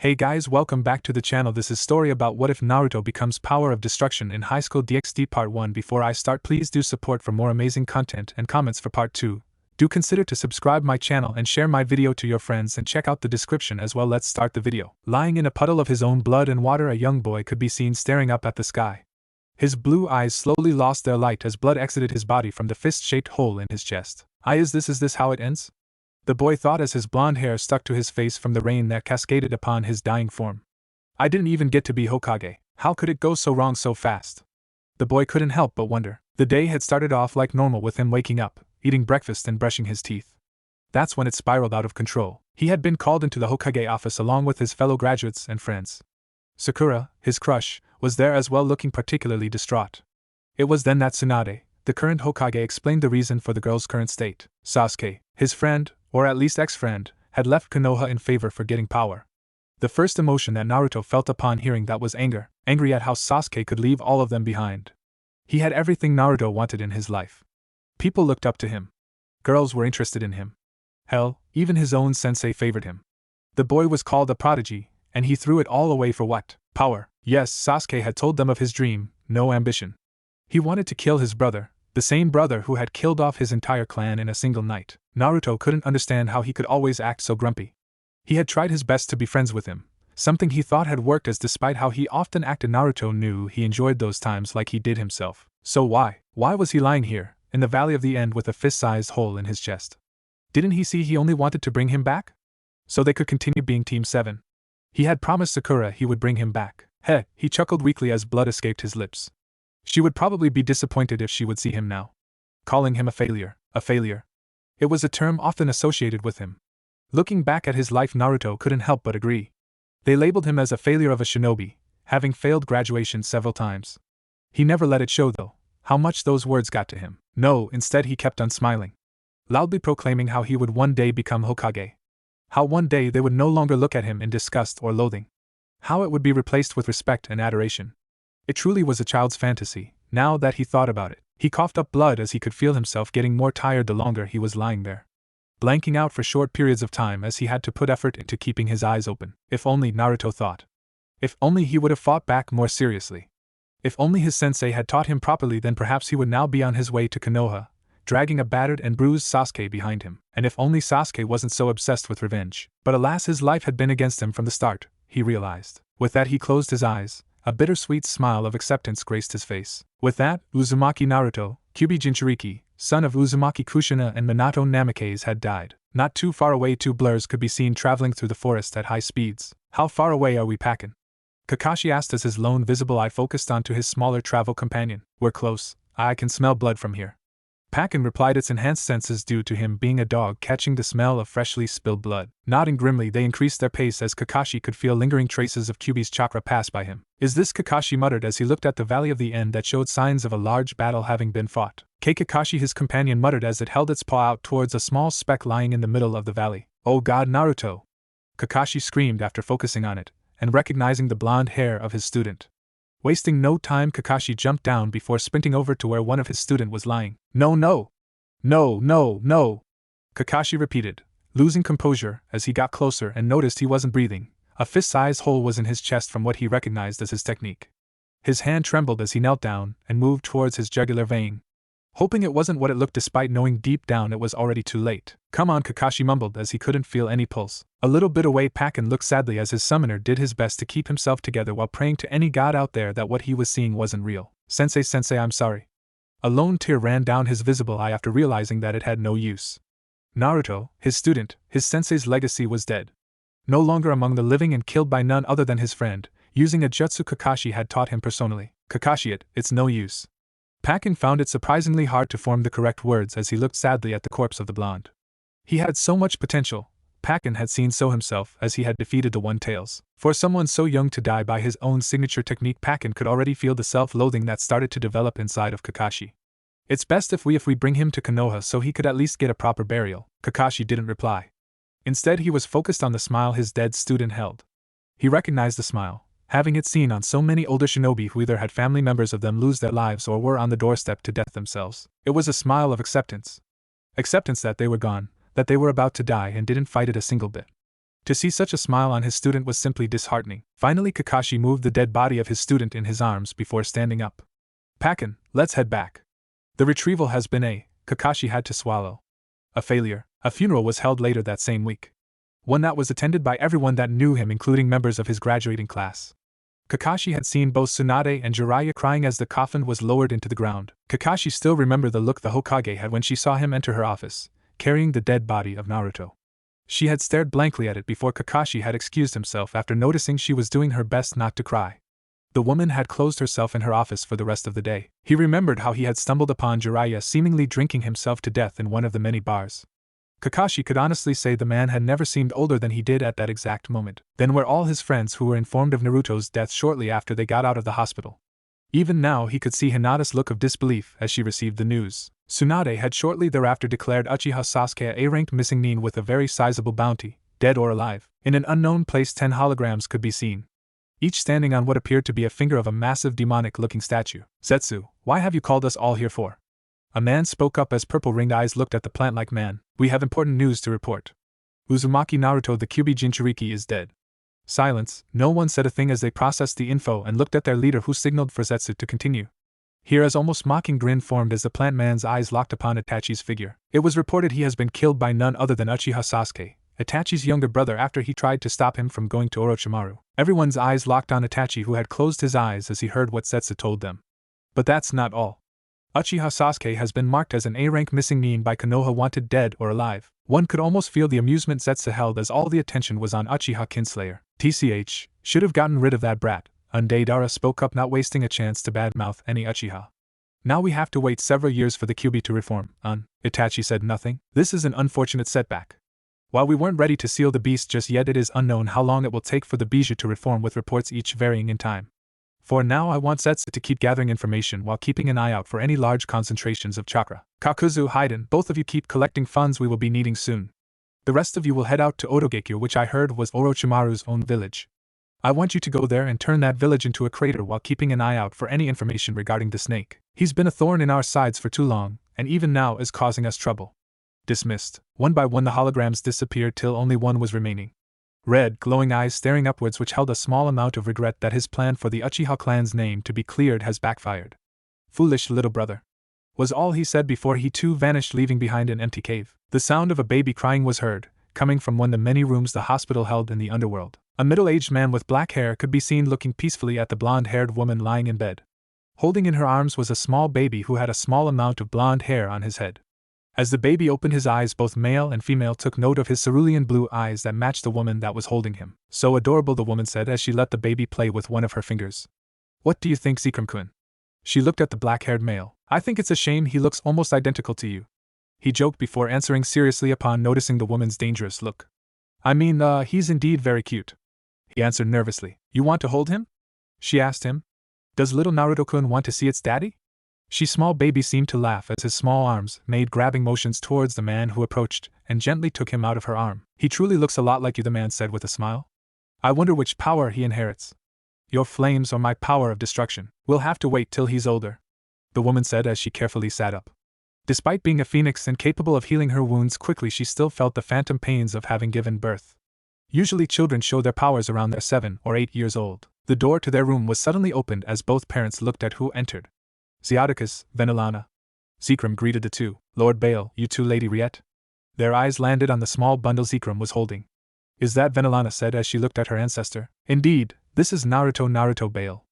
Hey guys, welcome back to the channel. This is story about what if Naruto becomes power of destruction in Highschool DxD Part 1. Before I start, please do support for more amazing content and comments for Part 2. Do consider to subscribe my channel and share my video to your friends and check out the description as well. Let's start the video. Lying in a puddle of his own blood and water, a young boy could be seen staring up at the sky. His blue eyes slowly lost their light as blood exited his body from the fist-shaped hole in his chest. Is this how it ends? The boy thought as his blonde hair stuck to his face from the rain that cascaded upon his dying form. I didn't even get to be Hokage. How could it go so wrong so fast? The boy couldn't help but wonder. The day had started off like normal with him waking up, eating breakfast and brushing his teeth. That's when it spiraled out of control. He had been called into the Hokage office along with his fellow graduates and friends. Sakura, his crush, was there as well, looking particularly distraught. It was then that Tsunade, the current Hokage, explained the reason for the girl's current state. Sasuke, his friend, or at least ex-friend, had left Konoha in favor for getting power. The first emotion that Naruto felt upon hearing that was anger, angry at how Sasuke could leave all of them behind. He had everything Naruto wanted in his life. People looked up to him. Girls were interested in him. Hell, even his own sensei favored him. The boy was called a prodigy, and he threw it all away for what? Power. Yes, Sasuke had told them of his dream, no ambition. He wanted to kill his brother, the same brother who had killed off his entire clan in a single night. Naruto couldn't understand how he could always act so grumpy. He had tried his best to be friends with him, something he thought had worked, as despite how he often acted, Naruto knew he enjoyed those times like he did himself. So why was he lying here, in the Valley of the End with a fist-sized hole in his chest? Didn't he see he only wanted to bring him back? So they could continue being Team 7. He had promised Sakura he would bring him back. Heh, he chuckled weakly as blood escaped his lips. She would probably be disappointed if she would see him now. Calling him a failure. It was a term often associated with him. Looking back at his life, Naruto couldn't help but agree. They labeled him as a failure of a shinobi, having failed graduation several times. He never let it show, though, how much those words got to him. No, instead he kept on smiling, loudly proclaiming how he would one day become Hokage. How one day they would no longer look at him in disgust or loathing. How it would be replaced with respect and adoration. It truly was a child's fantasy. Now that he thought about it, he coughed up blood as he could feel himself getting more tired the longer he was lying there. Blanking out for short periods of time as he had to put effort into keeping his eyes open. If only, Naruto thought. If only he would have fought back more seriously. If only his sensei had taught him properly, then perhaps he would now be on his way to Konoha, dragging a battered and bruised Sasuke behind him. And if only Sasuke wasn't so obsessed with revenge. But alas, his life had been against him from the start, he realized. With that, he closed his eyes. A bittersweet smile of acceptance graced his face. With that, Uzumaki Naruto, Kyuubi Jinchuriki, son of Uzumaki Kushina and Minato Namikaze, had died. Not too far away, two blurs could be seen traveling through the forest at high speeds. How far away are we packing? Kakashi asked as his lone visible eye focused onto his smaller travel companion. We're close. I can smell blood from here. Pakin replied, its enhanced senses due to him being a dog catching the smell of freshly spilled blood. Nodding grimly, they increased their pace as Kakashi could feel lingering traces of Kyuubi's chakra pass by him. Is this? Kakashi muttered as he looked at the Valley of the End that showed signs of a large battle having been fought. Kakashi, his companion, muttered as it held its paw out towards a small speck lying in the middle of the valley. Oh God, Naruto! Kakashi screamed after focusing on it, and recognizing the blonde hair of his student. Wasting no time, Kakashi jumped down before sprinting over to where one of his students was lying. No! Kakashi repeated, losing composure as he got closer and noticed he wasn't breathing. A fist-sized hole was in his chest from what he recognized as his technique. His hand trembled as he knelt down and moved towards his jugular vein, hoping it wasn't what it looked, despite knowing deep down it was already too late. Come on, Kakashi mumbled as he couldn't feel any pulse. A little bit away, Pakin looked sadly as his summoner did his best to keep himself together while praying to any god out there that what he was seeing wasn't real. Sensei, I'm sorry. A lone tear ran down his visible eye after realizing that it had no use. Naruto, his student, his sensei's legacy, was dead. No longer among the living and killed by none other than his friend, using a jutsu Kakashi had taught him personally. Kakashi, it's no use. Pakin found it surprisingly hard to form the correct words as he looked sadly at the corpse of the blonde. He had so much potential. Pakin had seen so himself as he had defeated the One-Tails. For someone so young to die by his own signature technique, Pakin could already feel the self-loathing that started to develop inside of Kakashi. It's best if we bring him to Konoha so he could at least get a proper burial. Kakashi didn't reply. Instead, he was focused on the smile his dead student held. He recognized the smile, having it seen on so many older shinobi who either had family members of them lose their lives or were on the doorstep to death themselves. It was a smile of acceptance. Acceptance that they were gone, that they were about to die and didn't fight it a single bit. To see such a smile on his student was simply disheartening. Finally, Kakashi moved the dead body of his student in his arms before standing up. Pakin, let's head back. The retrieval has been Kakashi had to swallow. A failure. A funeral was held later that same week. One that was attended by everyone that knew him, including members of his graduating class. Kakashi had seen both Tsunade and Jiraiya crying as the coffin was lowered into the ground. Kakashi still remembered the look the Hokage had when she saw him enter her office, carrying the dead body of Naruto. She had stared blankly at it before Kakashi had excused himself after noticing she was doing her best not to cry. The woman had closed herself in her office for the rest of the day. He remembered how he had stumbled upon Jiraiya seemingly drinking himself to death in one of the many bars. Kakashi could honestly say the man had never seemed older than he did at that exact moment. Then were all his friends who were informed of Naruto's death shortly after they got out of the hospital. Even now he could see Hinata's look of disbelief as she received the news. Tsunade had shortly thereafter declared Uchiha Sasuke a ranked missing nin with a very sizable bounty, dead or alive. In an unknown place 10 holograms could be seen, each standing on what appeared to be a finger of a massive demonic-looking statue. Zetsu, why have you called us all here for? A man spoke up as purple-ringed eyes looked at the plant-like man. We have important news to report. Uzumaki Naruto the Kyuubi Jinchuriki is dead. Silence, no one said a thing as they processed the info and looked at their leader who signaled for Zetsu to continue. Here an almost mocking grin formed as the plant man's eyes locked upon Itachi's figure. It was reported he has been killed by none other than Uchiha Sasuke, Itachi's younger brother, after he tried to stop him from going to Orochimaru. Everyone's eyes locked on Itachi, who had closed his eyes as he heard what Zetsu told them. But that's not all. Uchiha Sasuke has been marked as an A-rank missing nin by Konoha, wanted dead or alive. One could almost feel the amusement Zetsu held as all the attention was on Uchiha Kinslayer. TCH, should have gotten rid of that brat. Deidara spoke up, not wasting a chance to badmouth any Uchiha. Now we have to wait several years for the Kyuubi to reform. Itachi said nothing. This is an unfortunate setback. While we weren't ready to seal the beast just yet, it is unknown how long it will take for the Bijou to reform, with reports each varying in time. For now, I want Zetsu to keep gathering information while keeping an eye out for any large concentrations of chakra. Kakuzu, Haiden, both of you keep collecting funds we will be needing soon. The rest of you will head out to Otogekyo, which I heard was Orochimaru's own village. I want you to go there and turn that village into a crater while keeping an eye out for any information regarding the snake. He's been a thorn in our sides for too long, and even now is causing us trouble. Dismissed. One by one the holograms disappeared till only one was remaining. Red, glowing eyes staring upwards, which held a small amount of regret that his plan for the Uchiha clan's name to be cleared has backfired. Foolish little brother, was all he said before he too vanished, leaving behind an empty cave. The sound of a baby crying was heard, coming from one of the many rooms the hospital held in the underworld. A middle-aged man with black hair could be seen looking peacefully at the blonde-haired woman lying in bed. Holding in her arms was a small baby who had a small amount of blonde hair on his head. As the baby opened his eyes, both male and female took note of his cerulean blue eyes that matched the woman that was holding him. So adorable, the woman said as she let the baby play with one of her fingers. What do you think, Zekrom-kun? She looked at the black-haired male. I think it's a shame he looks almost identical to you, he joked before answering seriously upon noticing the woman's dangerous look. I mean, he's indeed very cute, he answered nervously. You want to hold him? She asked him. Does little Naruto-kun want to see its daddy? Small baby seemed to laugh as his small arms made grabbing motions towards the man who approached and gently took him out of her arm. He truly looks a lot like you, the man said with a smile. I wonder which power he inherits. Your flames or my power of destruction. We'll have to wait till he's older, the woman said as she carefully sat up. Despite being a phoenix and capable of healing her wounds quickly, she still felt the phantom pains of having given birth. Usually children show their powers around their 7 or 8 years old. The door to their room was suddenly opened as both parents looked at who entered. Zeoticus, Venilana. Zekrom greeted the two. Lord Bale, you too, Lady Riette? Their eyes landed on the small bundle Zekrom was holding. Is that Venilana said as she looked at her ancestor. Indeed, this is Naruto Bale.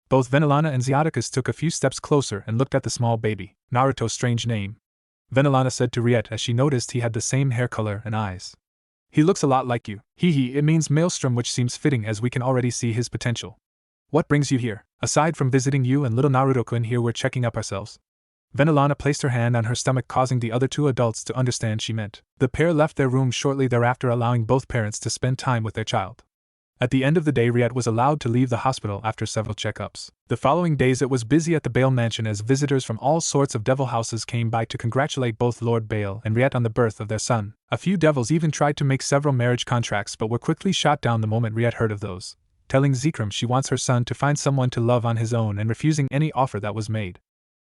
Both Venilana and Zeoticus took a few steps closer and looked at the small baby. Naruto, strange name, Venilana said to Riette as she noticed he had the same hair color and eyes. He looks a lot like you. It means Maelstrom, which seems fitting as we can already see his potential. What brings you here? Aside from visiting you and little Naruto-kun here, we're checking up ourselves. Venilana placed her hand on her stomach, causing the other two adults to understand she meant. The pair left their room shortly thereafter, allowing both parents to spend time with their child. At the end of the day, Riette was allowed to leave the hospital after several checkups. The following days it was busy at the Bale mansion as visitors from all sorts of devil houses came by to congratulate both Lord Bale and Riette on the birth of their son. A few devils even tried to make several marriage contracts but were quickly shot down the moment Riette heard of those, telling Zekrom she wants her son to find someone to love on his own and refusing any offer that was made.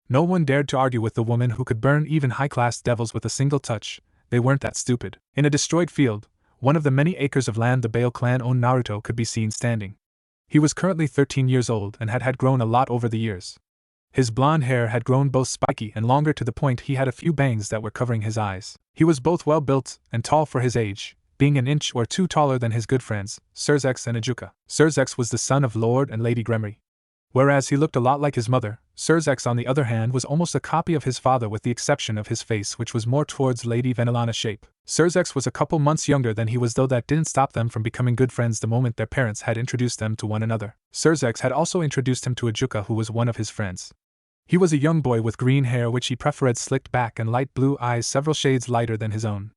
No one dared to argue with the woman who could burn even high-class devils with a single touch. They weren't that stupid. In a destroyed field, One of the many acres of land the Bale clan owned Naruto could be seen standing. He was currently 13 years old and had grown a lot over the years. His blonde hair had grown both spiky and longer to the point he had a few bangs that were covering his eyes. He was both well built and tall for his age, being an inch or two taller than his good friends, Surzex and Ajuka. Surzex was the son of Lord and Lady Gremory. Whereas he looked a lot like his mother, Surzex on the other hand was almost a copy of his father with the exception of his face which was more towards Lady Venelana's shape. Surzex was a couple months younger than he was, though that didn't stop them from becoming good friends the moment their parents had introduced them to one another. Surzex had also introduced him to Ajuka, who was one of his friends. He was a young boy with green hair which he preferred slicked back and light blue eyes several shades lighter than his own.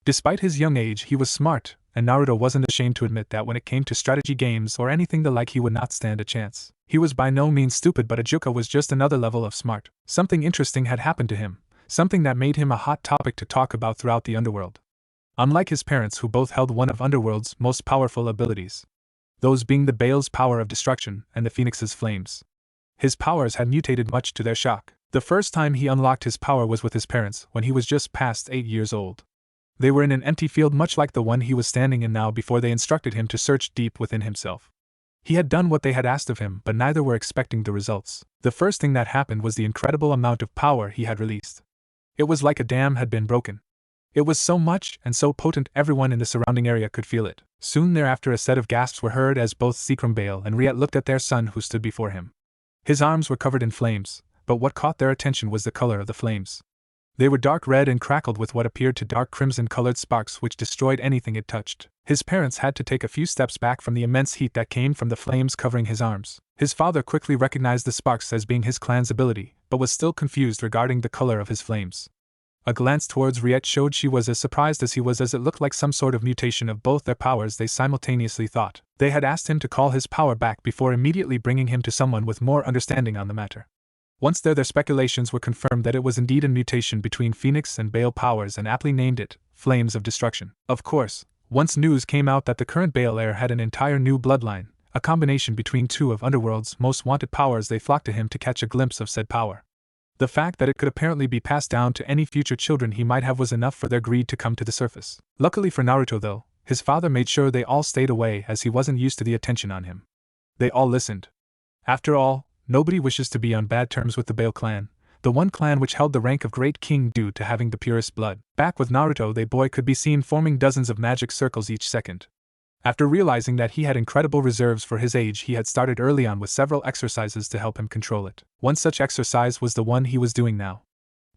Despite his young age he was smart, and Naruto wasn't ashamed to admit that when it came to strategy games or anything the like he would not stand a chance. He was by no means stupid, but Ajuka was just another level of smart. Something interesting had happened to him, something that made him a hot topic to talk about throughout the underworld. Unlike his parents, who both held one of Underworld's most powerful abilities, those being the Bale's power of destruction and the Phoenix's flames, his powers had mutated much to their shock. The first time he unlocked his power was with his parents when he was just past 8 years old. They were in an empty field much like the one he was standing in now before they instructed him to search deep within himself. He had done what they had asked of him, but neither were expecting the results. The first thing that happened was the incredible amount of power he had released. It was like a dam had been broken. It was so much and so potent everyone in the surrounding area could feel it. Soon thereafter a set of gasps were heard as both Seacrum Bale and Riet looked at their son who stood before him. His arms were covered in flames, but what caught their attention was the color of the flames. They were dark red and crackled with what appeared to dark crimson-colored sparks which destroyed anything it touched. His parents had to take a few steps back from the immense heat that came from the flames covering his arms. His father quickly recognized the sparks as being his clan's ability, but was still confused regarding the color of his flames. A glance towards Riet showed she was as surprised as he was, as it looked like some sort of mutation of both their powers. They simultaneously thought. They had asked him to call his power back before immediately bringing him to someone with more understanding on the matter. Once there, their speculations were confirmed that it was indeed a mutation between Phoenix and Bale powers, and aptly named it Flames of Destruction. Of course, once news came out that the current Bale heir had an entire new bloodline, a combination between two of Underworld's most wanted powers, they flocked to him to catch a glimpse of said power. The fact that it could apparently be passed down to any future children he might have was enough for their greed to come to the surface. Luckily for Naruto though, his father made sure they all stayed away as he wasn't used to the attention on him. They all listened. After all, nobody wishes to be on bad terms with the Bale clan, the one clan which held the rank of Great King due to having the purest blood. Back with Naruto, the boy could be seen forming dozens of magic circles each second. After realizing that he had incredible reserves for his age, he had started early on with several exercises to help him control it. One such exercise was the one he was doing now.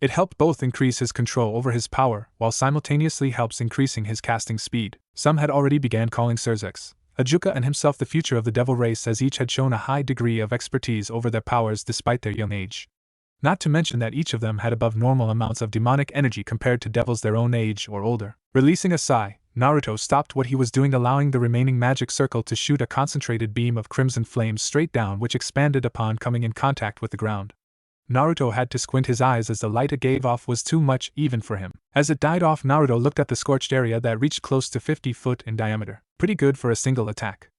It helped both increase his control over his power, while simultaneously helps increasing his casting speed. Some had already began calling Surzex, Ajuka and himself the future of the devil race, as each had shown a high degree of expertise over their powers despite their young age. Not to mention that each of them had above normal amounts of demonic energy compared to devils their own age or older. Releasing a sigh, Naruto stopped what he was doing, allowing the remaining magic circle to shoot a concentrated beam of crimson flames straight down, which expanded upon coming in contact with the ground. Naruto had to squint his eyes as the light it gave off was too much even for him. As it died off, Naruto looked at the scorched area that reached close to 50 foot in diameter. Pretty good for a single attack.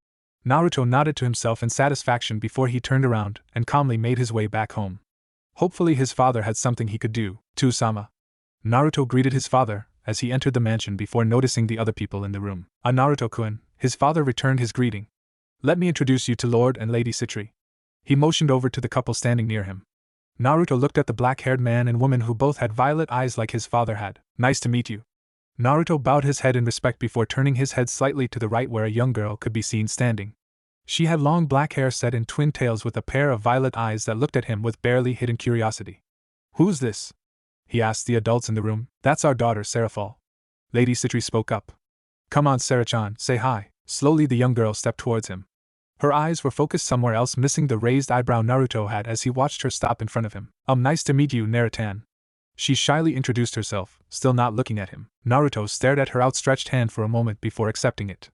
Naruto nodded to himself in satisfaction before he turned around and calmly made his way back home. Hopefully his father had something he could do. "To-sama." Naruto greeted his father as he entered the mansion before noticing the other people in the room. Naruto-kun," his father returned his greeting. "Let me introduce you to Lord and Lady Citri." He motioned over to the couple standing near him. Naruto looked at the black-haired man and woman who both had violet eyes like his father had. "Nice to meet you." Naruto bowed his head in respect before turning his head slightly to the right where a young girl could be seen standing. She had long black hair set in twin tails with a pair of violet eyes that looked at him with barely hidden curiosity. "Who's this?" he asked the adults in the room. "That's our daughter, Sarafal." Lady Citri spoke up. "Come on, Sarah-chan, say hi." Slowly the young girl stepped towards him. Her eyes were focused somewhere else, missing the raised eyebrow Naruto had as he watched her stop in front of him. Nice to meet you, Narutan." She shyly introduced herself, still not looking at him. Naruto stared at her outstretched hand for a moment before accepting it.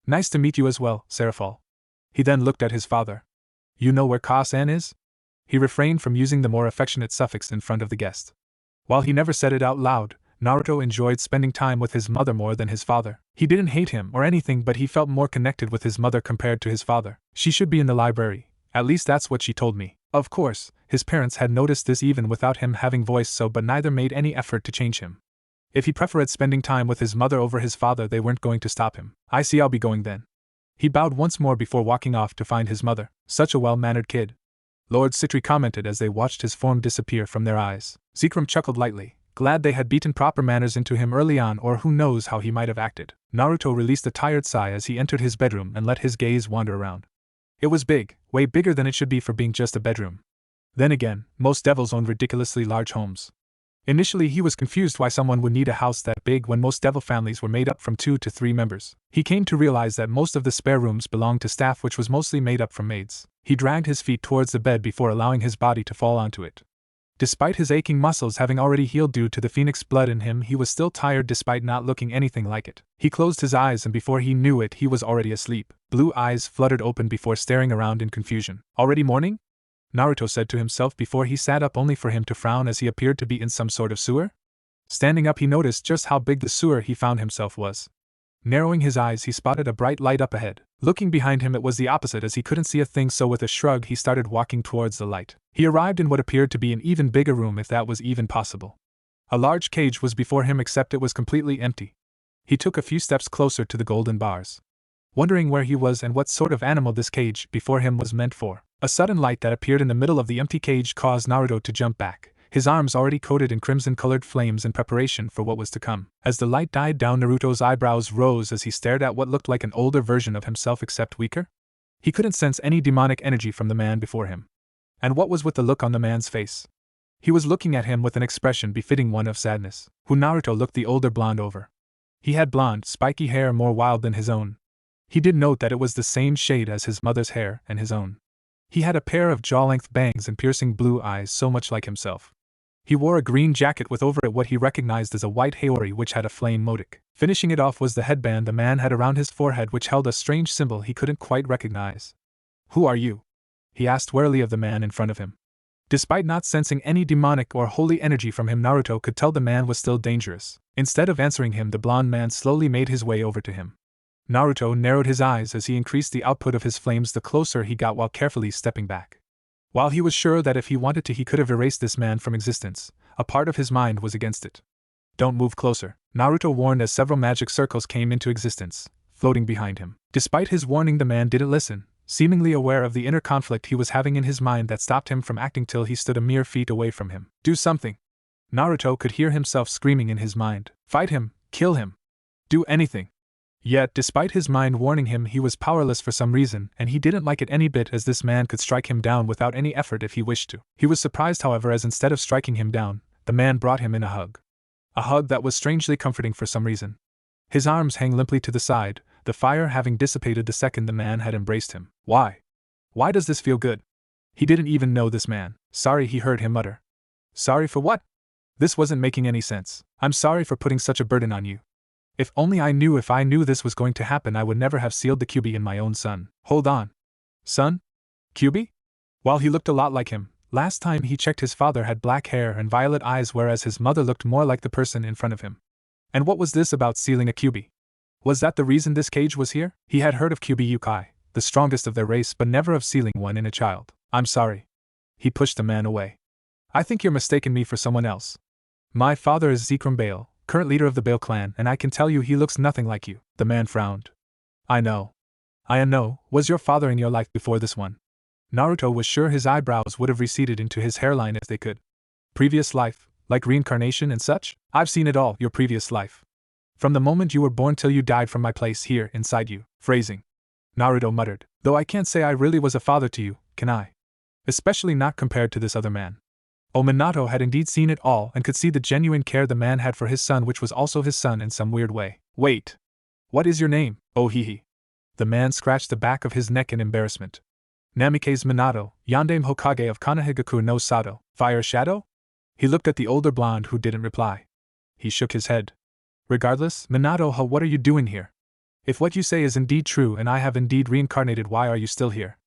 "Nice to meet you as well, Sarafal." He then looked at his father. "You know where Ka-san is?" He refrained from using the more affectionate suffix in front of the guest. While he never said it out loud, Naruto enjoyed spending time with his mother more than his father. He didn't hate him or anything, but he felt more connected with his mother compared to his father. "She should be in the library, at least that's what she told me." Of course, his parents had noticed this even without him having voiced so, but neither made any effort to change him. If he preferred spending time with his mother over his father, they weren't going to stop him. I see, I'll be going then. He bowed once more before walking off to find his mother. Such a well-mannered kid, Lord Citri commented as they watched his form disappear from their eyes. Zekrom chuckled lightly, glad they had beaten proper manners into him early on, or who knows how he might have acted. Naruto released a tired sigh as he entered his bedroom and let his gaze wander around. It was big, way bigger than it should be for being just a bedroom. Then again, most devils owned ridiculously large homes. Initially he was confused why someone would need a house that big when most devil families were made up from 2 to 3 members. He came to realize that most of the spare rooms belonged to staff, which was mostly made up from maids. He dragged his feet towards the bed before allowing his body to fall onto it. Despite his aching muscles having already healed due to the phoenix blood in him, he was still tired despite not looking anything like it. He closed his eyes and before he knew it he was already asleep. Blue eyes fluttered open before staring around in confusion. Already morning? Naruto said to himself before he sat up, only for him to frown as he appeared to be in some sort of sewer. Standing up he noticed just how big the sewer he found himself was. Narrowing his eyes he spotted a bright light up ahead. Looking behind him it was the opposite, as he couldn't see a thing, so with a shrug he started walking towards the light. He arrived in what appeared to be an even bigger room, if that was even possible. A large cage was before him, except it was completely empty. He took a few steps closer to the golden bars, wondering where he was and what sort of animal this cage before him was meant for. A sudden light that appeared in the middle of the empty cage caused Naruto to jump back, his arms already coated in crimson-colored flames in preparation for what was to come. As the light died down, Naruto's eyebrows rose as he stared at what looked like an older version of himself, except weaker. He couldn't sense any demonic energy from the man before him. And what was with the look on the man's face? He was looking at him with an expression befitting one of sadness. Who? Naruto looked the older blonde over. He had blonde, spiky hair more wild than his own. He did note that it was the same shade as his mother's hair and his own. He had a pair of jaw-length bangs and piercing blue eyes so much like himself. He wore a green jacket with over it what he recognized as a white haori which had a flame motic. Finishing it off was the headband the man had around his forehead, which held a strange symbol he couldn't quite recognize. "Who are you?" he asked warily of the man in front of him. Despite not sensing any demonic or holy energy from him, Naruto could tell the man was still dangerous. Instead of answering him, the blonde man slowly made his way over to him. Naruto narrowed his eyes as he increased the output of his flames the closer he got, while carefully stepping back. While he was sure that if he wanted to he could have erased this man from existence, a part of his mind was against it. "Don't move closer," Naruto warned as several magic circles came into existence, floating behind him. Despite his warning, the man didn't listen, seemingly aware of the inner conflict he was having in his mind that stopped him from acting till he stood a mere feet away from him. "Do something!" Naruto could hear himself screaming in his mind. "Fight him! Kill him! Do anything!" Yet, despite his mind warning him, he was powerless for some reason, and he didn't like it any bit, as this man could strike him down without any effort if he wished to. He was surprised, however, as instead of striking him down, the man brought him in a hug. A hug that was strangely comforting for some reason. His arms hung limply to the side, the fire having dissipated the second the man had embraced him. Why? Why does this feel good? He didn't even know this man. "Sorry," he heard him mutter. "Sorry for what?" This wasn't making any sense. "I'm sorry for putting such a burden on you. If only I knew this was going to happen, I would never have sealed the Kyuubi in my own son." "Hold on. Son? Kyuubi?" While he looked a lot like him, last time he checked his father had black hair and violet eyes, whereas his mother looked more like the person in front of him. And what was this about sealing a Kyuubi? Was that the reason this cage was here? He had heard of Kyuubi Yukai, the strongest of their race, but never of sealing one in a child. "I'm sorry." He pushed the man away. "I think you're mistaking me for someone else. My father is Zekrom Bale, current leader of the Bale clan, and I can tell you he looks nothing like you." The man frowned. I know. Was your father in your life before this one?" Naruto was sure his eyebrows would have receded into his hairline if they could. "Previous life, like reincarnation and such?" "I've seen it all, your previous life. From the moment you were born till you died from my place here inside you." "Phrasing," Naruto muttered. "Though I can't say I really was a father to you, can I? Especially not compared to this other man." Oh, Minato had indeed seen it all and could see the genuine care the man had for his son, which was also his son in some weird way. "Wait. What is your name?" "Oh, he. The man scratched the back of his neck in embarrassment. "Namikaze Minato, Yandame Hokage of Konohagakure no Sato." "Fire Shadow?" He looked at the older blonde who didn't reply. He shook his head. "Regardless, Minato, what are you doing here? If what you say is indeed true and I have indeed reincarnated, why are you still here?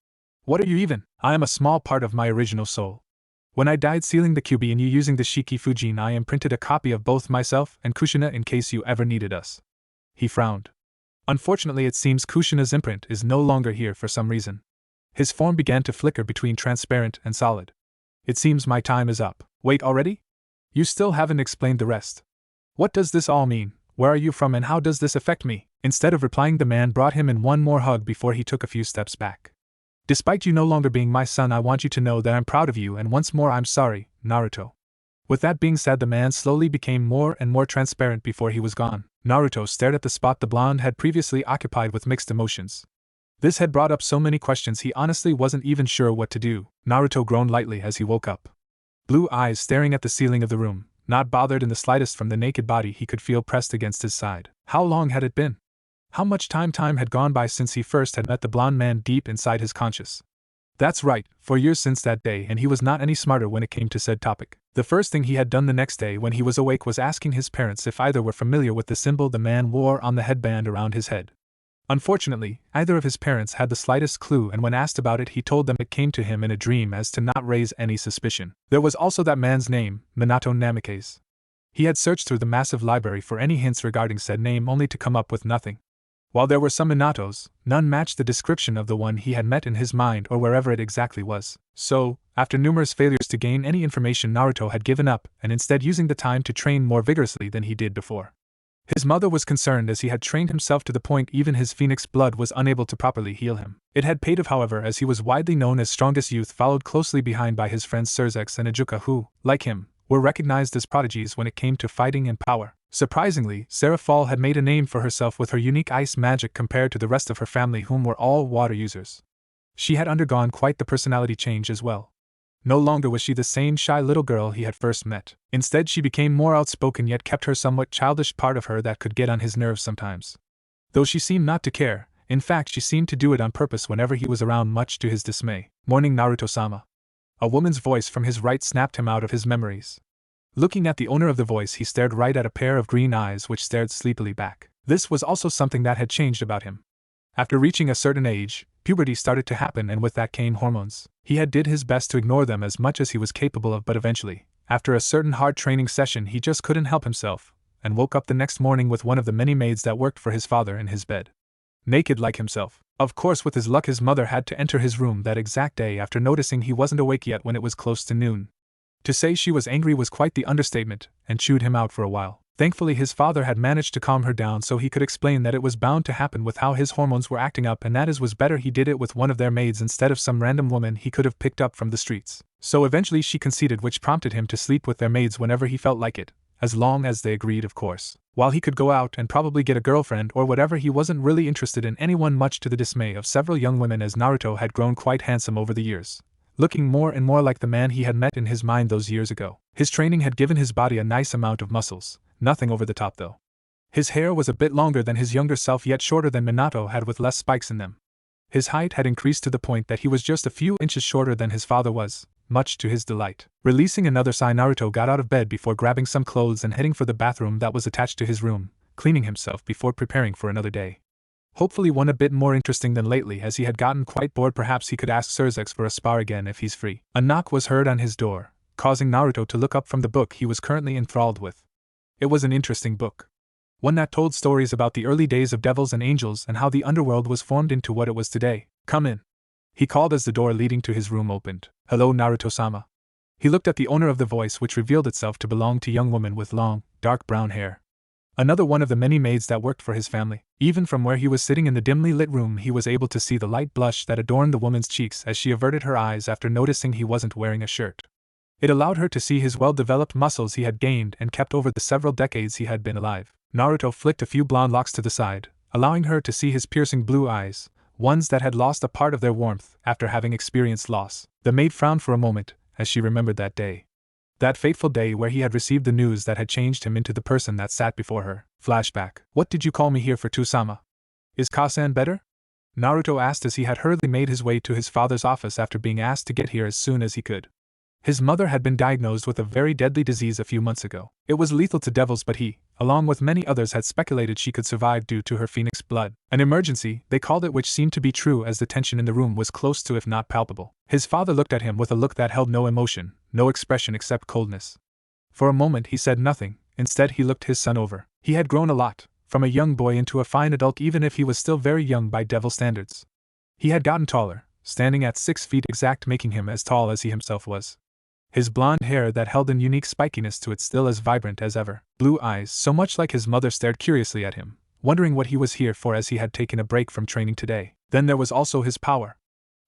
What are you even?" "I am a small part of my original soul. When I died sealing the Kyuubi and you using the Shiki Fujin, I imprinted a copy of both myself and Kushina in case you ever needed us." He frowned. Unfortunately, it seems Kushina's imprint is no longer here for some reason. His form began to flicker between transparent and solid. "It seems my time is up." "Wait already? You still haven't explained the rest." What does this all mean? Where are you from and how does this affect me? Instead of replying, the man brought him in one more hug before he took a few steps back. Despite you no longer being my son, I want you to know that I'm proud of you, and once more I'm sorry, Naruto. With that being said, the man slowly became more and more transparent before he was gone. Naruto stared at the spot the blonde had previously occupied with mixed emotions. This had brought up so many questions he honestly wasn't even sure what to do. Naruto groaned lightly as he woke up. Blue eyes staring at the ceiling of the room, not bothered in the slightest from the naked body he could feel pressed against his side. How long had it been? How much time had gone by since he first had met the blonde man deep inside his conscious? That's right, 4 years since that day, and he was not any smarter when it came to said topic. The first thing he had done the next day when he was awake was asking his parents if either were familiar with the symbol the man wore on the headband around his head. Unfortunately, either of his parents had the slightest clue, and when asked about it he told them it came to him in a dream as to not raise any suspicion. There was also that man's name, Minato Namikaze. He had searched through the massive library for any hints regarding said name only to come up with nothing. While there were some Minatos, none matched the description of the one he had met in his mind or wherever it exactly was. So, after numerous failures to gain any information, Naruto had given up and instead using the time to train more vigorously than he did before. His mother was concerned as he had trained himself to the point even his phoenix blood was unable to properly heal him. It had paid off, however, as he was widely known as strongest youth, followed closely behind by his friends Surzex and Ajuka, who, like him, were recognized as prodigies when it came to fighting and power. Surprisingly, Sarafal had made a name for herself with her unique ice magic compared to the rest of her family, whom were all water users. She had undergone quite the personality change as well. No longer was she the same shy little girl he had first met. Instead, she became more outspoken, yet kept her somewhat childish part of her that could get on his nerves sometimes. Though she seemed not to care, in fact she seemed to do it on purpose whenever he was around, much to his dismay. "Morning, Naruto-sama." A woman's voice from his right snapped him out of his memories. Looking at the owner of the voice, he stared right at a pair of green eyes which stared sleepily back. This was also something that had changed about him. After reaching a certain age, puberty started to happen, and with that came hormones. He had did his best to ignore them as much as he was capable of, but eventually, after a certain hard training session, he just couldn't help himself, and woke up the next morning with one of the many maids that worked for his father in his bed. Naked like himself. Of course, with his luck, his mother had to enter his room that exact day after noticing he wasn't awake yet when it was close to noon. To say she was angry was quite the understatement, and chewed him out for a while. Thankfully, his father had managed to calm her down so he could explain that it was bound to happen with how his hormones were acting up, and that it was better he did it with one of their maids instead of some random woman he could have picked up from the streets. So eventually she conceded, which prompted him to sleep with their maids whenever he felt like it, as long as they agreed, of course. While he could go out and probably get a girlfriend or whatever, he wasn't really interested in anyone, much to the dismay of several young women, as Naruto had grown quite handsome over the years, looking more and more like the man he had met in his mind those years ago. His training had given his body a nice amount of muscles, nothing over the top though. His hair was a bit longer than his younger self, yet shorter than Minato had, with less spikes in them. His height had increased to the point that he was just a few inches shorter than his father was, much to his delight. Releasing another sigh, Naruto got out of bed before grabbing some clothes and heading for the bathroom that was attached to his room, cleaning himself before preparing for another day. Hopefully one a bit more interesting than lately, as he had gotten quite bored. Perhaps he could ask Surzex for a spar again if he's free. A knock was heard on his door, causing Naruto to look up from the book he was currently enthralled with. It was an interesting book. One that told stories about the early days of devils and angels and how the underworld was formed into what it was today. "Come in," he called as the door leading to his room opened. "Hello, Naruto-sama." He looked at the owner of the voice, which revealed itself to belong to a young woman with long, dark brown hair. Another one of the many maids that worked for his family. Even from where he was sitting in the dimly lit room, he was able to see the light blush that adorned the woman's cheeks as she averted her eyes after noticing he wasn't wearing a shirt. It allowed her to see his well-developed muscles he had gained and kept over the several decades he had been alive. Naruto flicked a few blonde locks to the side, allowing her to see his piercing blue eyes, ones that had lost a part of their warmth after having experienced loss. The maid frowned for a moment as she remembered that day. That fateful day where he had received the news that had changed him into the person that sat before her. Flashback. "What did you call me here for, Sama? Is Kasan better?" Naruto asked as he had hurriedly made his way to his father's office after being asked to get here as soon as he could. His mother had been diagnosed with a very deadly disease a few months ago. It was lethal to devils, but he, along with many others, had speculated she could survive due to her phoenix blood. An emergency, they called it, which seemed to be true as the tension in the room was close to, if not palpable. His father looked at him with a look that held no emotion, no expression except coldness. For a moment he said nothing. Instead he looked his son over. He had grown a lot, from a young boy into a fine adult, even if he was still very young by devil standards. He had gotten taller, standing at 6 feet exact, making him as tall as he himself was. His blonde hair that held an unique spikiness to it still as vibrant as ever. Blue eyes so much like his mother stared curiously at him, wondering what he was here for as he had taken a break from training today. Then there was also his power.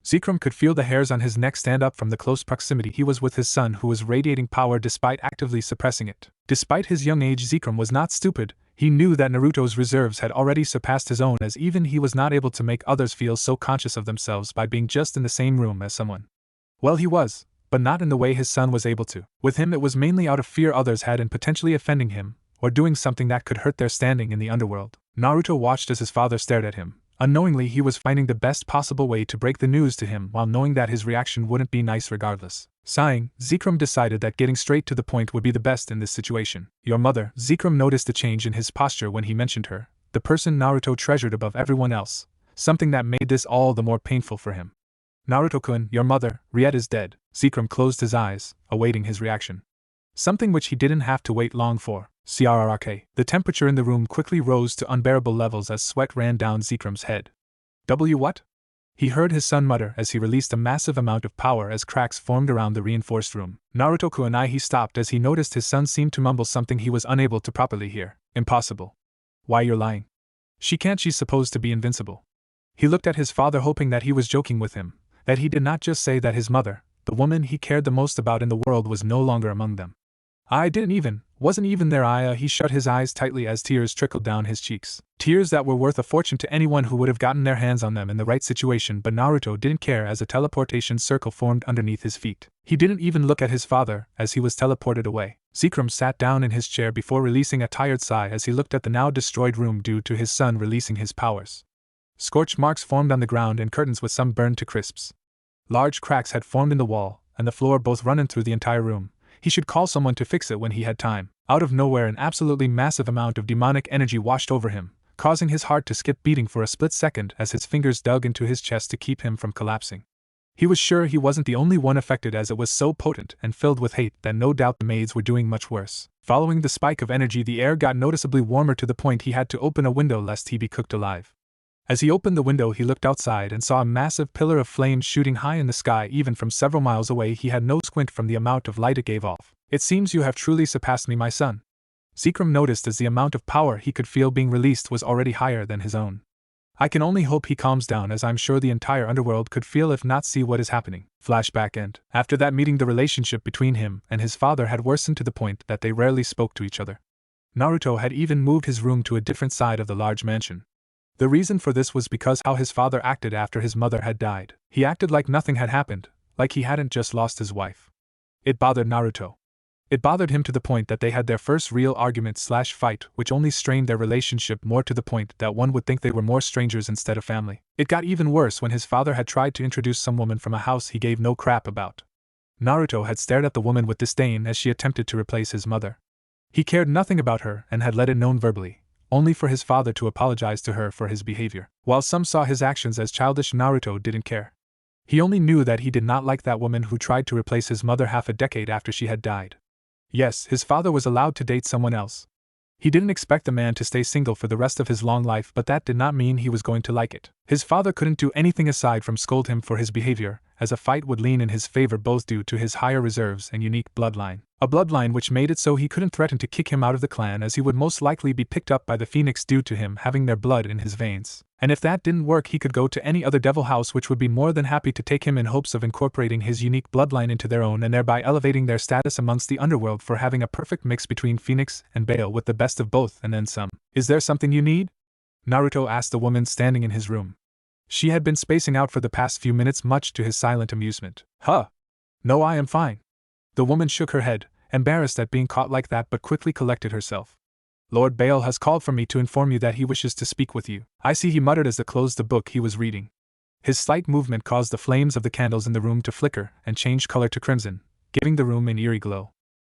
Zekrom could feel the hairs on his neck stand up from the close proximity he was with his son, who was radiating power despite actively suppressing it. Despite his young age, Zekrom was not stupid. He knew that Naruto's reserves had already surpassed his own, as even he was not able to make others feel so conscious of themselves by being just in the same room as someone. Well, he was, but not in the way his son was able to. With him it was mainly out of fear others had in potentially offending him, or doing something that could hurt their standing in the underworld. Naruto watched as his father stared at him. Unknowingly, he was finding the best possible way to break the news to him while knowing that his reaction wouldn't be nice regardless. Sighing, Zekrom decided that getting straight to the point would be the best in this situation. Your mother. Zekrom noticed a change in his posture when he mentioned her, the person Naruto treasured above everyone else, something that made this all the more painful for him. Naruto-kun, your mother, Riet, is dead. Zekrom closed his eyes, awaiting his reaction. Something which he didn't have to wait long for. CRRK. The temperature in the room quickly rose to unbearable levels as sweat ran down Zekrom's head. What? He heard his son mutter as he released a massive amount of power as cracks formed around the reinforced room. Naruto-kun, he stopped as he noticed his son seemed to mumble something he was unable to properly hear. Impossible. Why, you're lying. She's supposed to be invincible. He looked at his father, hoping that he was joking with him, that he did not just say that his mother, the woman he cared the most about in the world, was no longer among them. Wasn't even there. He shut his eyes tightly as tears trickled down his cheeks. Tears that were worth a fortune to anyone who would have gotten their hands on them in the right situation, but Naruto didn't care as a teleportation circle formed underneath his feet. He didn't even look at his father as he was teleported away. Zekrom sat down in his chair before releasing a tired sigh as he looked at the now destroyed room due to his son releasing his powers. Scorch marks formed on the ground and curtains with some burned to crisps. Large cracks had formed in the wall and the floor, both running through the entire room. He should call someone to fix it when he had time. Out of nowhere, an absolutely massive amount of demonic energy washed over him, causing his heart to skip beating for a split second as his fingers dug into his chest to keep him from collapsing. He was sure he wasn't the only one affected, as it was so potent and filled with hate that no doubt the maids were doing much worse. Following the spike of energy, the air got noticeably warmer to the point he had to open a window lest he be cooked alive. As he opened the window, he looked outside and saw a massive pillar of flames shooting high in the sky. Even from several miles away, he had no squint from the amount of light it gave off. It seems you have truly surpassed me, my son. Zekrom noticed as the amount of power he could feel being released was already higher than his own. I can only hope he calms down, as I'm sure the entire underworld could feel if not see what is happening. Flashback end. After that meeting, the relationship between him and his father had worsened to the point that they rarely spoke to each other. Naruto had even moved his room to a different side of the large mansion. The reason for this was because how his father acted after his mother had died. He acted like nothing had happened, like he hadn't just lost his wife. It bothered Naruto. It bothered him to the point that they had their first real argument/fight, which only strained their relationship more, to the point that one would think they were more strangers instead of family. It got even worse when his father had tried to introduce some woman from a house he gave no crap about. Naruto had stared at the woman with disdain as she attempted to replace his mother. He cared nothing about her and had let it known verbally, only for his father to apologize to her for his behavior. While some saw his actions as childish, Naruto didn't care. He only knew that he did not like that woman who tried to replace his mother half a decade after she had died. Yes, his father was allowed to date someone else. He didn't expect the man to stay single for the rest of his long life, but that did not mean he was going to like it. His father couldn't do anything aside from scold him for his behavior, as a fight would lean in his favor both due to his higher reserves and unique bloodline. A bloodline which made it so he couldn't threaten to kick him out of the clan, as he would most likely be picked up by the Phoenix due to him having their blood in his veins. And if that didn't work, he could go to any other devil house which would be more than happy to take him in hopes of incorporating his unique bloodline into their own and thereby elevating their status amongst the underworld for having a perfect mix between Phoenix and Baal with the best of both and then some. Is there something you need? Naruto asked the woman standing in his room. She had been spacing out for the past few minutes, much to his silent amusement. No, I am fine. The woman shook her head, embarrassed at being caught like that, but quickly collected herself. Lord Baal has called for me to inform you that he wishes to speak with you. I see, he muttered as he closed the book he was reading. His slight movement caused the flames of the candles in the room to flicker and change color to crimson, giving the room an eerie glow.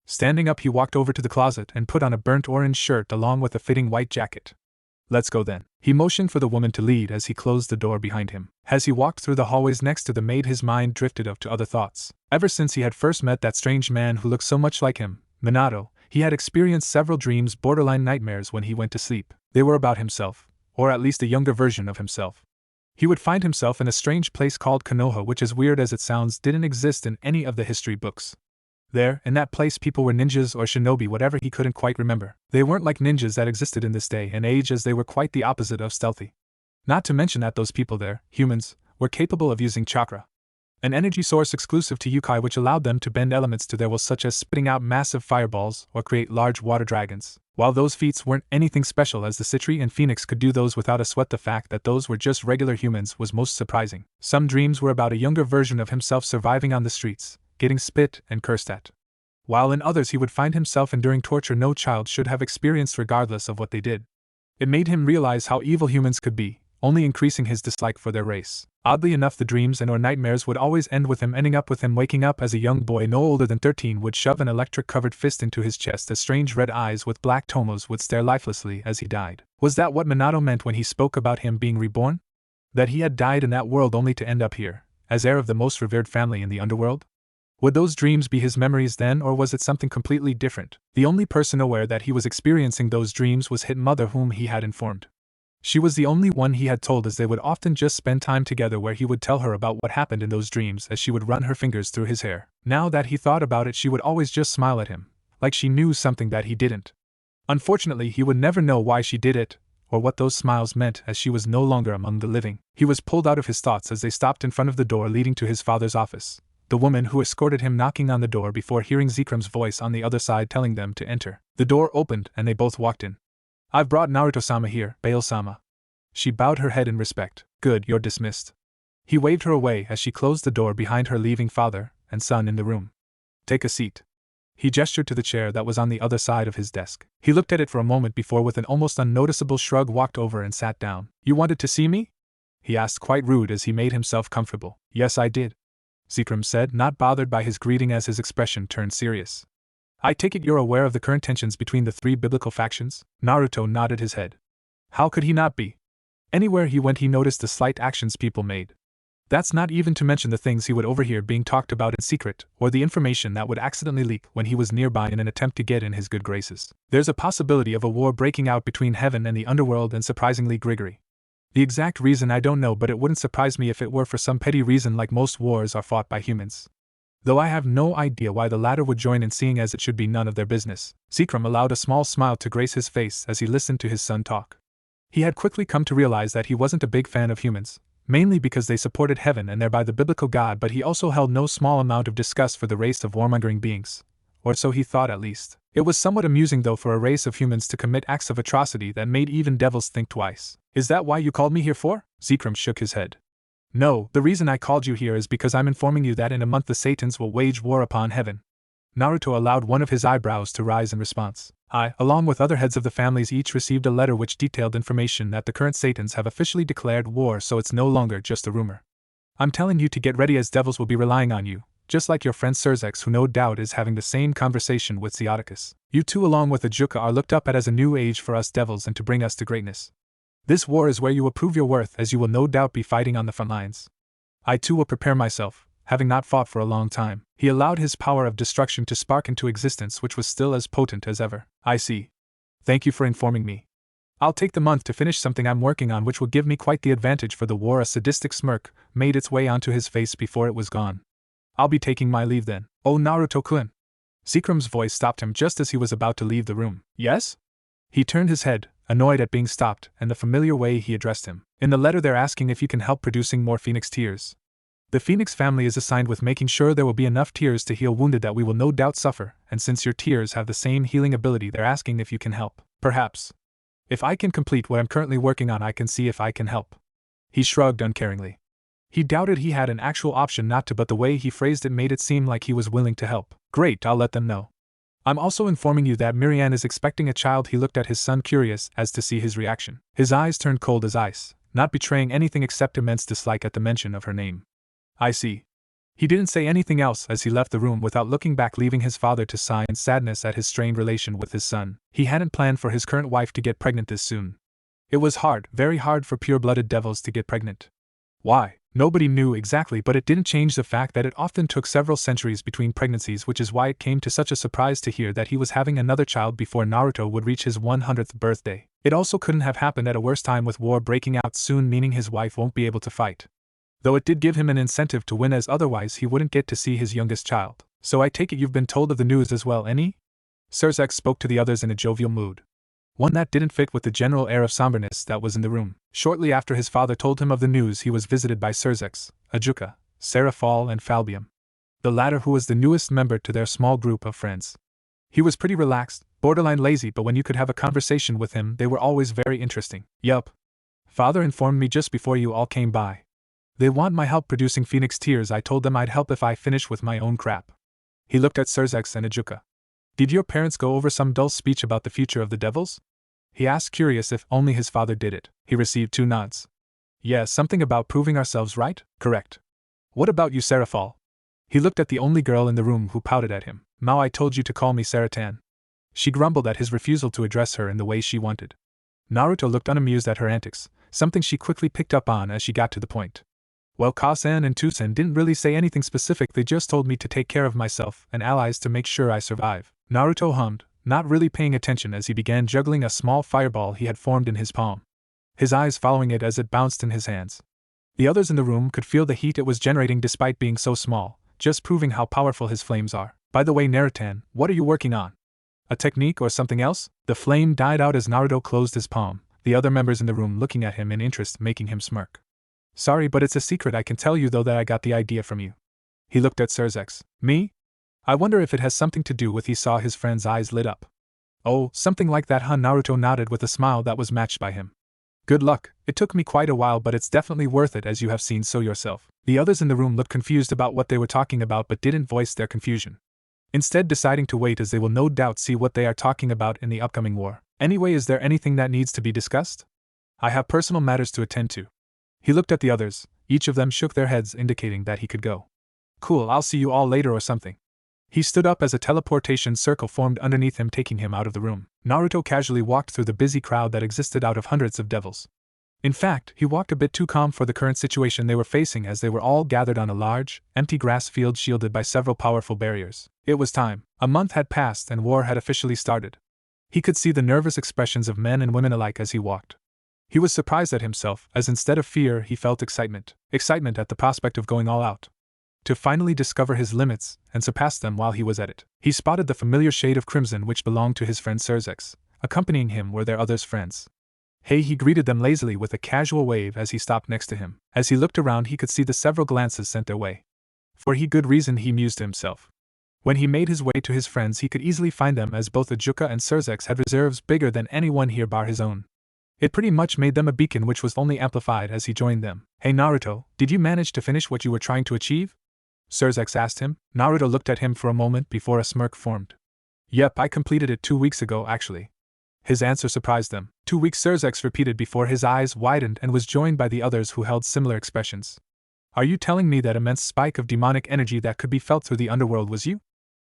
Standing up, he walked over to the closet and put on a burnt orange shirt along with a fitting white jacket. Let's go then. He motioned for the woman to lead as he closed the door behind him. As he walked through the hallways next to the maid, his mind drifted off to other thoughts. Ever since he had first met that strange man who looked so much like him, Minato, he had experienced several dreams, borderline nightmares, when he went to sleep. They were about himself, or at least a younger version of himself. He would find himself in a strange place called Konoha, which, as weird as it sounds, didn't exist in any of the history books. There, in that place, people were ninjas or shinobi, whatever he couldn't quite remember. They weren't like ninjas that existed in this day and age, as they were quite the opposite of stealthy. Not to mention that those people there, humans, were capable of using chakra, an energy source exclusive to yokai which allowed them to bend elements to their will, such as spitting out massive fireballs or create large water dragons. While those feats weren't anything special, as the Citri and Phoenix could do those without a sweat, the fact that those were just regular humans was most surprising. Some dreams were about a younger version of himself surviving on the streets, getting spit and cursed at, while in others he would find himself enduring torture no child should have experienced regardless of what they did. It made him realize how evil humans could be, only increasing his dislike for their race. Oddly enough, the dreams and or nightmares would always end with him ending up with him waking up as a young boy no older than 13, would shove an electric-covered fist into his chest as strange red eyes with black tomos would stare lifelessly as he died. Was that what Minato meant when he spoke about him being reborn? That he had died in that world only to end up here, as heir of the most revered family in the underworld? Would those dreams be his memories then, or was it something completely different? The only person aware that he was experiencing those dreams was his mother, whom he had informed. She was the only one he had told, as they would often just spend time together where he would tell her about what happened in those dreams as she would run her fingers through his hair. Now that he thought about it, she would always just smile at him, like she knew something that he didn't. Unfortunately, he would never know why she did it, or what those smiles meant, as she was no longer among the living. He was pulled out of his thoughts as they stopped in front of the door leading to his father's office, the woman who escorted him knocking on the door before hearing Zekrum's voice on the other side telling them to enter. The door opened and they both walked in. "I've brought Naruto-sama here, Bale-sama." She bowed her head in respect. "Good, you're dismissed." He waved her away as she closed the door behind her, leaving father and son in the room. "Take a seat." He gestured to the chair that was on the other side of his desk. He looked at it for a moment before, with an almost unnoticeable shrug, walked over and sat down. "You wanted to see me?" he asked, quite rude as he made himself comfortable. "Yes, I did," Zekrum said, not bothered by his greeting as his expression turned serious. "I take it you're aware of the current tensions between the three biblical factions?" Naruto nodded his head. How could he not be? Anywhere he went he noticed the slight actions people made. That's not even to mention the things he would overhear being talked about in secret, or the information that would accidentally leak when he was nearby in an attempt to get in his good graces. There's a possibility of a war breaking out between heaven and the underworld, and surprisingly Grigory. The exact reason I don't know, but it wouldn't surprise me if it were for some petty reason like most wars are fought by humans. Though I have no idea why the latter would join in, seeing as it should be none of their business. Zekrum allowed a small smile to grace his face as he listened to his son talk. He had quickly come to realize that he wasn't a big fan of humans, mainly because they supported heaven and thereby the biblical God, but he also held no small amount of disgust for the race of warmongering beings. Or so he thought, at least. It was somewhat amusing though for a race of humans to commit acts of atrocity that made even devils think twice. "Is that why you called me here for?" Zekrum shook his head. "No, the reason I called you here is because I'm informing you that in a month the Satans will wage war upon heaven." Naruto allowed one of his eyebrows to rise in response. "I, along with other heads of the families, each received a letter which detailed information that the current Satans have officially declared war, so it's no longer just a rumor. I'm telling you to get ready, as devils will be relying on you, just like your friend Serzex, who no doubt is having the same conversation with Zeoticus. You two along with the Juka are looked up at as a new age for us devils and to bring us to greatness. This war is where you will prove your worth, as you will no doubt be fighting on the front lines. I too will prepare myself, having not fought for a long time." He allowed his power of destruction to spark into existence, which was still as potent as ever. "I see. Thank you for informing me. I'll take the month to finish something I'm working on which will give me quite the advantage for the war." A sadistic smirk made its way onto his face before it was gone. "I'll be taking my leave then." "Oh, Naruto-kun." Zekrum's voice stopped him just as he was about to leave the room. "Yes?" He turned his head, annoyed at being stopped, and the familiar way he addressed him. "In the letter they're asking if you can help producing more Phoenix tears. The Phoenix family is assigned with making sure there will be enough tears to heal wounded that we will no doubt suffer, and since your tears have the same healing ability, they're asking if you can help. Perhaps. If I can complete what I'm currently working on, I can see if I can help." He shrugged uncaringly. He doubted he had an actual option not to, but the way he phrased it made it seem like he was willing to help. "Great, I'll let them know. I'm also informing you that Miriam is expecting a child." He looked at his son, curious as to see his reaction. His eyes turned cold as ice, not betraying anything except immense dislike at the mention of her name. "I see." He didn't say anything else as he left the room without looking back, leaving his father to sigh in sadness at his strained relation with his son. He hadn't planned for his current wife to get pregnant this soon. It was hard, very hard for pure-blooded devils to get pregnant. Why? Nobody knew exactly, but it didn't change the fact that it often took several centuries between pregnancies, which is why it came to such a surprise to hear that he was having another child before Naruto would reach his 100th birthday. It also couldn't have happened at a worse time, with war breaking out soon, meaning his wife won't be able to fight. Though it did give him an incentive to win, as otherwise he wouldn't get to see his youngest child. So I take it you've been told of the news as well, any? Surzex spoke to the others in a jovial mood. One that didn't fit with the general air of somberness that was in the room. Shortly after his father told him of the news, he was visited by Surzex, Ajuka, Sarafal, and Falbium. The latter who was the newest member to their small group of friends. He was pretty relaxed, borderline lazy, but when you could have a conversation with him, they were always very interesting. Yup. Father informed me just before you all came by. They want my help producing Phoenix Tears. I told them I'd help if I finish with my own crap. He looked at Surzex and Ajuka. Did your parents go over some dull speech about the future of the devils? He asked, curious if only his father did it. He received 2 nods. Yeah, something about proving ourselves right? Correct. What about you, Sarafal? He looked at the only girl in the room who pouted at him. Mao, I told you to call me Saratan. She grumbled at his refusal to address her in the way she wanted. Naruto looked unamused at her antics, something she quickly picked up on as she got to the point. Well, Kasan and Tusen didn't really say anything specific, they just told me to take care of myself and allies to make sure I survive. Naruto hummed, not really paying attention as he began juggling a small fireball he had formed in his palm. His eyes following it as it bounced in his hands. The others in the room could feel the heat it was generating despite being so small, just proving how powerful his flames are. By the way, Narutan, what are you working on? A technique or something else? The flame died out as Naruto closed his palm, the other members in the room looking at him in interest, making him smirk. Sorry, but it's a secret. I can tell you though that I got the idea from you. He looked at Surzex. Me? I wonder if it has something to do with. He saw his friend's eyes lit up. Oh, something like that, huh? Naruto nodded with a smile that was matched by him. Good luck. It took me quite a while, but it's definitely worth it, as you have seen so yourself. The others in the room looked confused about what they were talking about but didn't voice their confusion. Instead deciding to wait, as they will no doubt see what they are talking about in the upcoming war. Anyway, is there anything that needs to be discussed? I have personal matters to attend to. He looked at the others. Each of them shook their heads, indicating that he could go. Cool, I'll see you all later or something. He stood up as a teleportation circle formed underneath him, taking him out of the room. Naruto casually walked through the busy crowd that existed out of hundreds of devils. In fact, he walked a bit too calm for the current situation they were facing, as they were all gathered on a large, empty grass field shielded by several powerful barriers. It was time. A month had passed and war had officially started. He could see the nervous expressions of men and women alike as he walked. He was surprised at himself, as instead of fear he felt excitement. Excitement at the prospect of going all out. To finally discover his limits and surpass them while he was at it. He spotted the familiar shade of crimson which belonged to his friend Surzex. Accompanying him were their other's friends. Hey, he greeted them lazily with a casual wave as he stopped next to him. As he looked around, he could see the several glances sent their way. For good reason, he mused to himself. When he made his way to his friends, he could easily find them, as both Ajuka and Surzex had reserves bigger than anyone here bar his own. It pretty much made them a beacon, which was only amplified as he joined them. Hey Naruto, did you manage to finish what you were trying to achieve? Surzex asked him. Naruto looked at him for a moment before a smirk formed. Yep, I completed it 2 weeks ago actually. His answer surprised them. 2 weeks, Surzex repeated before his eyes widened and was joined by the others who held similar expressions. Are you telling me that immense spike of demonic energy that could be felt through the underworld was you?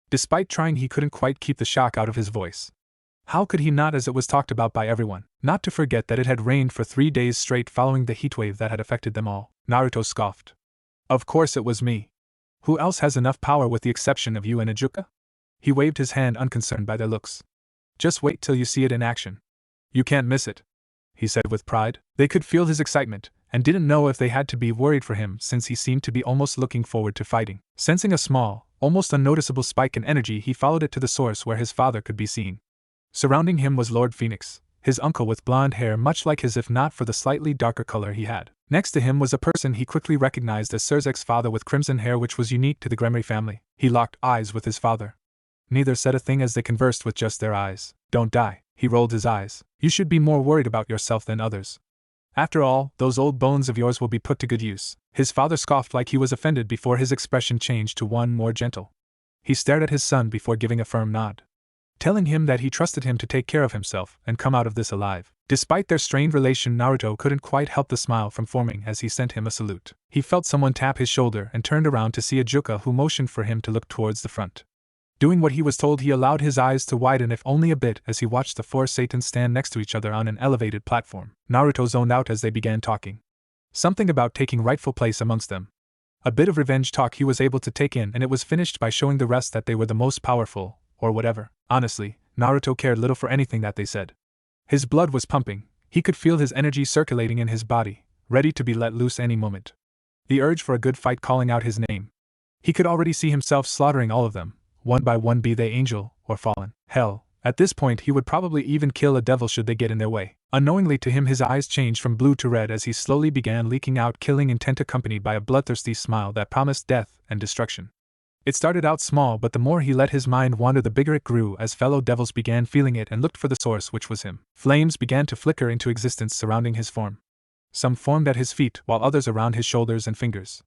Despite trying, he couldn't quite keep the shock out of his voice. How could he not, as it was talked about by everyone? Not to forget that it had rained for 3 days straight following the heatwave that had affected them all. Naruto scoffed. Of course it was me. Who else has enough power with the exception of you and Ajuka? He waved his hand, unconcerned by their looks. Just wait till you see it in action. You can't miss it, he said with pride. They could feel his excitement, and didn't know if they had to be worried for him, since he seemed to be almost looking forward to fighting. Sensing a small, almost unnoticeable spike in energy, he followed it to the source where his father could be seen. Surrounding him was Lord Phoenix, his uncle with blonde hair much like his if not for the slightly darker color he had. Next to him was a person he quickly recognized as Surzex's father with crimson hair, which was unique to the Gremory family. He locked eyes with his father. Neither said a thing as they conversed with just their eyes. Don't die, he rolled his eyes. You should be more worried about yourself than others. After all, those old bones of yours will be put to good use. His father scoffed like he was offended before his expression changed to one more gentle. He stared at his son before giving a firm nod, telling him that he trusted him to take care of himself and come out of this alive. Despite their strained relation, Naruto couldn't quite help the smile from forming as he sent him a salute. He felt someone tap his shoulder and turned around to see Ajuka, who motioned for him to look towards the front. Doing what he was told, he allowed his eyes to widen if only a bit as he watched the 4 Satans stand next to each other on an elevated platform. Naruto zoned out as they began talking. Something about taking rightful place amongst them. A bit of revenge talk he was able to take in, and it was finished by showing the rest that they were the most powerful, or whatever. Honestly, Naruto cared little for anything that they said. His blood was pumping, he could feel his energy circulating in his body, ready to be let loose any moment. The urge for a good fight calling out his name. He could already see himself slaughtering all of them, one by one, be they angel or fallen. Hell, at this point he would probably even kill a devil should they get in their way. Unknowingly to him his eyes changed from blue to red as he slowly began leaking out killing intent accompanied by a bloodthirsty smile that promised death and destruction. It started out small, but the more he let his mind wander the bigger it grew as fellow devils began feeling it and looked for the source, which was him. Flames began to flicker into existence surrounding his form. Some formed at his feet while others around his shoulders and fingers.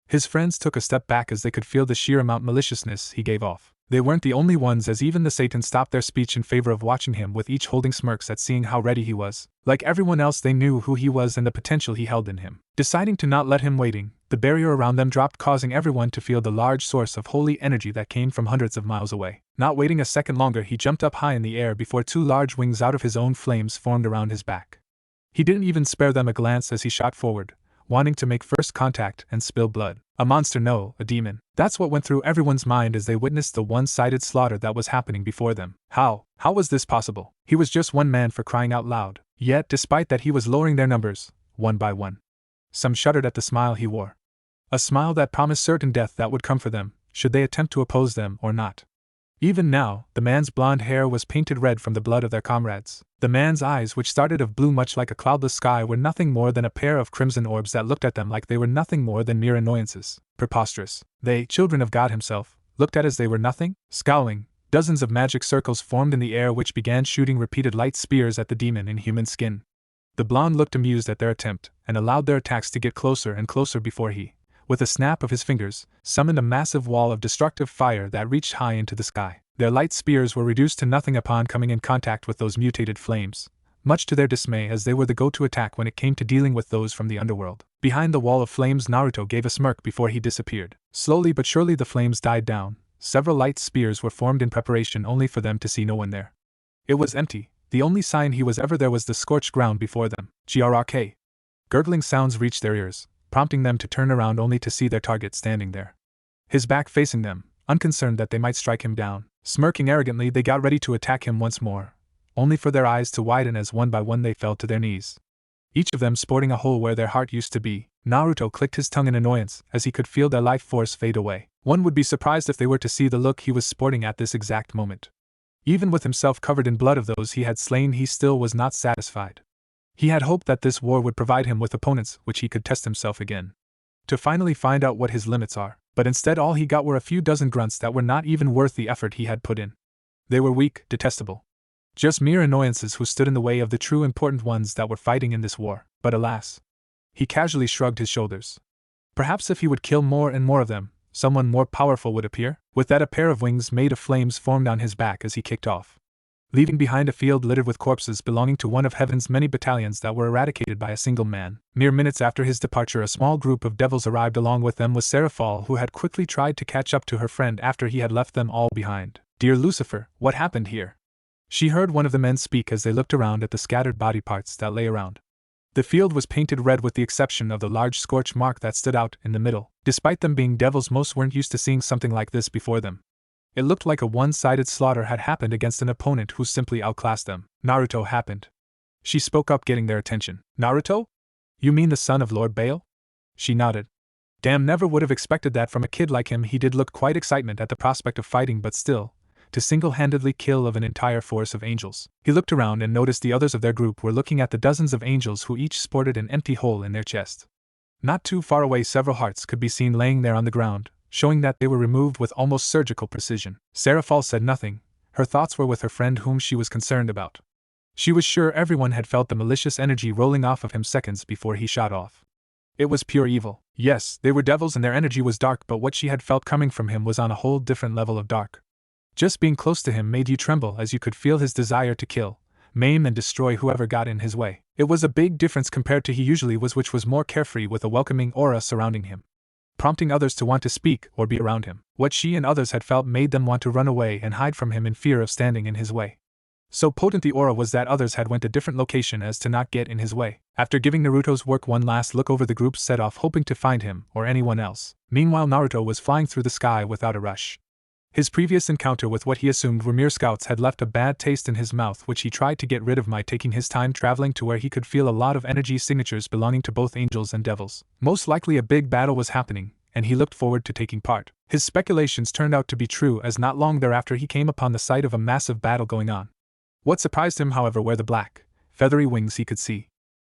His friends took a step back as they could feel the sheer amount maliciousness he gave off. They weren't the only ones, as even the Satans stopped their speech in favor of watching him, with each holding smirks at seeing how ready he was. Like everyone else, they knew who he was and the potential he held in him. Deciding to not let him waiting, the barrier around them dropped, causing everyone to feel the large source of holy energy that came from hundreds of miles away. Not waiting a second longer, he jumped up high in the air before two large wings out of his own flames formed around his back. He didn't even spare them a glance as he shot forward, wanting to make first contact and spill blood. A monster, no, a demon. That's what went through everyone's mind as they witnessed the one-sided slaughter that was happening before them. How was this possible? He was just one man, for crying out loud. Yet, despite that, he was lowering their numbers, one by one. Some shuddered at the smile he wore. A smile that promised certain death that would come for them, should they attempt to oppose them or not. Even now, the man's blonde hair was painted red from the blood of their comrades. The man's eyes, which started of blue much like a cloudless sky, were nothing more than a pair of crimson orbs that looked at them like they were nothing more than mere annoyances. Preposterous. They, children of God himself, looked at as they were nothing? Scowling, dozens of magic circles formed in the air which began shooting repeated light spears at the demon in human skin. The blonde looked amused at their attempt, and allowed their attacks to get closer and closer before he, with a snap of his fingers, summoned a massive wall of destructive fire that reached high into the sky. Their light spears were reduced to nothing upon coming in contact with those mutated flames, much to their dismay, as they were the go-to attack when it came to dealing with those from the underworld. Behind the wall of flames, Naruto gave a smirk before he disappeared. Slowly but surely the flames died down. Several light spears were formed in preparation, only for them to see no one there. It was empty. The only sign he was ever there was the scorched ground before them. Grk. Gurgling sounds reached their ears, prompting them to turn around only to see their target standing there, his back facing them, unconcerned that they might strike him down. Smirking arrogantly, they got ready to attack him once more, only for their eyes to widen as one by one they fell to their knees, each of them sporting a hole where their heart used to be. Naruto clicked his tongue in annoyance as he could feel their life force fade away. One would be surprised if they were to see the look he was sporting at this exact moment. Even with himself covered in blood of those he had slain, he still was not satisfied. He had hoped that this war would provide him with opponents which he could test himself again, to finally find out what his limits are. But instead all he got were a few dozen grunts that were not even worth the effort he had put in. They were weak, detestable. Just mere annoyances who stood in the way of the true important ones that were fighting in this war. But alas. He casually shrugged his shoulders. Perhaps if he would kill more and more of them, someone more powerful would appear? With that, a pair of wings made of flames formed on his back as he kicked off, leaving behind a field littered with corpses belonging to one of heaven's many battalions that were eradicated by a single man. Mere minutes after his departure, a small group of devils arrived. Along with them was Sarafal, who had quickly tried to catch up to her friend after he had left them all behind. "Dear Lucifer, what happened here?" She heard one of the men speak as they looked around at the scattered body parts that lay around. The field was painted red with the exception of the large scorch mark that stood out in the middle. Despite them being devils, most weren't used to seeing something like this before them. It looked like a one-sided slaughter had happened against an opponent who simply outclassed them. "Naruto happened." She spoke up, getting their attention. "Naruto? You mean the son of Lord Baal?" She nodded. Damn, never would have expected that from a kid like him. He did look quite excitement at the prospect of fighting, but still, to single-handedly kill of an entire force of angels. He looked around and noticed the others of their group were looking at the dozens of angels who each sported an empty hole in their chest. Not too far away, several hearts could be seen laying there on the ground, showing that they were removed with almost surgical precision. Sarafal said nothing. Her thoughts were with her friend whom she was concerned about. She was sure everyone had felt the malicious energy rolling off of him seconds before he shot off. It was pure evil. Yes, they were devils and their energy was dark, but what she had felt coming from him was on a whole different level of dark. Just being close to him made you tremble as you could feel his desire to kill, maim and destroy whoever got in his way. It was a big difference compared to he usually was, which was more carefree with a welcoming aura surrounding him, prompting others to want to speak or be around him. What she and others had felt made them want to run away and hide from him in fear of standing in his way. So potent the aura was that others had went a different location as to not get in his way. After giving Naruto's work one last look over, the group set off, hoping to find him or anyone else. Meanwhile, Naruto was flying through the sky without a rush. His previous encounter with what he assumed were mere scouts had left a bad taste in his mouth, which he tried to get rid of by taking his time traveling to where he could feel a lot of energy signatures belonging to both angels and devils. Most likely a big battle was happening, and he looked forward to taking part. His speculations turned out to be true, as not long thereafter he came upon the sight of a massive battle going on. What surprised him, however, were the black, feathery wings he could see.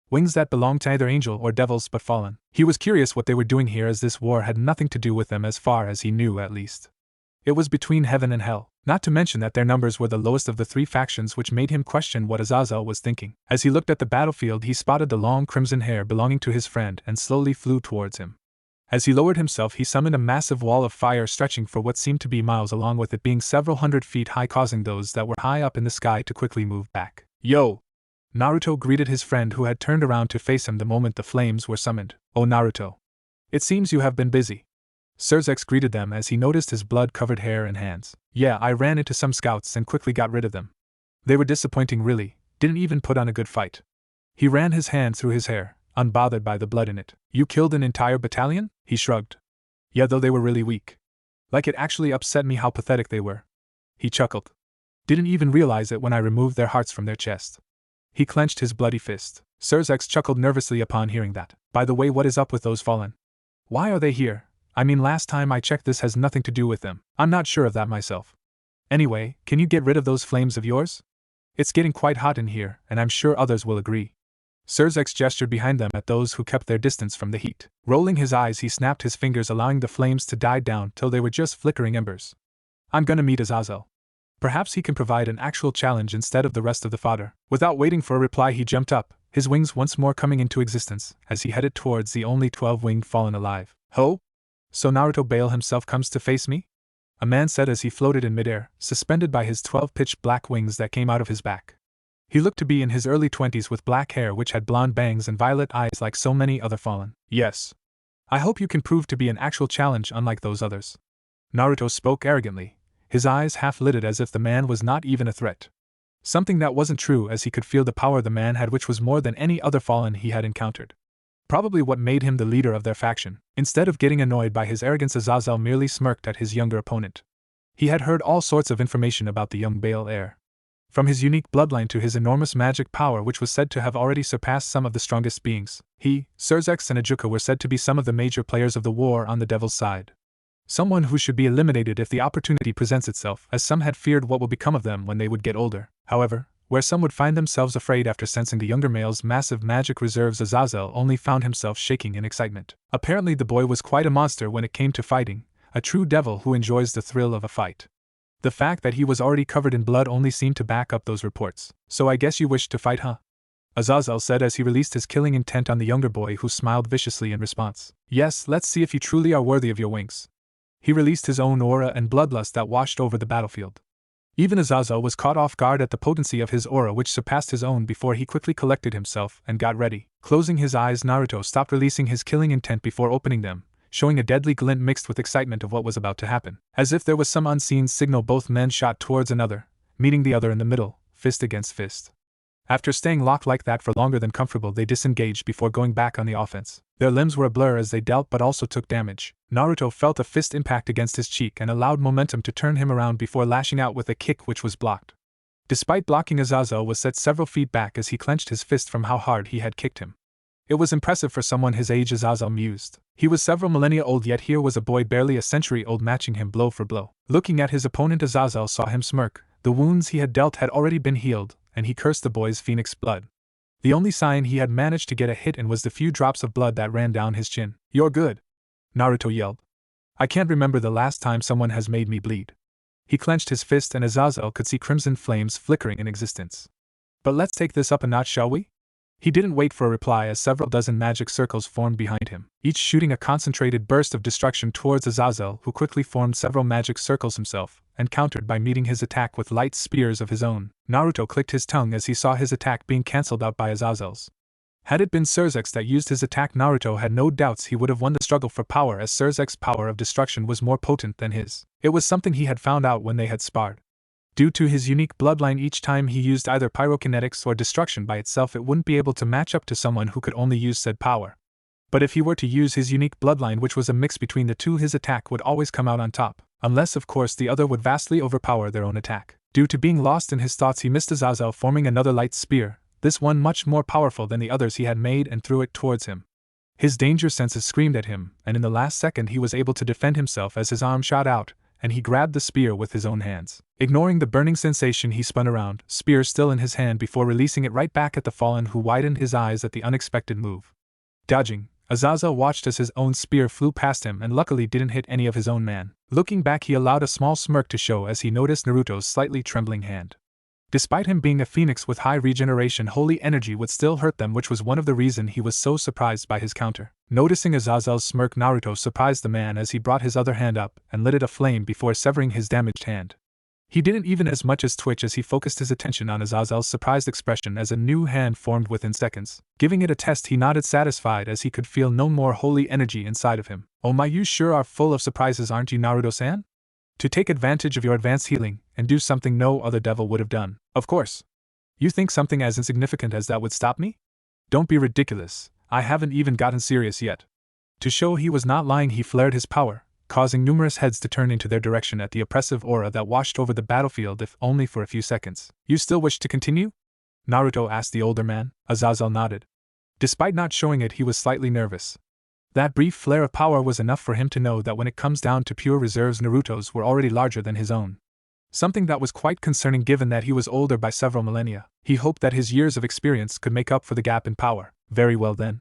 Wings that belonged to either angel or devils but fallen. He was curious what they were doing here, as this war had nothing to do with them as far as he knew, at least. It was between heaven and hell, not to mention that their numbers were the lowest of the three factions, which made him question what Azazel was thinking. As he looked at the battlefield, he spotted the long crimson hair belonging to his friend and slowly flew towards him. As he lowered himself, he summoned a massive wall of fire stretching for what seemed to be miles, along with it being several hundred feet high, causing those that were high up in the sky to quickly move back. "Yo!" Naruto greeted his friend, who had turned around to face him the moment the flames were summoned. "Oh, Naruto. It seems you have been busy." Surzex greeted them as he noticed his blood-covered hair and hands. "Yeah, I ran into some scouts and quickly got rid of them. They were disappointing, really, didn't even put on a good fight." He ran his hand through his hair, unbothered by the blood in it. "You killed an entire battalion?" He shrugged. "Yeah, though they were really weak. Like, it actually upset me how pathetic they were." He chuckled. "Didn't even realize it when I removed their hearts from their chest." He clenched his bloody fist. Surzex chuckled nervously upon hearing that. "By the way, what is up with those fallen? Why are they here? I mean, last time I checked, this has nothing to do with them." "I'm not sure of that myself. Anyway, can you get rid of those flames of yours? It's getting quite hot in here, and I'm sure others will agree." Surzex gestured behind them at those who kept their distance from the heat. Rolling his eyes, he snapped his fingers, allowing the flames to die down till they were just flickering embers. "I'm gonna meet Azazel. Perhaps he can provide an actual challenge instead of the rest of the fodder." Without waiting for a reply, he jumped up, his wings once more coming into existence, as he headed towards the only 12-winged fallen alive. "Ho! So Naruto Bale himself comes to face me?" a man said as he floated in midair, suspended by his 12 pitch black wings that came out of his back. He looked to be in his early 20s with black hair which had blonde bangs and violet eyes like so many other fallen. "Yes. I hope you can prove to be an actual challenge unlike those others." Naruto spoke arrogantly, his eyes half-lidded as if the man was not even a threat. Something that wasn't true, as he could feel the power the man had, which was more than any other fallen he had encountered. Probably what made him the leader of their faction. Instead of getting annoyed by his arrogance, Azazel merely smirked at his younger opponent. He had heard all sorts of information about the young Bale heir. From his unique bloodline to his enormous magic power, which was said to have already surpassed some of the strongest beings. He, Surzex, and Ajuka were said to be some of the major players of the war on the devil's side. Someone who should be eliminated if the opportunity presents itself, as some had feared what would become of them when they would get older. However, where some would find themselves afraid after sensing the younger male's massive magic reserves, Azazel only found himself shaking in excitement. Apparently the boy was quite a monster when it came to fighting, a true devil who enjoys the thrill of a fight. The fact that he was already covered in blood only seemed to back up those reports. "So I guess you wish to fight, huh?" Azazel said as he released his killing intent on the younger boy, who smiled viciously in response. "Yes, let's see if you truly are worthy of your wings." He released his own aura and bloodlust that washed over the battlefield. Even Azazel was caught off guard at the potency of his aura, which surpassed his own, before he quickly collected himself and got ready. Closing his eyes, Naruto stopped releasing his killing intent before opening them, showing a deadly glint mixed with excitement of what was about to happen. As if there was some unseen signal, both men shot towards another, meeting the other in the middle, fist against fist. After staying locked like that for longer than comfortable, they disengaged before going back on the offense. Their limbs were a blur as they dealt but also took damage. Naruto felt a fist impact against his cheek and allowed momentum to turn him around before lashing out with a kick which was blocked. Despite blocking, Azazel was set several feet back as he clenched his fist from how hard he had kicked him. It was impressive for someone his age, Azazel mused. He was several millennia old, yet here was a boy barely a century old matching him blow for blow. Looking at his opponent, Azazel saw him smirk. The wounds he had dealt had already been healed, and he cursed the boy's phoenix blood. The only sign he had managed to get a hit in was the few drops of blood that ran down his chin. "You're good," Naruto yelled. "I can't remember the last time someone has made me bleed." He clenched his fist and Azazel could see crimson flames flickering in existence. "But let's take this up a notch, shall we?" He didn't wait for a reply as several dozen magic circles formed behind him, each shooting a concentrated burst of destruction towards Azazel, who quickly formed several magic circles himself, and countered by meeting his attack with light spears of his own. Naruto clicked his tongue as he saw his attack being cancelled out by Azazel's. Had it been Surzex that used his attack, Naruto had no doubts he would have won the struggle for power, as Surzex's power of destruction was more potent than his. It was something he had found out when they had sparred. Due to his unique bloodline, each time he used either pyrokinetics or destruction by itself, it wouldn't be able to match up to someone who could only use said power. But if he were to use his unique bloodline, which was a mix between the two, his attack would always come out on top, unless of course the other would vastly overpower their own attack. Due to being lost in his thoughts, he missed Azazel forming another light spear, this one much more powerful than the others he had made, and threw it towards him. His danger senses screamed at him, and in the last second he was able to defend himself as his arm shot out, and he grabbed the spear with his own hands. Ignoring the burning sensation, he spun around, spear still in his hand, before releasing it right back at the fallen, who widened his eyes at the unexpected move. Dodging, Azazel watched as his own spear flew past him and luckily didn't hit any of his own man. Looking back, he allowed a small smirk to show as he noticed Naruto's slightly trembling hand. Despite him being a phoenix with high regeneration, holy energy would still hurt them, which was one of the reasons he was so surprised by his counter. Noticing Azazel's smirk, Naruto surprised the man as he brought his other hand up and lit it aflame before severing his damaged hand. He didn't even as much as twitch as he focused his attention on Azazel's surprised expression as a new hand formed within seconds. Giving it a test, he nodded satisfied as he could feel no more holy energy inside of him. "Oh my, you sure are full of surprises, aren't you, Naruto-san? To take advantage of your advanced healing and do something no other devil would have done, of course. You think something as insignificant as that would stop me? Don't be ridiculous, I haven't even gotten serious yet." To show he was not lying, he flared his power, causing numerous heads to turn into their direction at the oppressive aura that washed over the battlefield, if only for a few seconds. "You still wish to continue?" Naruto asked the older man. Azazel nodded. Despite not showing it, he was slightly nervous. That brief flare of power was enough for him to know that when it comes down to pure reserves, Naruto's were already larger than his own. Something that was quite concerning given that he was older by several millennia. He hoped that his years of experience could make up for the gap in power. "Very well then.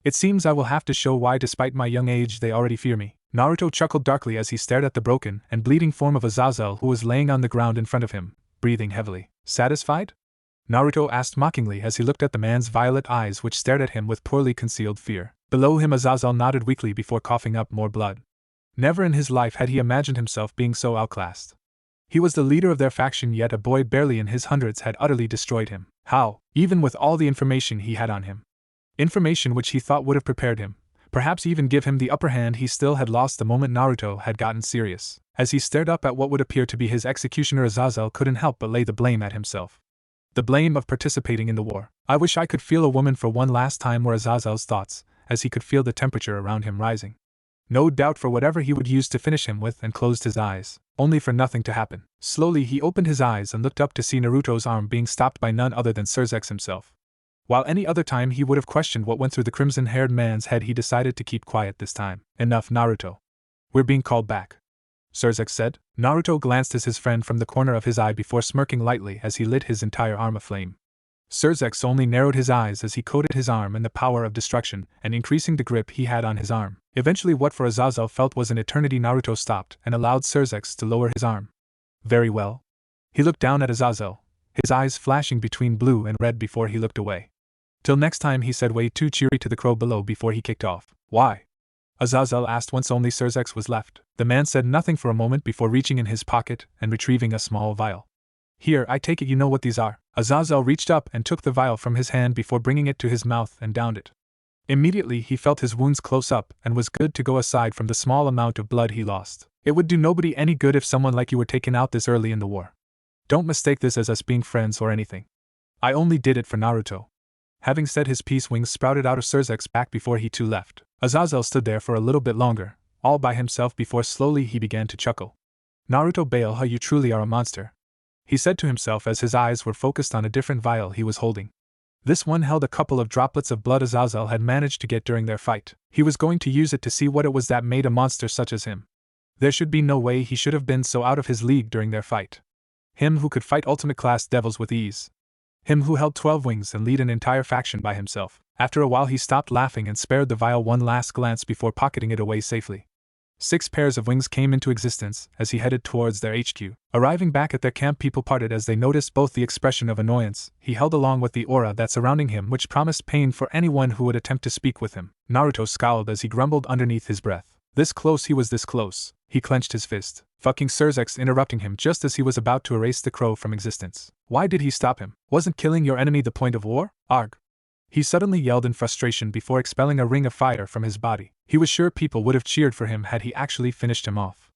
It seems I will have to show why despite my young age they already fear me." Naruto chuckled darkly as he stared at the broken and bleeding form of Azazel, who was laying on the ground in front of him, breathing heavily. "Satisfied?" Naruto asked mockingly as he looked at the man's violet eyes, which stared at him with poorly concealed fear. Below him, Azazel nodded weakly before coughing up more blood. Never in his life had he imagined himself being so outclassed. He was the leader of their faction, yet a boy barely in his hundreds had utterly destroyed him. How? Even with all the information he had on him. Information which he thought would have prepared him, perhaps even give him the upper hand, he still had lost the moment Naruto had gotten serious. As he stared up at what would appear to be his executioner, Azazel couldn't help but lay the blame at himself. The blame of participating in the war. "I wish I could feel a woman for one last time," were Azazel's thoughts, as he could feel the temperature around him rising. No doubt for whatever he would use to finish him with, and closed his eyes, only for nothing to happen. Slowly he opened his eyes and looked up to see Naruto's arm being stopped by none other than Surzex himself. While any other time he would have questioned what went through the crimson-haired man's head, he decided to keep quiet this time. "Enough, Naruto. We're being called back," Surzex said. Naruto glanced at his friend from the corner of his eye before smirking lightly as he lit his entire arm aflame. Surzex only narrowed his eyes as he coated his arm in the power of destruction and increasing the grip he had on his arm. Eventually, what for Azazel felt was an eternity, Naruto stopped and allowed Surzex to lower his arm. "Very well." He looked down at Azazel, his eyes flashing between blue and red before he looked away. "Till next time," he said way too cheery to the crow below before he kicked off. "Why?" Azazel asked once only Surzex was left. The man said nothing for a moment before reaching in his pocket and retrieving a small vial. "Here, I take it you know what these are." Azazel reached up and took the vial from his hand before bringing it to his mouth and downed it. Immediately he felt his wounds close up and was good to go, aside from the small amount of blood he lost. It would do nobody any good if someone like you were taken out this early in the war. Don't mistake this as us being friends or anything. I only did it for Naruto. Having said his piece, wings sprouted out of Surzek's back before he too left. Azazel stood there for a little bit longer, all by himself, before slowly he began to chuckle. "Naruto Bale, you truly are a monster," he said to himself as his eyes were focused on a different vial he was holding. This one held a couple of droplets of blood Azazel had managed to get during their fight. He was going to use it to see what it was that made a monster such as him. There should be no way he should have been so out of his league during their fight. Him who could fight ultimate class devils with ease. Him who held 12 wings and lead an entire faction by himself. After a while he stopped laughing and spared the vial one last glance before pocketing it away safely. 6 pairs of wings came into existence as he headed towards their HQ. Arriving back at their camp, people parted as they noticed both the expression of annoyance he held along with the aura that surrounding him, which promised pain for anyone who would attempt to speak with him. Naruto scowled as he grumbled underneath his breath. This close, he was this close. He clenched his fist. Fucking Surzex interrupting him just as he was about to erase the crow from existence. Why did he stop him? Wasn't killing your enemy the point of war? Arg. He suddenly yelled in frustration before expelling a ring of fire from his body. He was sure people would have cheered for him had he actually finished him off.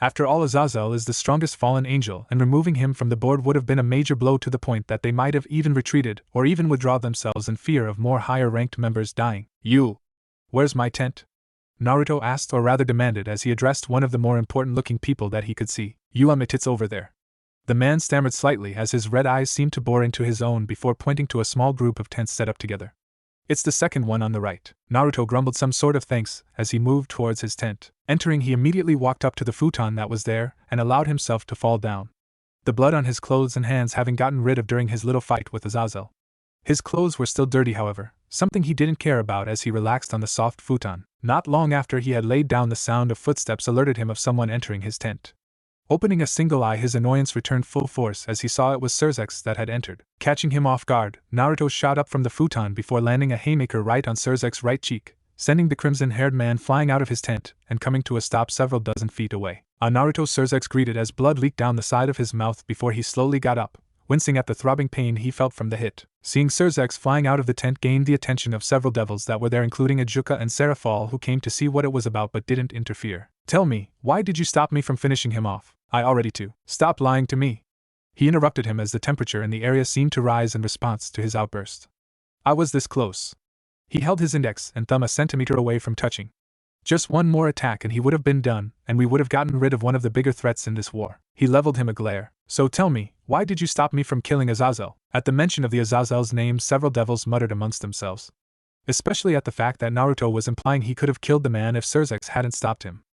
After all, Azazel is the strongest fallen angel, and removing him from the board would have been a major blow, to the point that they might have even retreated or even withdrawn themselves in fear of more higher-ranked members dying. "You! Where's my tent?" Naruto asked, or rather demanded, as he addressed one of the more important-looking people that he could see. "It's over there." The man stammered slightly as his red eyes seemed to bore into his own before pointing to a small group of tents set up together. It's the second one on the right. Naruto grumbled some sort of thanks as he moved towards his tent. Entering, he immediately walked up to the futon that was there and allowed himself to fall down, the blood on his clothes and hands having gotten rid of during his little fight with Azazel. His clothes were still dirty, however, something he didn't care about as he relaxed on the soft futon. Not long after he had laid down, the sound of footsteps alerted him of someone entering his tent. Opening a single eye, his annoyance returned full force as he saw it was Surzex that had entered. Catching him off guard, Naruto shot up from the futon before landing a haymaker right on Surzex's right cheek, sending the crimson-haired man flying out of his tent and coming to a stop several dozen feet away. Naruto, Surzex greeted as blood leaked down the side of his mouth before he slowly got up, wincing at the throbbing pain he felt from the hit. Seeing Surzex flying out of the tent gained the attention of several devils that were there, including Ajuka and Sarafal, who came to see what it was about but didn't interfere. Tell me, why did you stop me from finishing him off? I already too. Stop lying to me. He interrupted him as the temperature in the area seemed to rise in response to his outburst. I was this close. He held his index and thumb a centimeter away from touching. Just one more attack and he would have been done, and we would have gotten rid of one of the bigger threats in this war. He leveled him a glare. So tell me, why did you stop me from killing Azazel? At the mention of the Azazel's name, several devils muttered amongst themselves, especially at the fact that Naruto was implying he could have killed the man if Surzex hadn't stopped him.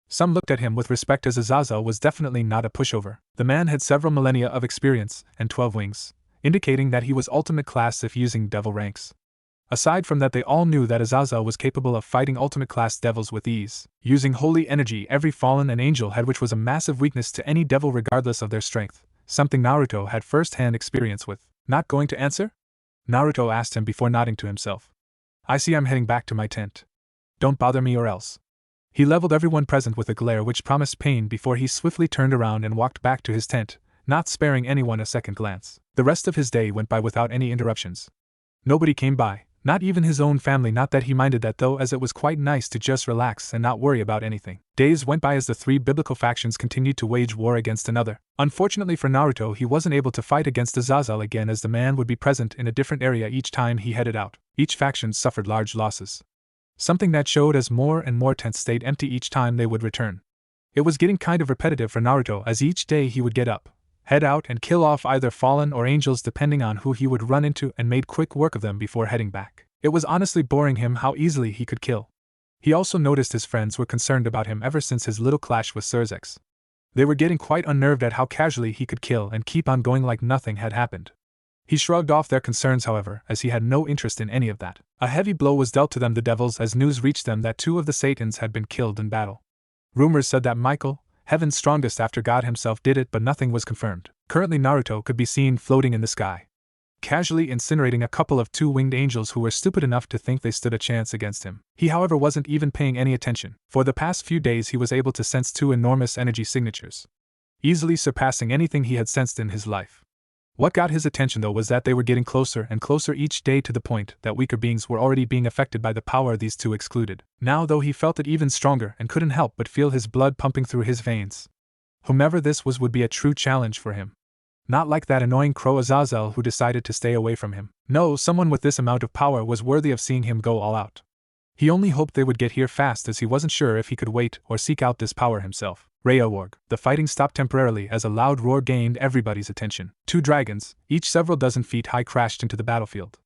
Some looked at him with respect as Azazel was definitely not a pushover. The man had several millennia of experience and 12 wings, indicating that he was ultimate class if using devil ranks. Aside from that, they all knew that Azazel was capable of fighting ultimate class devils with ease, using holy energy every fallen and angel had, which was a massive weakness to any devil regardless of their strength, something Naruto had first-hand experience with. Not going to answer? Naruto asked him before nodding to himself. I see, I'm heading back to my tent. Don't bother me or else. He leveled everyone present with a glare which promised pain before he swiftly turned around and walked back to his tent, not sparing anyone a second glance. The rest of his day went by without any interruptions. Nobody came by, not even his own family. Not that he minded that though, as it was quite nice to just relax and not worry about anything. Days went by as the three biblical factions continued to wage war against another. Unfortunately for Naruto, he wasn't able to fight against Azazel again, as the man would be present in a different area each time he headed out. Each faction suffered large losses, something that showed as more and more tents stayed empty each time they would return. It was getting kind of repetitive for Naruto, as each day he would get up, head out and kill off either fallen or angels depending on who he would run into, and made quick work of them before heading back. It was honestly boring him how easily he could kill. He also noticed his friends were concerned about him ever since his little clash with Surzex. They were getting quite unnerved at how casually he could kill and keep on going like nothing had happened. He shrugged off their concerns, however, as he had no interest in any of that. A heavy blow was dealt to them, the devils, as news reached them that 2 of the Satans had been killed in battle. Rumors said that Michael, heaven's strongest after God himself, did it, but nothing was confirmed. Currently Naruto could be seen floating in the sky, casually incinerating a couple of 2-winged angels who were stupid enough to think they stood a chance against him. He, however, wasn't even paying any attention. For the past few days he was able to sense 2 enormous energy signatures, easily surpassing anything he had sensed in his life. What got his attention though was that they were getting closer and closer each day, to the point that weaker beings were already being affected by the power these 2 excluded. Now though, he felt it even stronger and couldn't help but feel his blood pumping through his veins. Whomever this was would be a true challenge for him. Not like that annoying crow Azazel who decided to stay away from him. No, someone with this amount of power was worthy of seeing him go all out. He only hoped they would get here fast, as he wasn't sure if he could wait or seek out this power himself. Reawarg. The fighting stopped temporarily as a loud roar gained everybody's attention. 2 dragons, each several dozen feet high, crashed into the battlefield.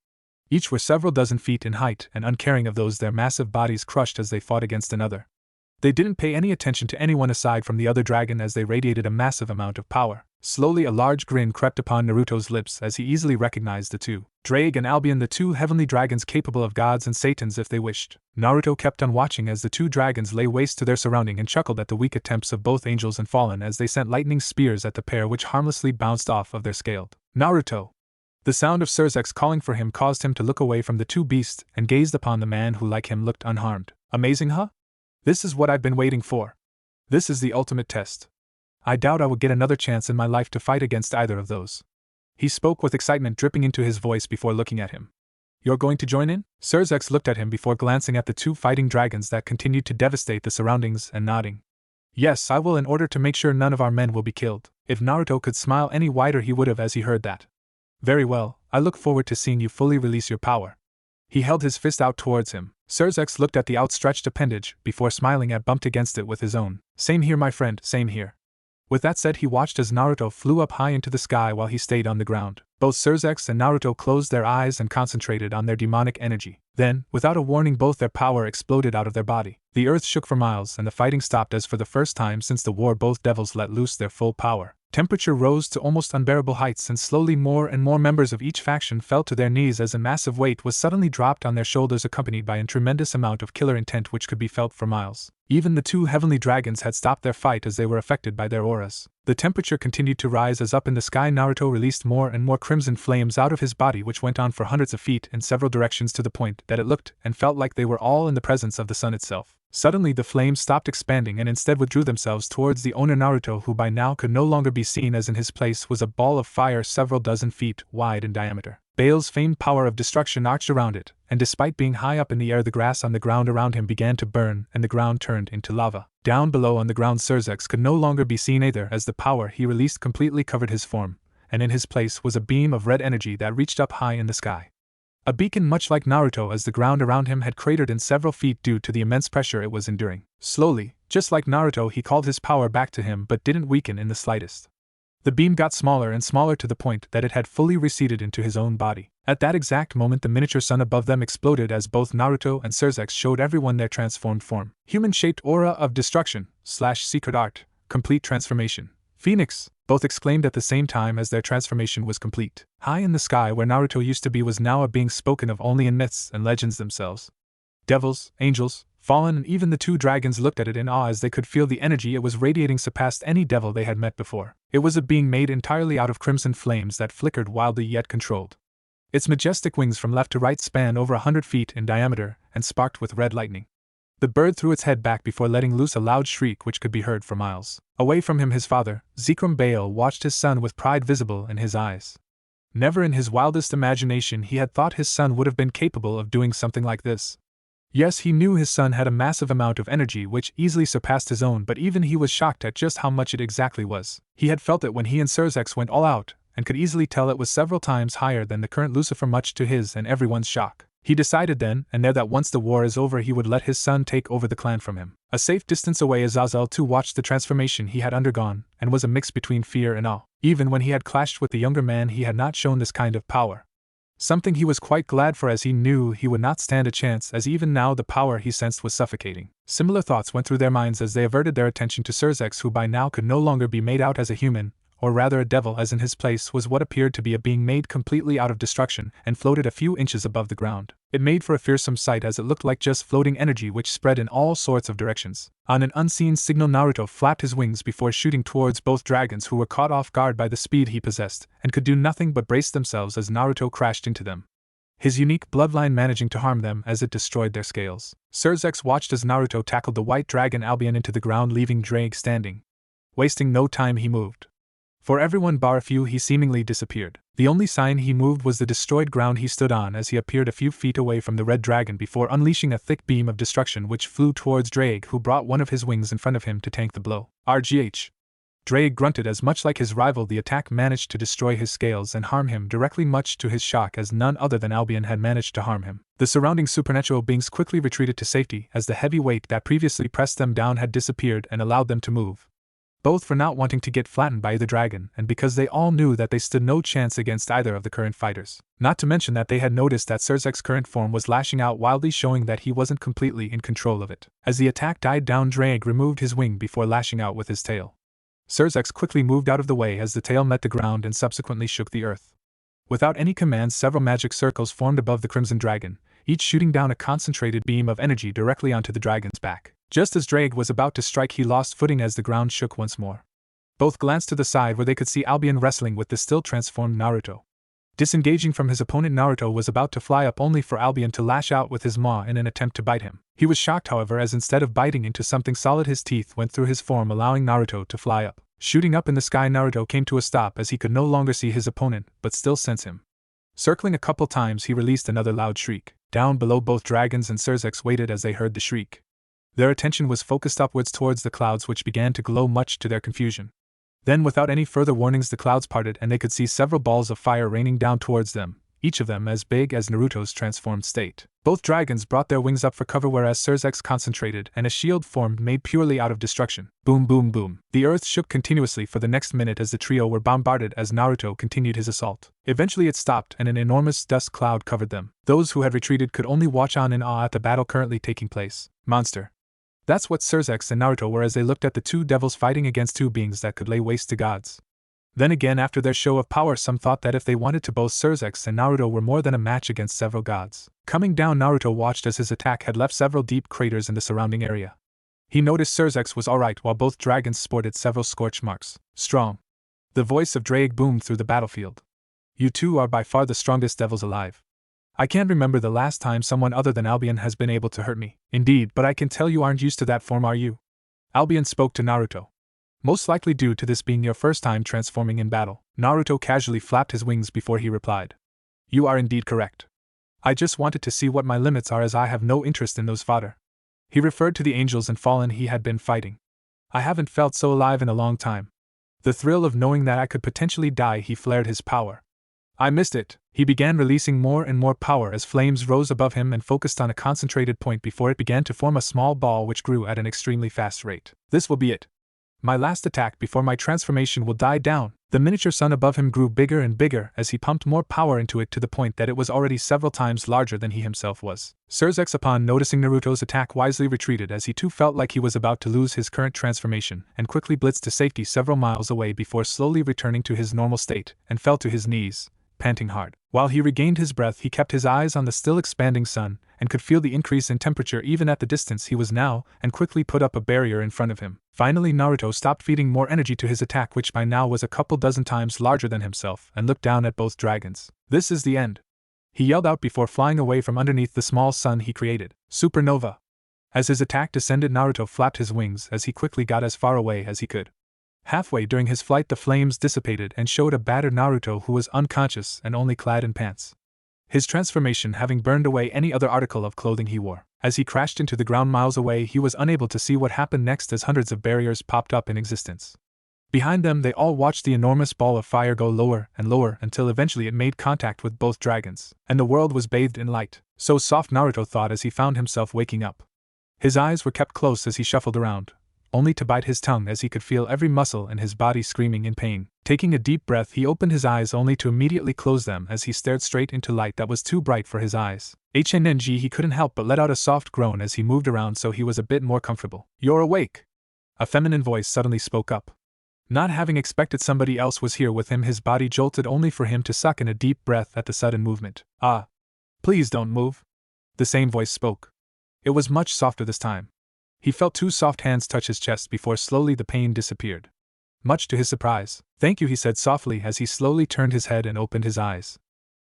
Each were several dozen feet in height and uncaring of those their massive bodies crushed as they fought against another. They didn't pay any attention to anyone aside from the other dragon, as they radiated a massive amount of power. Slowly a large grin crept upon Naruto's lips as he easily recognized the 2. Drake and Albion, the 2 heavenly dragons capable of gods and satans if they wished. Naruto kept on watching as the 2 dragons lay waste to their surrounding and chuckled at the weak attempts of both angels and fallen as they sent lightning spears at the pair, which harmlessly bounced off of their scaled. Naruto! The sound of Surzex calling for him caused him to look away from the 2 beasts and gazed upon the man who, like him, looked unharmed. Amazing, huh? This is what I've been waiting for. This is the ultimate test. I doubt I will get another chance in my life to fight against either of those. He spoke with excitement dripping into his voice before looking at him. You're going to join in? Surzex looked at him before glancing at the 2 fighting dragons that continued to devastate the surroundings and nodding. Yes, I will, in order to make sure none of our men will be killed. If Naruto could smile any wider he would have as he heard that. Very well, I look forward to seeing you fully release your power. He held his fist out towards him. Surzex looked at the outstretched appendage before smiling at bumped against it with his own. Same here, my friend, same here. With that said, he watched as Naruto flew up high into the sky while he stayed on the ground. Both Surzex and Naruto closed their eyes and concentrated on their demonic energy. Then, without a warning, both their power exploded out of their body. The earth shook for miles and the fighting stopped as for the first time since the war both devils let loose their full power. Temperature rose to almost unbearable heights and slowly more and more members of each faction fell to their knees as a massive weight was suddenly dropped on their shoulders, accompanied by a tremendous amount of killer intent which could be felt for miles. Even the two heavenly dragons had stopped their fight as they were affected by their auras. The temperature continued to rise as up in the sky Naruto released more and more crimson flames out of his body, which went on for hundreds of feet in several directions to the point that it looked and felt like they were all in the presence of the sun itself. Suddenly the flames stopped expanding and instead withdrew themselves towards the owner Naruto, who by now could no longer be seen, as in his place was a ball of fire several dozen feet wide in diameter. Bale's famed power of destruction arched around it, and despite being high up in the air, the grass on the ground around him began to burn and the ground turned into lava. Down below on the ground, Surzex could no longer be seen either, as the power he released completely covered his form, and in his place was a beam of red energy that reached up high in the sky. A beacon much like Naruto, as the ground around him had cratered in several feet due to the immense pressure it was enduring. Slowly, just like Naruto, he called his power back to him but didn't weaken in the slightest. The beam got smaller and smaller to the point that it had fully receded into his own body. At that exact moment, the miniature sun above them exploded as both Naruto and Surzex showed everyone their transformed form. Human-shaped aura of destruction / secret art, complete transformation. Phoenix, both exclaimed at the same time as their transformation was complete. High in the sky where Naruto used to be was now a being spoken of only in myths and legends themselves. Devils, angels, fallen, and even the two dragons looked at it in awe, as they could feel the energy it was radiating surpassed any devil they had met before. It was a being made entirely out of crimson flames that flickered wildly yet controlled. Its majestic wings from left to right span over 100 feet in diameter and sparked with red lightning. The bird threw its head back before letting loose a loud shriek which could be heard for miles. Away from him, his father, Zekrom Bale, watched his son with pride visible in his eyes. Never in his wildest imagination he had thought his son would have been capable of doing something like this. Yes, he knew his son had a massive amount of energy which easily surpassed his own, but even he was shocked at just how much it exactly was. He had felt it when he and Surzex went all out, and could easily tell it was several times higher than the current Lucifer, much to his and everyone's shock. He decided then and there that once the war is over he would let his son take over the clan from him. A safe distance away, Azazel too watched the transformation he had undergone, and was a mix between fear and awe. Even when he had clashed with the younger man he had not shown this kind of power. Something he was quite glad for, as he knew he would not stand a chance, as even now the power he sensed was suffocating. Similar thoughts went through their minds as they averted their attention to Surzex, who by now could no longer be made out as a human, or rather a devil, as in his place was what appeared to be a being made completely out of destruction and floated a few inches above the ground. It made for a fearsome sight, as it looked like just floating energy which spread in all sorts of directions. On an unseen signal, Naruto flapped his wings before shooting towards both dragons, who were caught off guard by the speed he possessed and could do nothing but brace themselves as Naruto crashed into them, his unique bloodline managing to harm them as it destroyed their scales. Surzex watched as Naruto tackled the white dragon Albion into the ground, leaving Drake standing. Wasting no time, he moved. For everyone bar a few, he seemingly disappeared. The only sign he moved was the destroyed ground he stood on, as he appeared a few feet away from the red dragon before unleashing a thick beam of destruction which flew towards Drake, who brought one of his wings in front of him to tank the blow. RGH. Drake grunted as, much like his rival, the attack managed to destroy his scales and harm him directly, much to his shock, as none other than Albion had managed to harm him. The surrounding supernatural beings quickly retreated to safety as the heavy weight that previously pressed them down had disappeared and allowed them to move. Both for not wanting to get flattened by the dragon, and because they all knew that they stood no chance against either of the current fighters. Not to mention that they had noticed that Surzex's current form was lashing out wildly, showing that he wasn't completely in control of it. As the attack died down, Drake removed his wing before lashing out with his tail. Surzex quickly moved out of the way as the tail met the ground and subsequently shook the earth. Without any commands, several magic circles formed above the Crimson Dragon, each shooting down a concentrated beam of energy directly onto the dragon's back. Just as Drake was about to strike, he lost footing as the ground shook once more. Both glanced to the side where they could see Albion wrestling with the still transformed Naruto. Disengaging from his opponent, Naruto was about to fly up, only for Albion to lash out with his maw in an attempt to bite him. He was shocked, however, as instead of biting into something solid, his teeth went through his form, allowing Naruto to fly up. Shooting up in the sky, Naruto came to a stop as he could no longer see his opponent, but still sense him. Circling a couple times, he released another loud shriek. Down below, both dragons and Surzex waited as they heard the shriek. Their attention was focused upwards towards the clouds, which began to glow, much to their confusion. Then, without any further warnings, the clouds parted and they could see several balls of fire raining down towards them, each of them as big as Naruto's transformed state. Both dragons brought their wings up for cover, whereas Surzek's concentrated and a shield formed made purely out of destruction. Boom boom boom. The earth shook continuously for the next minute as the trio were bombarded as Naruto continued his assault. Eventually it stopped and an enormous dust cloud covered them. Those who had retreated could only watch on in awe at the battle currently taking place. Monster. That's what Surzek and Naruto were as they looked at the two devils fighting against two beings that could lay waste to gods. Then again, after their show of power, some thought that if they wanted to, both Surzek and Naruto were more than a match against several gods. Coming down, Naruto watched as his attack had left several deep craters in the surrounding area. He noticed Surzek was alright while both dragons sported several scorch marks. Strong. The voice of Drake boomed through the battlefield. You two are by far the strongest devils alive. I can't remember the last time someone other than Albion has been able to hurt me. Indeed, but I can tell you aren't used to that form, are you? Albion spoke to Naruto. Most likely due to this being your first time transforming in battle. Naruto casually flapped his wings before he replied. You are indeed correct. I just wanted to see what my limits are, as I have no interest in those fodder. He referred to the angels and fallen he had been fighting. I haven't felt so alive in a long time. The thrill of knowing that I could potentially die. He flared his power. I missed it. He began releasing more and more power as flames rose above him and focused on a concentrated point before it began to form a small ball which grew at an extremely fast rate. This will be it. My last attack before my transformation will die down. The miniature sun above him grew bigger and bigger as he pumped more power into it to the point that it was already several times larger than he himself was. Surzek, upon noticing Naruto's attack, wisely retreated as he too felt like he was about to lose his current transformation and quickly blitzed to safety several miles away before slowly returning to his normal state and fell to his knees, panting hard. While he regained his breath, he kept his eyes on the still expanding sun and could feel the increase in temperature even at the distance he was now and quickly put up a barrier in front of him. Finally, Naruto stopped feeding more energy to his attack, which by now was a couple dozen times larger than himself, and looked down at both dragons. This is the end, he yelled out before flying away from underneath the small sun he created. Supernova. As his attack descended, Naruto flapped his wings as he quickly got as far away as he could. Halfway during his flight, the flames dissipated and showed a battered Naruto who was unconscious and only clad in pants, his transformation having burned away any other article of clothing he wore. As he crashed into the ground miles away, he was unable to see what happened next as hundreds of barriers popped up in existence. Behind them, they all watched the enormous ball of fire go lower and lower until eventually it made contact with both dragons, and the world was bathed in light. So soft, Naruto thought as he found himself waking up. His eyes were kept closed as he shuffled around, only to bite his tongue as he could feel every muscle in his body screaming in pain. Taking a deep breath, he opened his eyes only to immediately close them as he stared straight into light that was too bright for his eyes. HNNG, he couldn't help but let out a soft groan as he moved around so he was a bit more comfortable. You're awake. A feminine voice suddenly spoke up. Not having expected somebody else was here with him, his body jolted only for him to suck in a deep breath at the sudden movement. Ah. Please don't move. The same voice spoke. It was much softer this time. He felt two soft hands touch his chest before slowly the pain disappeared. Much to his surprise. Thank you, he said softly as he slowly turned his head and opened his eyes.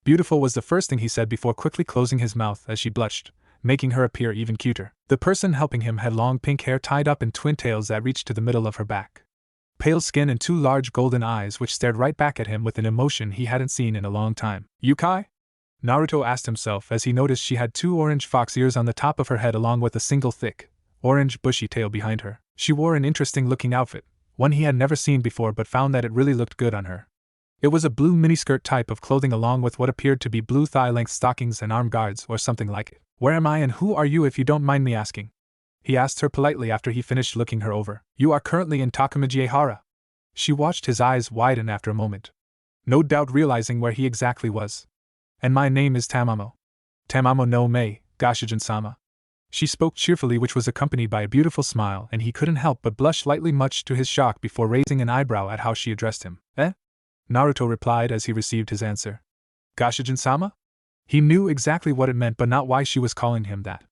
Beautiful was the first thing he said before quickly closing his mouth as she blushed, making her appear even cuter. The person helping him had long pink hair tied up in twin tails that reached to the middle of her back, pale skin and two large golden eyes which stared right back at him with an emotion he hadn't seen in a long time. Yukai? Naruto asked himself as he noticed she had two orange fox ears on the top of her head along with a single thick, orange bushy tail behind her. She wore an interesting-looking outfit, one he had never seen before but found that it really looked good on her. It was a blue miniskirt type of clothing along with what appeared to be blue thigh-length stockings and arm guards or something like it. Where am I and who are you, if you don't mind me asking? He asked her politely after he finished looking her over. You are currently in Takamajihara. She watched his eyes widen after a moment, no doubt realizing where he exactly was. And my name is Tamamo. Tamamo no Mei, Goshijin-sama. She spoke cheerfully, which was accompanied by a beautiful smile, and he couldn't help but blush slightly, much to his shock, before raising an eyebrow at how she addressed him. Eh? Naruto replied as he received his answer. Goshijin-sama? He knew exactly what it meant but not why she was calling him that.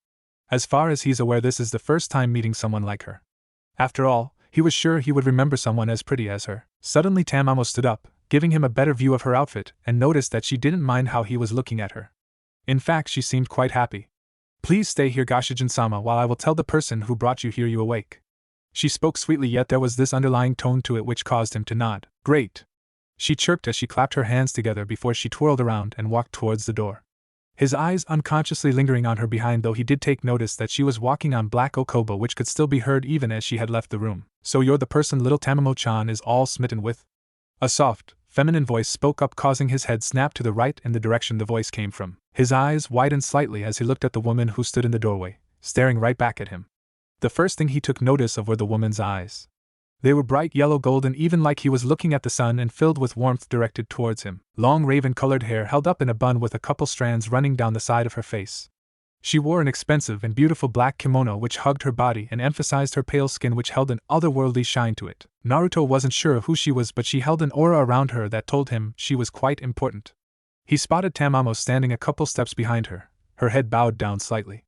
As far as he's aware, this is the first time meeting someone like her. After all, he was sure he would remember someone as pretty as her. Suddenly Tamamo stood up, giving him a better view of her outfit, and noticed that she didn't mind how he was looking at her. In fact, she seemed quite happy. Please stay here, Goshijin-sama, while I will tell the person who brought you here you awake. She spoke sweetly, yet there was this underlying tone to it which caused him to nod. Great. She chirped as she clapped her hands together before she twirled around and walked towards the door. His eyes unconsciously lingering on her behind, though he did take notice that she was walking on black okobo, which could still be heard even as she had left the room. So you're the person little Tamamo-chan is all smitten with? A soft, feminine voice spoke up, causing his head snap to the right in the direction the voice came from. His eyes widened slightly as he looked at the woman who stood in the doorway, staring right back at him. The first thing he took notice of were the woman's eyes. They were bright yellow golden, even like he was looking at the sun, and filled with warmth directed towards him. Long raven-colored hair held up in a bun with a couple strands running down the side of her face. She wore an expensive and beautiful black kimono which hugged her body and emphasized her pale skin, which held an otherworldly shine to it. Naruto wasn't sure of who she was, but she held an aura around her that told him she was quite important. He spotted Tamamo standing a couple steps behind her, her head bowed down slightly.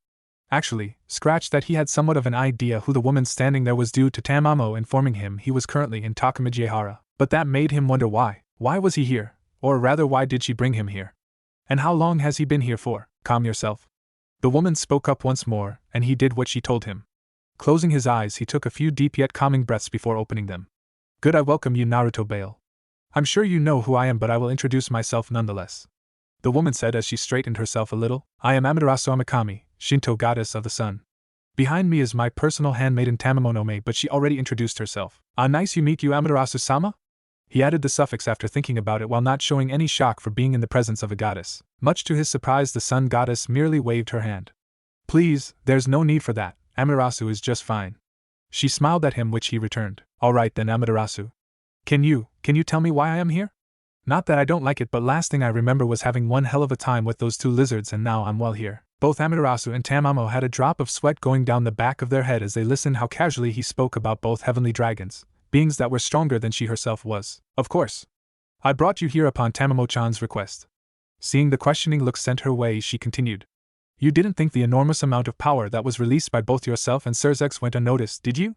Actually, scratch that, he had somewhat of an idea who the woman standing there was due to Tamamo informing him he was currently in Takamijihara, but that made him wonder why. Why was he here? Or rather, why did she bring him here? And how long has he been here for? Calm yourself. The woman spoke up once more, and he did what she told him. Closing his eyes, he took a few deep yet calming breaths before opening them. Good, I welcome you, Naruto Bale. I'm sure you know who I am, but I will introduce myself nonetheless. The woman said as she straightened herself a little. I am Amaterasu Amakami, Shinto goddess of the sun. Behind me is my personal handmaiden Tamamo no Mae, but she already introduced herself. Ah, nice you meet you, Amaterasu-sama? He added the suffix after thinking about it while not showing any shock for being in the presence of a goddess. Much to his surprise, the sun goddess merely waved her hand. Please, there's no need for that, Amaterasu is just fine. She smiled at him, which he returned. Alright then, Amaterasu. Can you tell me why I am here? Not that I don't like it, but last thing I remember was having one hell of a time with those two lizards, and now I'm well here. Both Amaterasu and Tamamo had a drop of sweat going down the back of their head as they listened how casually he spoke about both heavenly dragons, beings that were stronger than she herself was. Of course. I brought you here upon Tamamo-chan's request. Seeing the questioning look sent her way, she continued. You didn't think the enormous amount of power that was released by both yourself and Serzex went unnoticed, did you?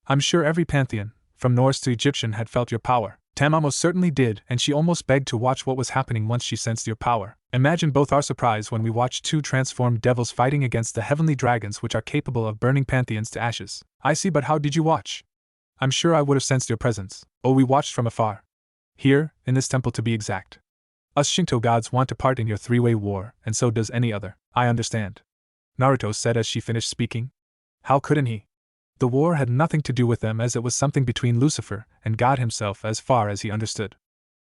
I'm sure every pantheon, from Norse to Egyptian, had felt your power. Tamamo certainly did, and she almost begged to watch what was happening once she sensed your power. Imagine both our surprise when we watched two transformed devils fighting against the heavenly dragons which are capable of burning pantheons to ashes. I see, but how did you watch? I'm sure I would have sensed your presence. Oh, we watched from afar. Here, in this temple to be exact. Us Shinto gods want to part in your three-way war, and so does any other. I understand. Naruto said as she finished speaking. How couldn't he? The war had nothing to do with them, as it was something between Lucifer and God himself as far as he understood.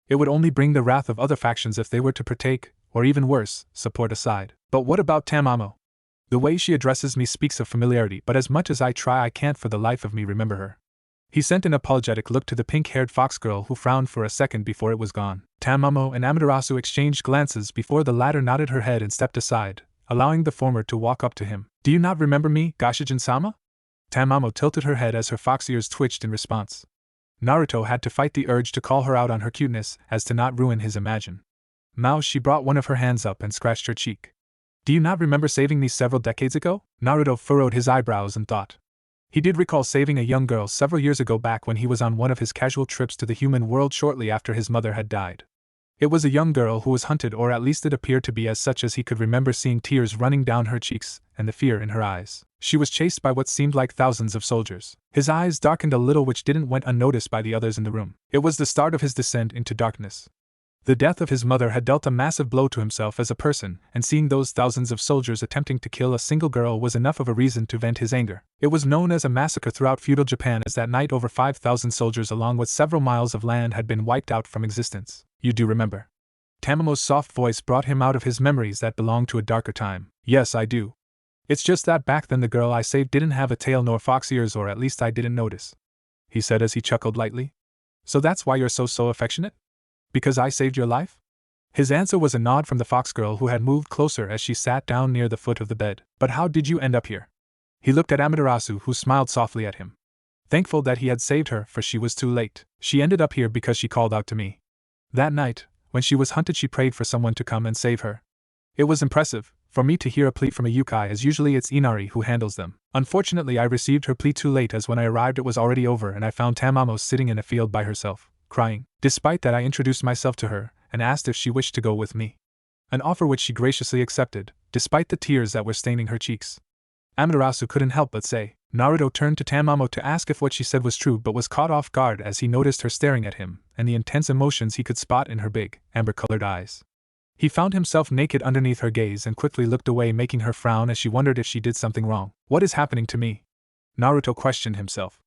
It would only bring the wrath of other factions if they were to partake, or even worse, support a side. But what about Tamamo? The way she addresses me speaks of familiarity, but as much as I try I can't for the life of me remember her. He sent an apologetic look to the pink-haired fox girl, who frowned for a second before it was gone. Tamamo and Amaterasu exchanged glances before the latter nodded her head and stepped aside, allowing the former to walk up to him. Do you not remember me, Gashijin-sama? Tamamo tilted her head as her fox ears twitched in response. Naruto had to fight the urge to call her out on her cuteness as to not ruin his imagine. Mouse, she brought one of her hands up and scratched her cheek. Do you not remember saving me several decades ago? Naruto furrowed his eyebrows and thought. He did recall saving a young girl several years ago, back when he was on one of his casual trips to the human world shortly after his mother had died. It was a young girl who was hunted, or at least it appeared to be as such, as he could remember seeing tears running down her cheeks and the fear in her eyes. She was chased by what seemed like thousands of soldiers. His eyes darkened a little, which didn't went unnoticed by the others in the room. It was the start of his descent into darkness. The death of his mother had dealt a massive blow to himself as a person, and seeing those thousands of soldiers attempting to kill a single girl was enough of a reason to vent his anger. It was known as a massacre throughout feudal Japan, as that night over 5,000 soldiers along with several miles of land had been wiped out from existence. You do remember? Tamamo's soft voice brought him out of his memories that belonged to a darker time. Yes, I do. It's just that back then the girl I saved didn't have a tail nor fox ears, or at least I didn't notice, he said as he chuckled lightly. So that's why you're so affectionate? Because I saved your life? His answer was a nod from the fox girl, who had moved closer as she sat down near the foot of the bed. But how did you end up here? He looked at Amaterasu, who smiled softly at him. Thankful that he had saved her, for she was too late. She ended up here because she called out to me. That night, when she was hunted, she prayed for someone to come and save her. It was impressive for me to hear a plea from a yukai, as usually it's Inari who handles them. Unfortunately, I received her plea too late, as when I arrived it was already over and I found Tamamo sitting in a field by herself, crying. Despite that, I introduced myself to her and asked if she wished to go with me. An offer which she graciously accepted, despite the tears that were staining her cheeks. Amaterasu couldn't help but say. Naruto turned to Tamamo to ask if what she said was true, but was caught off guard as he noticed her staring at him and the intense emotions he could spot in her big, amber-colored eyes. He found himself naked underneath her gaze and quickly looked away, making her frown as she wondered if she did something wrong. What is happening to me? Naruto questioned himself.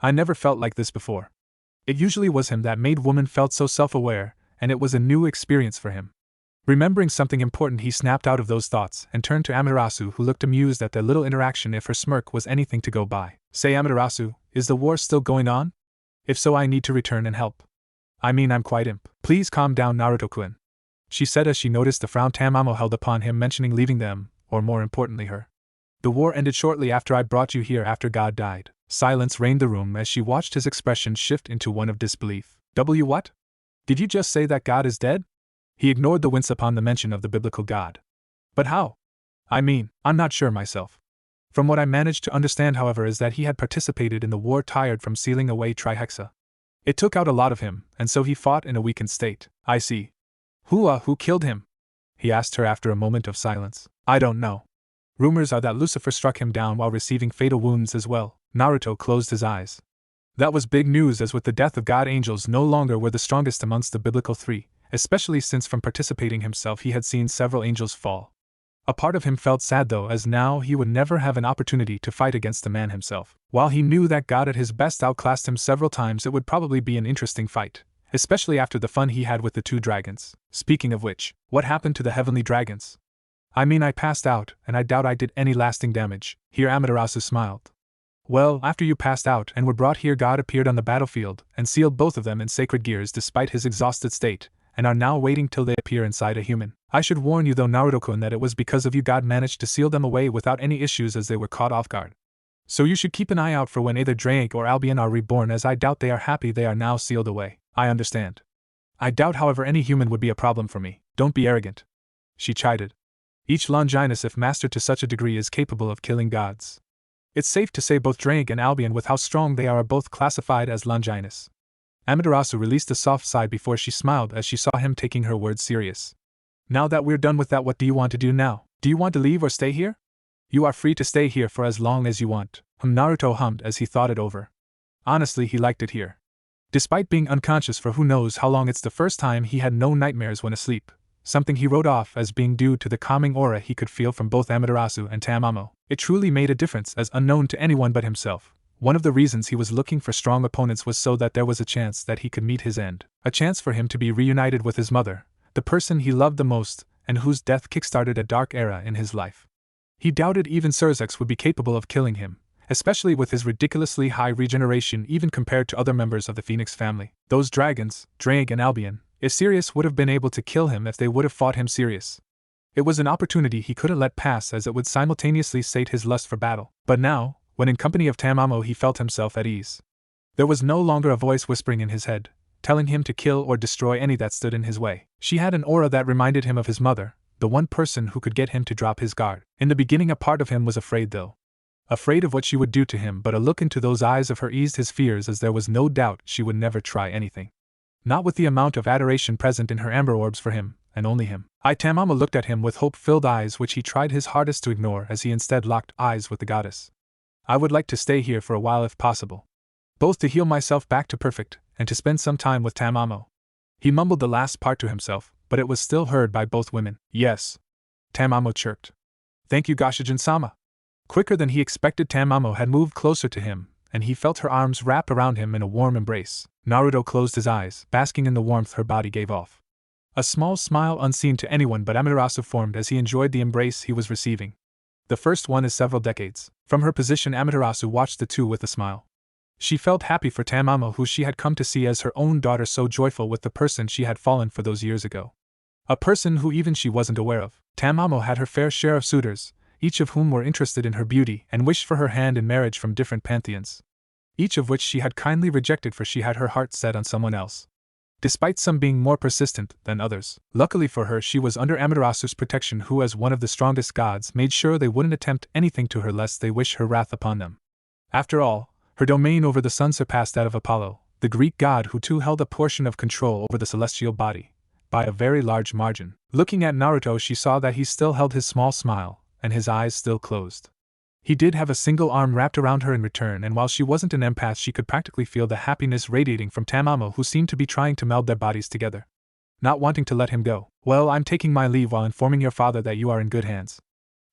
I never felt like this before. It usually was him that made woman felt so self-aware, and it was a new experience for him. Remembering something important, he snapped out of those thoughts and turned to Amaterasu, who looked amused at their little interaction if her smirk was anything to go by. Say, Amaterasu, is the war still going on? If so, I need to return and help. I mean, I'm quite imp. Please calm down, Naruto-kun, she said as she noticed the frown Tamamo held upon him, mentioning leaving them, or more importantly her. The war ended shortly after I brought you here after God died. Silence reigned the room as she watched his expression shift into one of disbelief. What? Did you just say that God is dead? He ignored the wince upon the mention of the biblical God. But how? I mean, I'm not sure myself. From what I managed to understand, however, is that he had participated in the war, tired from sealing away Trihexa. It took out a lot of him, and so he fought in a weakened state. I see. Who killed him? He asked her after a moment of silence. I don't know. Rumors are that Lucifer struck him down while receiving fatal wounds as well. Naruto closed his eyes. That was big news, as with the death of God, angels no longer were the strongest amongst the biblical three, especially since from participating himself he had seen several angels fall. A part of him felt sad though, as now he would never have an opportunity to fight against the man himself. While he knew that God at his best outclassed him several times, it would probably be an interesting fight, especially after the fun he had with the two dragons. Speaking of which, what happened to the heavenly dragons? I mean, I passed out, and I doubt I did any lasting damage. Here Amaterasu smiled. Well, after you passed out and were brought here, God appeared on the battlefield and sealed both of them in sacred gears despite his exhausted state, and are now waiting till they appear inside a human. I should warn you though, Naruto-kun, that it was because of you God managed to seal them away without any issues, as they were caught off guard. So you should keep an eye out for when either Drake or Albion are reborn, as I doubt they are happy they are now sealed away. I understand. I doubt, however, any human would be a problem for me. Don't be arrogant, she chided. Each Longinus, if mastered to such a degree, is capable of killing gods. It's safe to say both Drake and Albion, with how strong they are both classified as Longinus. Amaterasu released a soft sigh before she smiled as she saw him taking her words serious. Now that we're done with that, what do you want to do now? Do you want to leave or stay here? You are free to stay here for as long as you want, Naruto hummed as he thought it over. Honestly, he liked it here. Despite being unconscious for who knows how long, it's the first time he had no nightmares when asleep, something he wrote off as being due to the calming aura he could feel from both Amaterasu and Tamamo. It truly made a difference, as unknown to anyone but himself. One of the reasons he was looking for strong opponents was so that there was a chance that he could meet his end, a chance for him to be reunited with his mother, the person he loved the most, and whose death kickstarted a dark era in his life. He doubted even Surzex would be capable of killing him, especially with his ridiculously high regeneration even compared to other members of the Phoenix family. Those dragons, Drake and Albion, if Sirius would have been able to kill him if they would have fought him Sirius. It was an opportunity he couldn't let pass, as it would simultaneously sate his lust for battle. But now, when in company of Tamamo, he felt himself at ease. There was no longer a voice whispering in his head, telling him to kill or destroy any that stood in his way. She had an aura that reminded him of his mother, the one person who could get him to drop his guard. In the beginning, a part of him was afraid though. Afraid of what she would do to him, but a look into those eyes of her eased his fears, as there was no doubt she would never try anything. Not with the amount of adoration present in her amber orbs for him, and only him. Tamamo looked at him with hope-filled eyes, which he tried his hardest to ignore as he instead locked eyes with the goddess. I would like to stay here for a while if possible. Both to heal myself back to perfect, and to spend some time with Tamamo. He mumbled the last part to himself, but it was still heard by both women. Yes, Tamamo chirped. Thank you, Goshijin-sama. Quicker than he expected, Tamamo had moved closer to him, and he felt her arms wrap around him in a warm embrace. Naruto closed his eyes, basking in the warmth her body gave off. A small smile unseen to anyone but Amaterasu formed as he enjoyed the embrace he was receiving. The first one in several decades. From her position, Amaterasu watched the two with a smile. She felt happy for Tamamo, who she had come to see as her own daughter, so joyful with the person she had fallen for those years ago. A person who even she wasn't aware of. Tamamo had her fair share of suitors, each of whom were interested in her beauty and wished for her hand in marriage from different pantheons. Each of which she had kindly rejected, for she had her heart set on someone else. Despite some being more persistent than others. Luckily for her, she was under Amaterasu's protection, who as one of the strongest gods made sure they wouldn't attempt anything to her lest they wish her wrath upon them. After all, her domain over the sun surpassed that of Apollo, the Greek god, who too held a portion of control over the celestial body, by a very large margin. Looking at Naruto, she saw that he still held his small smile, and his eyes still closed. He did have a single arm wrapped around her in return, and while she wasn't an empath, she could practically feel the happiness radiating from Tamamo, who seemed to be trying to meld their bodies together. Not wanting to let him go. Well, I'm taking my leave while informing your father that you are in good hands.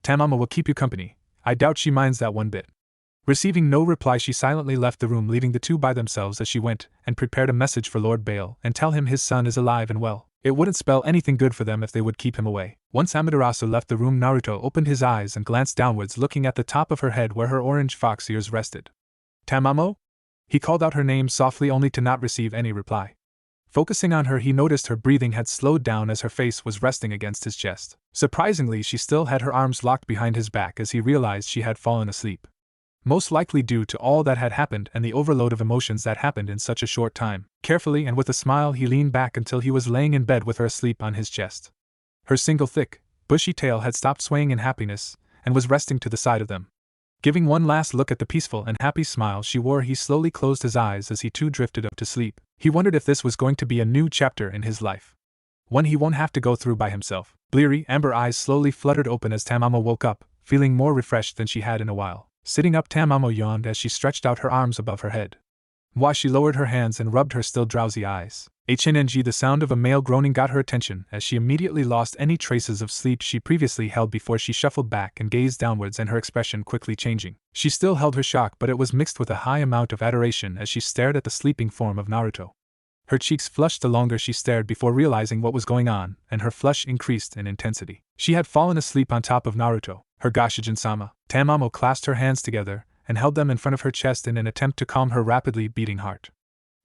Tamamo will keep you company. I doubt she minds that one bit. Receiving no reply, she silently left the room, leaving the two by themselves as she went, and prepared a message for Lord Bale and tell him his son is alive and well. It wouldn't spell anything good for them if they would keep him away. Once Amaterasu left the room, Naruto opened his eyes and glanced downwards, looking at the top of her head where her orange fox ears rested. Tamamo? He called out her name softly, only to not receive any reply. Focusing on her, he noticed her breathing had slowed down as her face was resting against his chest. Surprisingly, she still had her arms locked behind his back as he realized she had fallen asleep. Most likely due to all that had happened and the overload of emotions that happened in such a short time. Carefully and with a smile, he leaned back until he was laying in bed with her asleep on his chest. Her single thick, bushy tail had stopped swaying in happiness and was resting to the side of them. Giving one last look at the peaceful and happy smile she wore, he slowly closed his eyes as he too drifted up to sleep. He wondered if this was going to be a new chapter in his life, one he won't have to go through by himself. Bleary, amber eyes slowly fluttered open as Tamamo woke up, feeling more refreshed than she had in a while. Sitting up, Tamamo yawned as she stretched out her arms above her head. While she lowered her hands and rubbed her still drowsy eyes. HNNG, the sound of a male groaning got her attention as she immediately lost any traces of sleep she previously held before she shuffled back and gazed downwards, and her expression quickly changing. She still held her shock, but it was mixed with a high amount of adoration as she stared at the sleeping form of Naruto. Her cheeks flushed the longer she stared before realizing what was going on, and her flush increased in intensity. She had fallen asleep on top of Naruto, her Gashijin-sama. Tamamo clasped her hands together and held them in front of her chest in an attempt to calm her rapidly beating heart.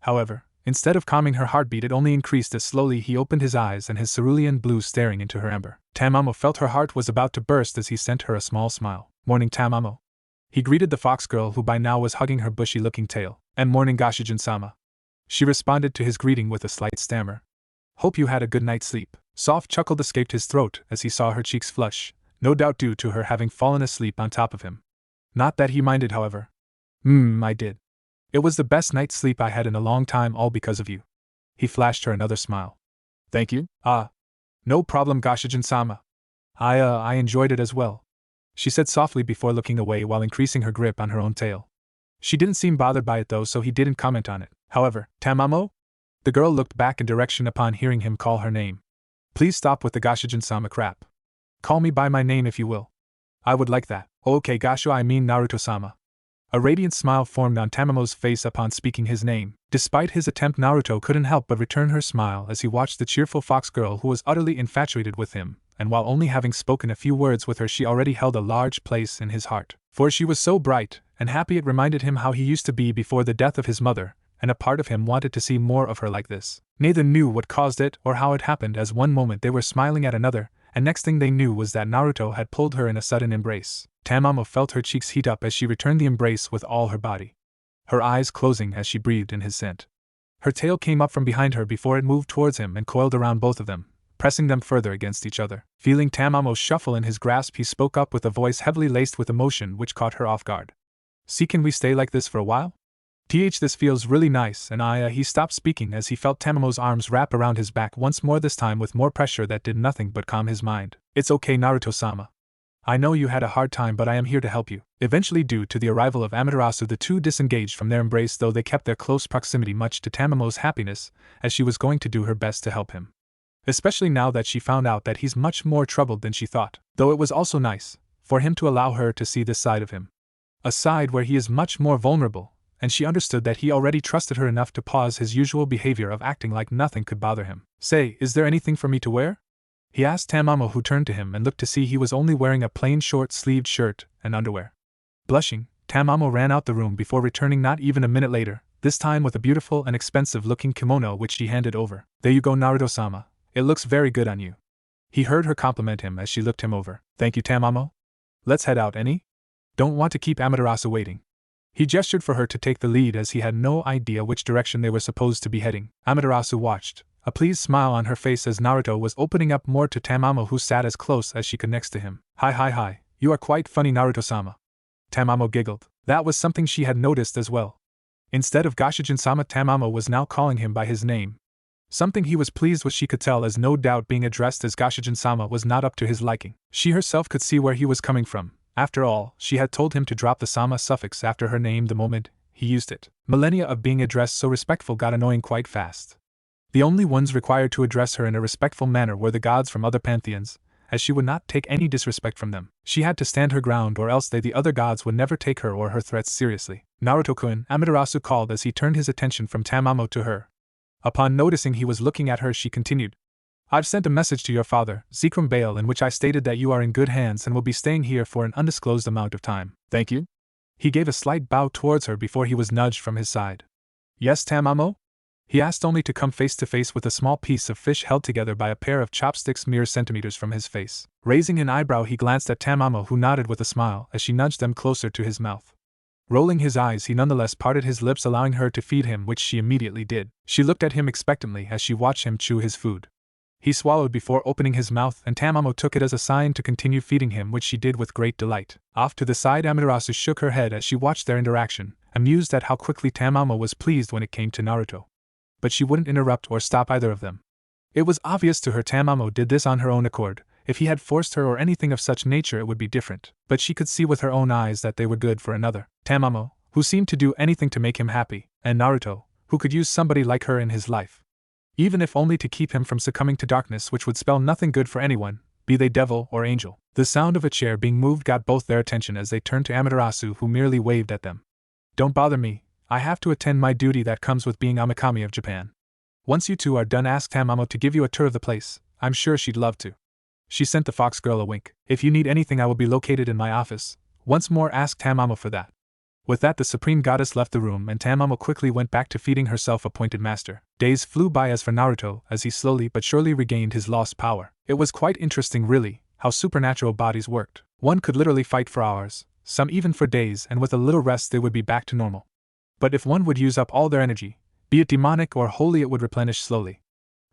However, instead of calming her heartbeat, it only increased as slowly he opened his eyes and his cerulean blue staring into her amber. Tamamo felt her heart was about to burst as he sent her a small smile. "Morning, Tamamo." He greeted the fox girl, who by now was hugging her bushy-looking tail. "And morning, Gashijin-sama." She responded to his greeting with a slight stammer. "Hope you had a good night's sleep." Soft chuckle escaped his throat as he saw her cheeks flush, no doubt due to her having fallen asleep on top of him. Not that he minded, however. I did. It was the best night's sleep I had in a long time, all because of you." He flashed her another smile. "Thank you." No problem, Gashijin-sama. I enjoyed it as well," she said softly before looking away while increasing her grip on her own tail. She didn't seem bothered by it though, so he didn't comment on it. However, "Tamamo?" The girl looked back in direction upon hearing him call her name. "Please stop with the Gashijin-sama crap. Call me by my name if you will." "I would like that." "Okay, Gasho, I mean Naruto-sama." A radiant smile formed on Tamamo's face upon speaking his name. Despite his attempt, Naruto couldn't help but return her smile as he watched the cheerful fox girl who was utterly infatuated with him, and while only having spoken a few words with her, she already held a large place in his heart. For she was so bright and happy, it reminded him how he used to be before the death of his mother, and a part of him wanted to see more of her like this. Neither knew what caused it or how it happened, as one moment they were smiling at another, and next thing they knew was that Naruto had pulled her in a sudden embrace. Tamamo felt her cheeks heat up as she returned the embrace with all her body, her eyes closing as she breathed in his scent. Her tail came up from behind her before it moved towards him and coiled around both of them, pressing them further against each other. Feeling Tamamo's shuffle in his grasp, he spoke up with a voice heavily laced with emotion which caught her off guard. "See, can we stay like this for a while? This feels really nice," and he stopped speaking as he felt Tamamo's arms wrap around his back once more, this time with more pressure that did nothing but calm his mind. "It's okay, Naruto-sama. I know you had a hard time, but I am here to help you." Eventually, due to the arrival of Amaterasu, the two disengaged from their embrace, though they kept their close proximity, much to Tamamo's happiness, as she was going to do her best to help him. Especially now that she found out that he's much more troubled than she thought. Though it was also nice for him to allow her to see this side of him. A side where he is much more vulnerable, and she understood that he already trusted her enough to pause his usual behavior of acting like nothing could bother him. "Say, is there anything for me to wear?" he asked Tamamo, who turned to him and looked to see he was only wearing a plain short-sleeved shirt and underwear. Blushing, Tamamo ran out the room before returning not even a minute later, this time with a beautiful and expensive-looking kimono which she handed over. "There you go, Naruto-sama. It looks very good on you." He heard her compliment him as she looked him over. "Thank you, Tamamo. Let's head out, any? Don't want to keep Amaterasu waiting." He gestured for her to take the lead as he had no idea which direction they were supposed to be heading. Amaterasu watched, a pleased smile on her face as Naruto was opening up more to Tamamo, who sat as close as she could next to him. Hi, you are quite funny, Naruto-sama." Tamamo giggled. That was something she had noticed as well. Instead of Gashijin-sama, Tamamo was now calling him by his name. Something he was pleased with, she could tell, as no doubt being addressed as Gashijin-sama was not up to his liking. She herself could see where he was coming from. After all, she had told him to drop the sama suffix after her name the moment he used it. Millennia of being addressed so respectful got annoying quite fast. The only ones required to address her in a respectful manner were the gods from other pantheons, as she would not take any disrespect from them. She had to stand her ground or else the other gods would never take her or her threats seriously. Naruto-kun, Amaterasu called as he turned his attention from Tamamo to her. Upon noticing he was looking at her, she continued. I've sent a message to your father, Zekrom Bale, in which I stated that you are in good hands and will be staying here for an undisclosed amount of time. Thank you? He gave a slight bow towards her before he was nudged from his side. Yes, Tamamo? He asked, only to come face to face with a small piece of fish held together by a pair of chopsticks mere centimeters from his face. Raising an eyebrow, he glanced at Tamamo, who nodded with a smile as she nudged them closer to his mouth. Rolling his eyes, he nonetheless parted his lips, allowing her to feed him, which she immediately did. She looked at him expectantly as she watched him chew his food. He swallowed before opening his mouth, and Tamamo took it as a sign to continue feeding him, which she did with great delight. Off to the side, Amaterasu shook her head as she watched their interaction, amused at how quickly Tamamo was pleased when it came to Naruto. But she wouldn't interrupt or stop either of them. It was obvious to her Tamamo did this on her own accord. If he had forced her or anything of such nature, it would be different. But she could see with her own eyes that they were good for another. Tamamo, who seemed to do anything to make him happy, and Naruto, who could use somebody like her in his life. Even if only to keep him from succumbing to darkness, which would spell nothing good for anyone, be they devil or angel. The sound of a chair being moved got both their attention as they turned to Amaterasu, who merely waved at them. Don't bother me, I have to attend my duty that comes with being Amakami of Japan. Once you two are done, ask Tamamo to give you a tour of the place. I'm sure she'd love to. She sent the fox girl a wink. If you need anything, I will be located in my office. Once more ask Tamamo for that. With that, the supreme goddess left the room, and Tamamo quickly went back to feeding her self-appointed master. Days flew by as for Naruto, as he slowly but surely regained his lost power. It was quite interesting, really, how supernatural bodies worked. One could literally fight for hours, some even for days, and with a little rest they would be back to normal. But if one would use up all their energy, be it demonic or holy, it would replenish slowly.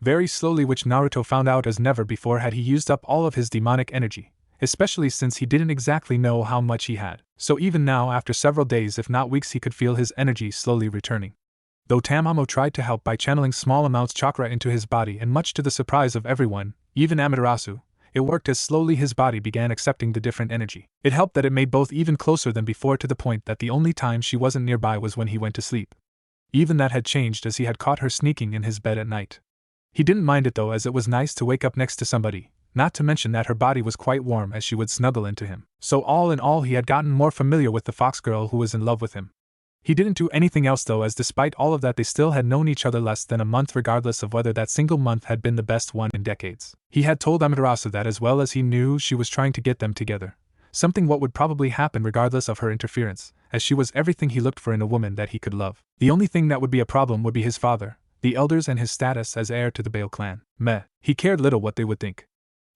Very slowly, which Naruto found out as never before had he used up all of his demonic energy, especially since he didn't exactly know how much he had. So even now, after several days if not weeks, he could feel his energy slowly returning. Though Tamamo tried to help by channeling small amounts chakra into his body, and much to the surprise of everyone, even Amaterasu, it worked as slowly his body began accepting the different energy. It helped that it made both even closer than before, to the point that the only time she wasn't nearby was when he went to sleep. Even that had changed as he had caught her sneaking in his bed at night. He didn't mind it though, as it was nice to wake up next to somebody, not to mention that her body was quite warm as she would snuggle into him. So all in all, he had gotten more familiar with the fox girl who was in love with him. He didn't do anything else though, as despite all of that they still had known each other less than a month, regardless of whether that single month had been the best one in decades. He had told Amaterasu that, as well as he knew she was trying to get them together, something what would probably happen regardless of her interference, as she was everything he looked for in a woman that he could love. The only thing that would be a problem would be his father, the elders, and his status as heir to the Bale clan. He cared little what they would think.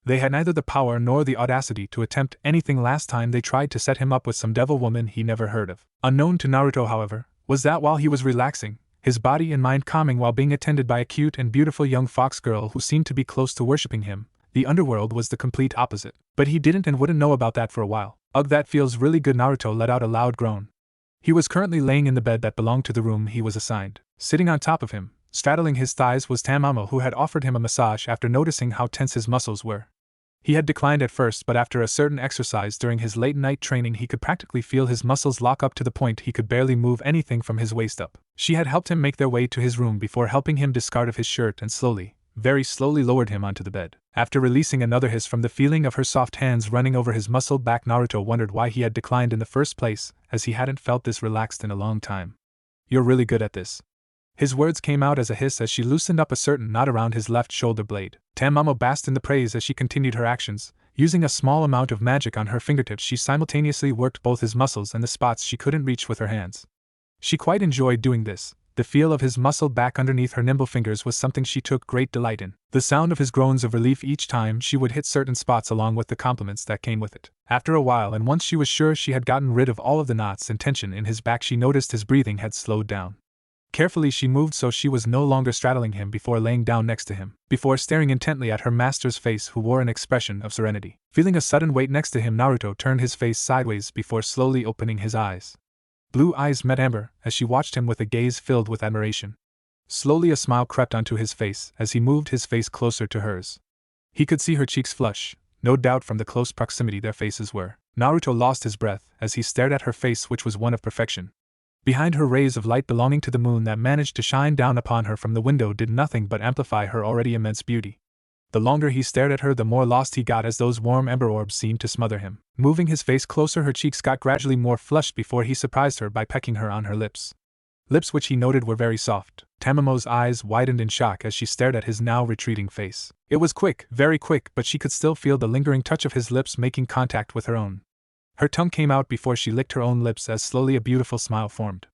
They had neither the power nor the audacity to attempt anything. Last time they tried to set him up with some devil woman he never heard of. Unknown to Naruto, however, was that while he was relaxing, his body and mind calming while being attended by a cute and beautiful young fox girl who seemed to be close to worshipping him, the underworld was the complete opposite. But he didn't and wouldn't know about that for a while. Ugh, that feels really good. Naruto let out a loud groan. He was currently laying in the bed that belonged to the room he was assigned. Sitting on top of him, straddling his thighs, was Tamamo, who had offered him a massage after noticing how tense his muscles were. He had declined at first, but after a certain exercise during his late-night training, he could practically feel his muscles lock up to the point he could barely move anything from his waist up. She had helped him make their way to his room before helping him discard of his shirt and slowly, very slowly lowered him onto the bed. After releasing another hiss from the feeling of her soft hands running over his muscled back, Naruto wondered why he had declined in the first place, as he hadn't felt this relaxed in a long time. You're really good at this. His words came out as a hiss as she loosened up a certain knot around his left shoulder blade. Tamamo basked in the praise as she continued her actions. Using a small amount of magic on her fingertips, she simultaneously worked both his muscles and the spots she couldn't reach with her hands. She quite enjoyed doing this. The feel of his muscled back underneath her nimble fingers was something she took great delight in. The sound of his groans of relief each time she would hit certain spots, along with the compliments that came with it. After a while, and once she was sure she had gotten rid of all of the knots and tension in his back, she noticed his breathing had slowed down. Carefully she moved so she was no longer straddling him before laying down next to him, before staring intently at her master's face, who wore an expression of serenity. Feeling a sudden weight next to him, Naruto turned his face sideways before slowly opening his eyes. Blue eyes met amber as she watched him with a gaze filled with admiration. Slowly a smile crept onto his face as he moved his face closer to hers. He could see her cheeks flush, no doubt from the close proximity their faces were. Naruto lost his breath as he stared at her face, which was one of perfection. Behind her, rays of light belonging to the moon that managed to shine down upon her from the window did nothing but amplify her already immense beauty. The longer he stared at her, the more lost he got as those warm ember orbs seemed to smother him. Moving his face closer, her cheeks got gradually more flushed before he surprised her by pecking her on her lips. Lips which he noted were very soft. Tamamo's eyes widened in shock as she stared at his now retreating face. It was quick, very quick, but she could still feel the lingering touch of his lips making contact with her own. Her tongue came out before she licked her own lips as slowly a beautiful smile formed.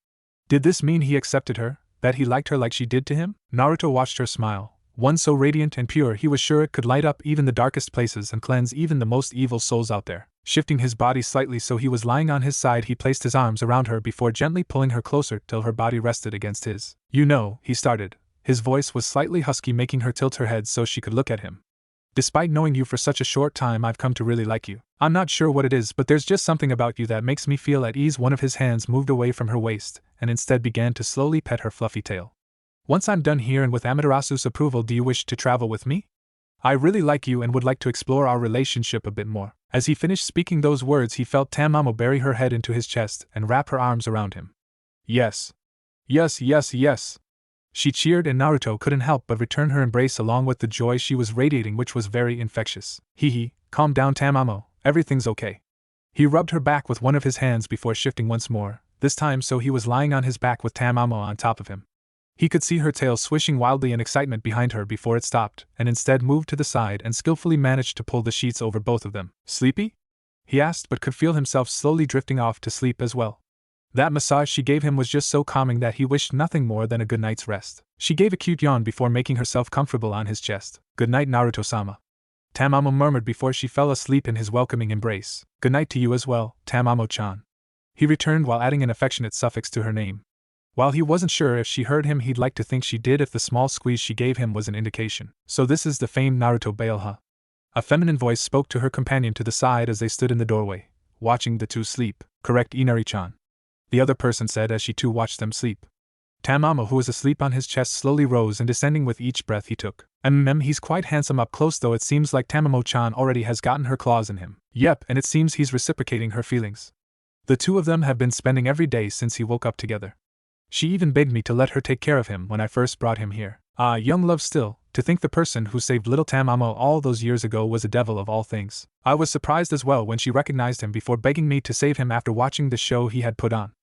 Did this mean he accepted her? That he liked her like she did to him? Naruto watched her smile, one so radiant and pure he was sure it could light up even the darkest places and cleanse even the most evil souls out there. Shifting his body slightly so he was lying on his side, he placed his arms around her before gently pulling her closer till her body rested against his. You know, he started. His voice was slightly husky, making her tilt her head so she could look at him. Despite knowing you for such a short time, I've come to really like you. I'm not sure what it is, but there's just something about you that makes me feel at ease. One of his hands moved away from her waist and instead began to slowly pet her fluffy tail. Once I'm done here and with Amaterasu's approval, do you wish to travel with me? I really like you and would like to explore our relationship a bit more. As he finished speaking those words, he felt Tamamo bury her head into his chest and wrap her arms around him. Yes. Yes, yes, yes. She cheered, and Naruto couldn't help but return her embrace along with the joy she was radiating, which was very infectious. Calm down, Tamamo, everything's okay. He rubbed her back with one of his hands before shifting once more, this time so he was lying on his back with Tamamo on top of him. He could see her tail swishing wildly in excitement behind her before it stopped, and instead moved to the side and skillfully managed to pull the sheets over both of them. Sleepy? He asked, but could feel himself slowly drifting off to sleep as well. That massage she gave him was just so calming that he wished nothing more than a good night's rest. She gave a cute yawn before making herself comfortable on his chest. Good night, Naruto-sama. Tamamo murmured before she fell asleep in his welcoming embrace. Good night to you as well, Tamamo-chan. He returned while adding an affectionate suffix to her name. While he wasn't sure if she heard him, he'd like to think she did if the small squeeze she gave him was an indication. So this is the famed Naruto Bale, huh? A feminine voice spoke to her companion to the side as they stood in the doorway, watching the two sleep. Correct, Inari-chan. The other person said as she too watched them sleep. Tamamo, who was asleep on his chest, slowly rose and descending with each breath he took. He's quite handsome up close, though it seems like Tamamo-chan already has gotten her claws in him. Yep, and it seems he's reciprocating her feelings. The two of them have been spending every day since he woke up together. She even begged me to let her take care of him when I first brought him here. Ah, young love still, to think the person who saved little Tamamo all those years ago was a devil of all things. I was surprised as well when she recognized him before begging me to save him after watching the show he had put on.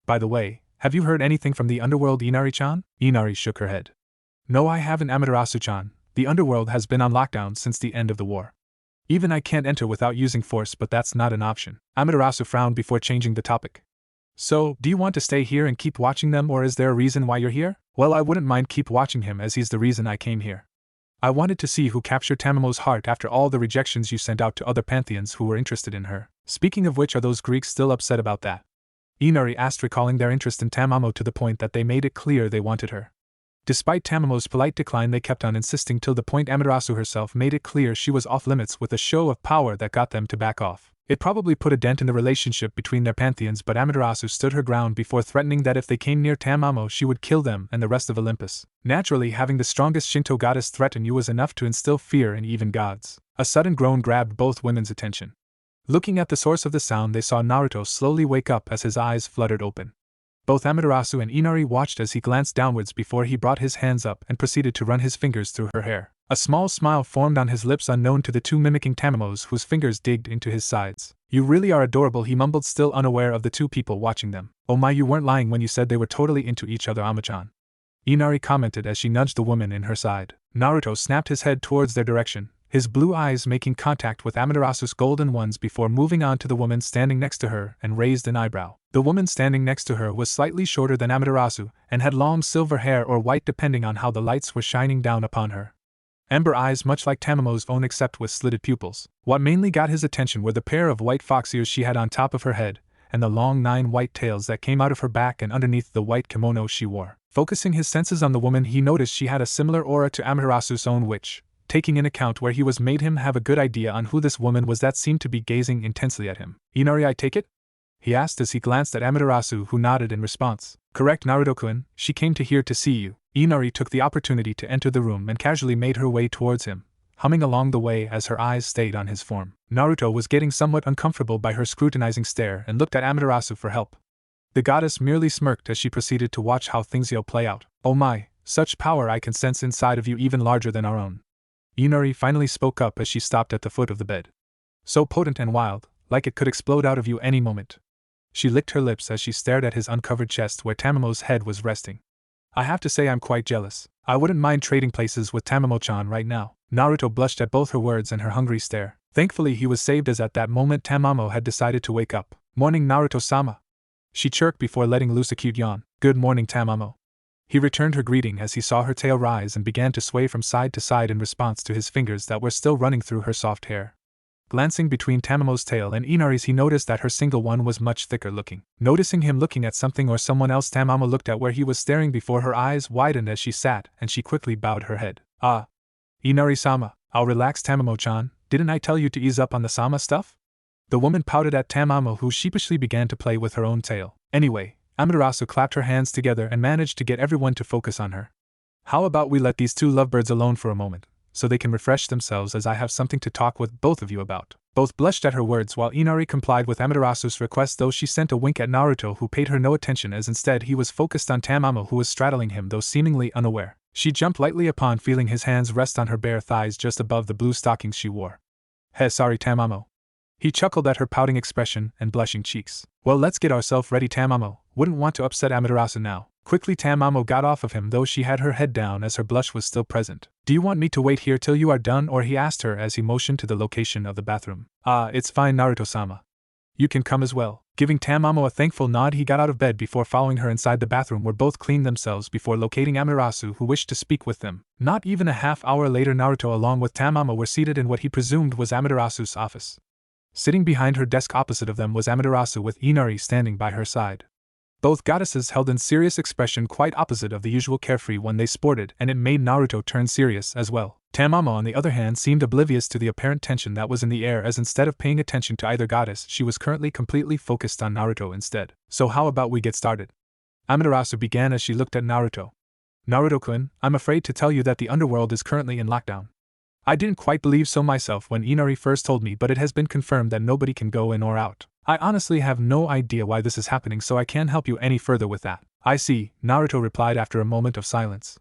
By the way, have you heard anything from the underworld, Inari-chan? Inari shook her head. No, I haven't, Amaterasu-chan. The underworld has been on lockdown since the end of the war. Even I can't enter without using force, but that's not an option. Amaterasu frowned before changing the topic. So, do you want to stay here and keep watching them, or is there a reason why you're here? Well, I wouldn't mind keep watching him, as he's the reason I came here. I wanted to see who captured Tamamo's heart after all the rejections you sent out to other pantheons who were interested in her. Speaking of which, are those Greeks still upset about that? Inari asked, recalling their interest in Tamamo to the point that they made it clear they wanted her. Despite Tamamo's polite decline, they kept on insisting till the point Amaterasu herself made it clear she was off limits with a show of power that got them to back off. It probably put a dent in the relationship between their pantheons, but Amaterasu stood her ground before threatening that if they came near Tamamo she would kill them and the rest of Olympus. Naturally, having the strongest Shinto goddess threaten you was enough to instill fear in even gods. A sudden groan grabbed both women's attention. Looking at the source of the sound, they saw Naruto slowly wake up as his eyes fluttered open. Both Amaterasu and Inari watched as he glanced downwards before he brought his hands up and proceeded to run his fingers through her hair. A small smile formed on his lips, unknown to the two, mimicking Tamamo's, whose fingers digged into his sides. You really are adorable, he mumbled, still unaware of the two people watching them. Oh my, you weren't lying when you said they were totally into each other, Ama-chan. Inari commented as she nudged the woman in her side. Naruto snapped his head towards their direction, his blue eyes making contact with Amaterasu's golden ones before moving on to the woman standing next to her and raised an eyebrow. The woman standing next to her was slightly shorter than Amaterasu and had long silver hair or white depending on how the lights were shining down upon her. Ember eyes much like Tamamo's own except with slitted pupils. What mainly got his attention were the pair of white fox ears she had on top of her head and the long 9 white tails that came out of her back and underneath the white kimono she wore. Focusing his senses on the woman, he noticed she had a similar aura to Amaterasu's own, which, taking in account where he was, made him have a good idea on who this woman was that seemed to be gazing intensely at him. Inari, I take it? He asked as he glanced at Amaterasu, who nodded in response. Correct, Naruto-kun, she came to here to see you. Inari took the opportunity to enter the room and casually made her way towards him, humming along the way as her eyes stayed on his form. Naruto was getting somewhat uncomfortable by her scrutinizing stare and looked at Amaterasu for help. The goddess merely smirked as she proceeded to watch how things will play out. Oh my, such power I can sense inside of you, even larger than our own. Inari finally spoke up as she stopped at the foot of the bed. So potent and wild, like it could explode out of you any moment. She licked her lips as she stared at his uncovered chest where Tamamo's head was resting. I have to say I'm quite jealous. I wouldn't mind trading places with Tamamo-chan right now. Naruto blushed at both her words and her hungry stare. Thankfully he was saved as at that moment Tamamo had decided to wake up. Morning Naruto-sama. She chirped before letting loose a cute yawn. Good morning Tamamo. He returned her greeting as he saw her tail rise and began to sway from side to side in response to his fingers that were still running through her soft hair. Glancing between Tamamo's tail and Inari's, he noticed that her single one was much thicker looking. Noticing him looking at something or someone else, Tamamo looked at where he was staring before her eyes widened as she sat, and she quickly bowed her head. Ah. Inari-sama, I'll relax Tamamo-chan, didn't I tell you to ease up on the sama stuff? The woman pouted at Tamamo, who sheepishly began to play with her own tail. Anyway, Amaterasu clapped her hands together and managed to get everyone to focus on her. How about we let these two lovebirds alone for a moment, so they can refresh themselves, as I have something to talk with both of you about. Both blushed at her words while Inari complied with Amaterasu's request, though she sent a wink at Naruto, who paid her no attention as instead he was focused on Tamamo, who was straddling him though seemingly unaware. She jumped lightly upon feeling his hands rest on her bare thighs just above the blue stockings she wore. Hey, sorry Tamamo. He chuckled at her pouting expression and blushing cheeks. Well, let's get ourselves ready Tamamo, wouldn't want to upset Amaterasu now. Quickly Tamamo got off of him, though she had her head down as her blush was still present. Do you want me to wait here till you are done, or he asked her as he motioned to the location of the bathroom. Ah, it's fine Naruto-sama. You can come as well. Giving Tamamo a thankful nod, he got out of bed before following her inside the bathroom, where both cleaned themselves before locating Amaterasu, who wished to speak with them. Not even a half hour later, Naruto along with Tamamo were seated in what he presumed was Amaterasu's office. Sitting behind her desk opposite of them was Amaterasu, with Inari standing by her side. Both goddesses held in serious expression, quite opposite of the usual carefree one they sported, and it made Naruto turn serious as well. Tamamo, on the other hand, seemed oblivious to the apparent tension that was in the air, as instead of paying attention to either goddess, she was currently completely focused on Naruto instead. So how about we get started? Amaterasu began as she looked at Naruto. Naruto-kun, I'm afraid to tell you that the underworld is currently in lockdown. I didn't quite believe so myself when Inari first told me, but it has been confirmed that nobody can go in or out. I honestly have no idea why this is happening, so I can't help you any further with that. I see, Naruto replied after a moment of silence.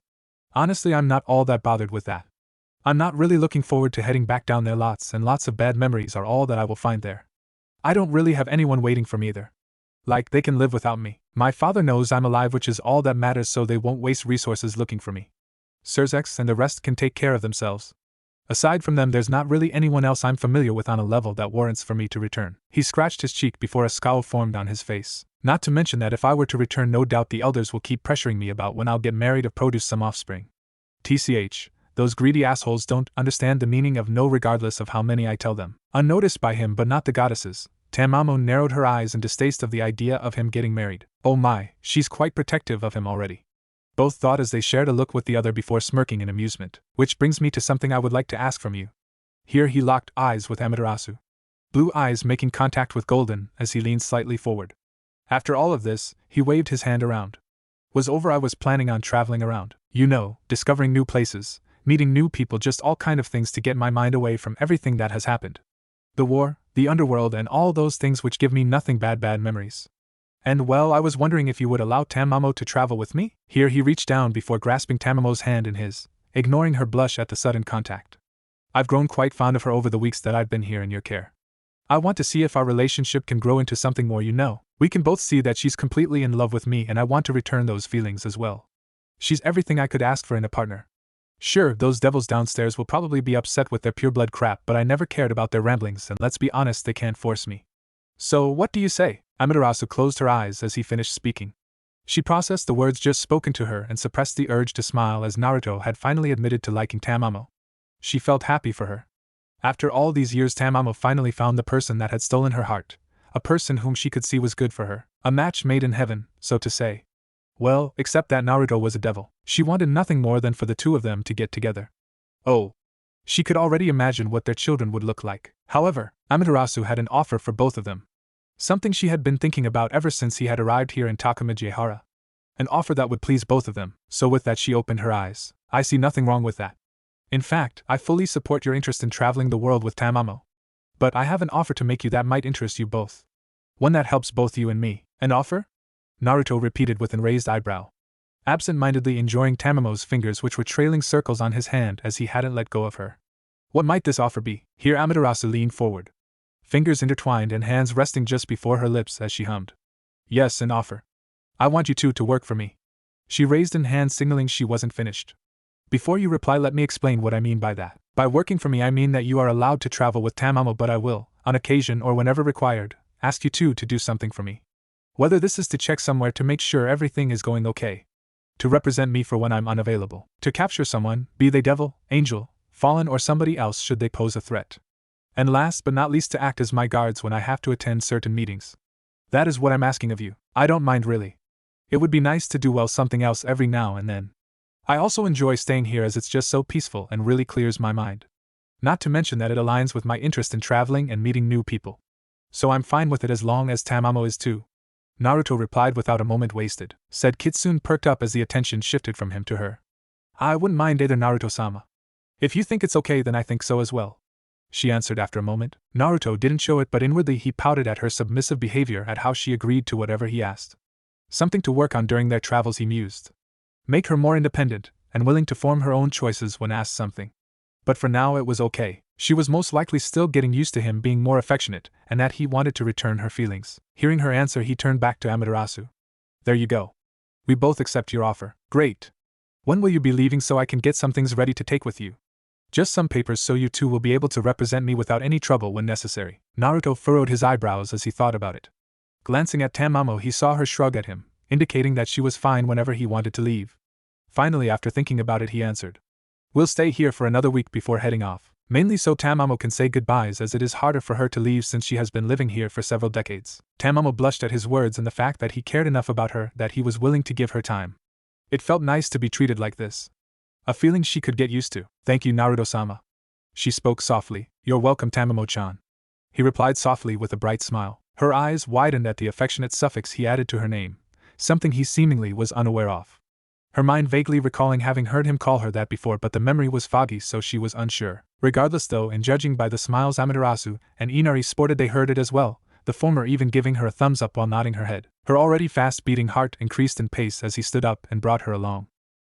Honestly, I'm not all that bothered with that. I'm not really looking forward to heading back down there. Lots and lots of bad memories are all that I will find there. I don't really have anyone waiting for me either. Like, they can live without me. My father knows I'm alive, which is all that matters, so they won't waste resources looking for me. Surzex and the rest can take care of themselves. Aside from them, there's not really anyone else I'm familiar with on a level that warrants for me to return. He scratched his cheek before a scowl formed on his face. Not to mention that if I were to return, no doubt the elders will keep pressuring me about when I'll get married or produce some offspring. TCH, those greedy assholes don't understand the meaning of no, regardless of how many I tell them. Unnoticed by him but not the goddesses, Tamamo narrowed her eyes in distaste of the idea of him getting married. Oh my, she's quite protective of him already. Both thought as they shared a look with the other before smirking in amusement. Which brings me to something I would like to ask from you. Here he locked eyes with Amaterasu. Blue eyes making contact with golden as he leaned slightly forward. After all of this, he waved his hand around. Was over. I was planning on traveling around. You know, discovering new places, meeting new people, just all kind of things to get my mind away from everything that has happened. The war, the underworld, and all those things which give me nothing but bad memories. And well, I was wondering if you would allow Tamamo to travel with me? Here he reached down before grasping Tamamo's hand in his, ignoring her blush at the sudden contact. I've grown quite fond of her over the weeks that I've been here in your care. I want to see if our relationship can grow into something more, you know. We can both see that she's completely in love with me, and I want to return those feelings as well. She's everything I could ask for in a partner. Sure, those devils downstairs will probably be upset with their pureblood crap, but I never cared about their ramblings, and let's be honest, they can't force me. So, what do you say? Amaterasu closed her eyes as he finished speaking. She processed the words just spoken to her and suppressed the urge to smile as Naruto had finally admitted to liking Tamamo. She felt happy for her. After all these years, Tamamo finally found the person that had stolen her heart, a person whom she could see was good for her, a match made in heaven, so to say. Well, except that Naruto was a devil. She wanted nothing more than for the two of them to get together. Oh. She could already imagine what their children would look like. However, Amaterasu had an offer for both of them. Something she had been thinking about ever since he had arrived here in Takamijihara. An offer that would please both of them, so with that she opened her eyes. I see nothing wrong with that. In fact, I fully support your interest in traveling the world with Tamamo. But I have an offer to make you that might interest you both. One that helps both you and me. An offer? Naruto repeated with an raised eyebrow, absent-mindedly enjoying Tamamo's fingers which were trailing circles on his hand as he hadn't let go of her. What might this offer be? Here Amaterasu leaned forward, fingers intertwined and hands resting just before her lips as she hummed. Yes, an offer. I want you two to work for me. She raised an hand signaling she wasn't finished. Before you reply, let me explain what I mean by that. By working for me I mean that you are allowed to travel with Tamamo, but I will, on occasion or whenever required, ask you two to do something for me. Whether this is to check somewhere to make sure everything is going okay, to represent me for when I'm unavailable, to capture someone, be they devil, angel, fallen or somebody else should they pose a threat. And last but not least to act as my guards when I have to attend certain meetings. That is what I'm asking of you. I don't mind really. It would be nice to do well something else every now and then. I also enjoy staying here as it's just so peaceful and really clears my mind. Not to mention that it aligns with my interest in traveling and meeting new people. So I'm fine with it as long as Tamamo is too. Naruto replied without a moment wasted. Said Kitsune perked up as the attention shifted from him to her. I wouldn't mind either, Naruto-sama. If you think it's okay, then I think so as well, she answered after a moment. Naruto didn't show it, but inwardly he pouted at her submissive behavior, at how she agreed to whatever he asked. Something to work on during their travels, he mused. Make her more independent, and willing to form her own choices when asked something. But for now it was okay. She was most likely still getting used to him being more affectionate, and that he wanted to return her feelings. Hearing her answer, he turned back to Amaterasu. There you go. We both accept your offer. Great. When will you be leaving so I can get some things ready to take with you? Just some papers so you two will be able to represent me without any trouble when necessary. Naruto furrowed his eyebrows as he thought about it. Glancing at Tamamo, he saw her shrug at him, indicating that she was fine whenever he wanted to leave. Finally, after thinking about it, he answered. We'll stay here for another week before heading off, mainly so Tamamo can say goodbyes, as it is harder for her to leave since she has been living here for several decades. Tamamo blushed at his words and the fact that he cared enough about her that he was willing to give her time. It felt nice to be treated like this. A feeling she could get used to. Thank you, Naruto-sama. She spoke softly. You're welcome, Tamamo-chan. He replied softly with a bright smile. Her eyes widened at the affectionate suffix he added to her name, something he seemingly was unaware of. Her mind vaguely recalling having heard him call her that before, but the memory was foggy, so she was unsure. Regardless though, and judging by the smiles Amaterasu and Inari sported, they heard it as well, the former even giving her a thumbs up while nodding her head. Her already fast-beating heart increased in pace as he stood up and brought her along.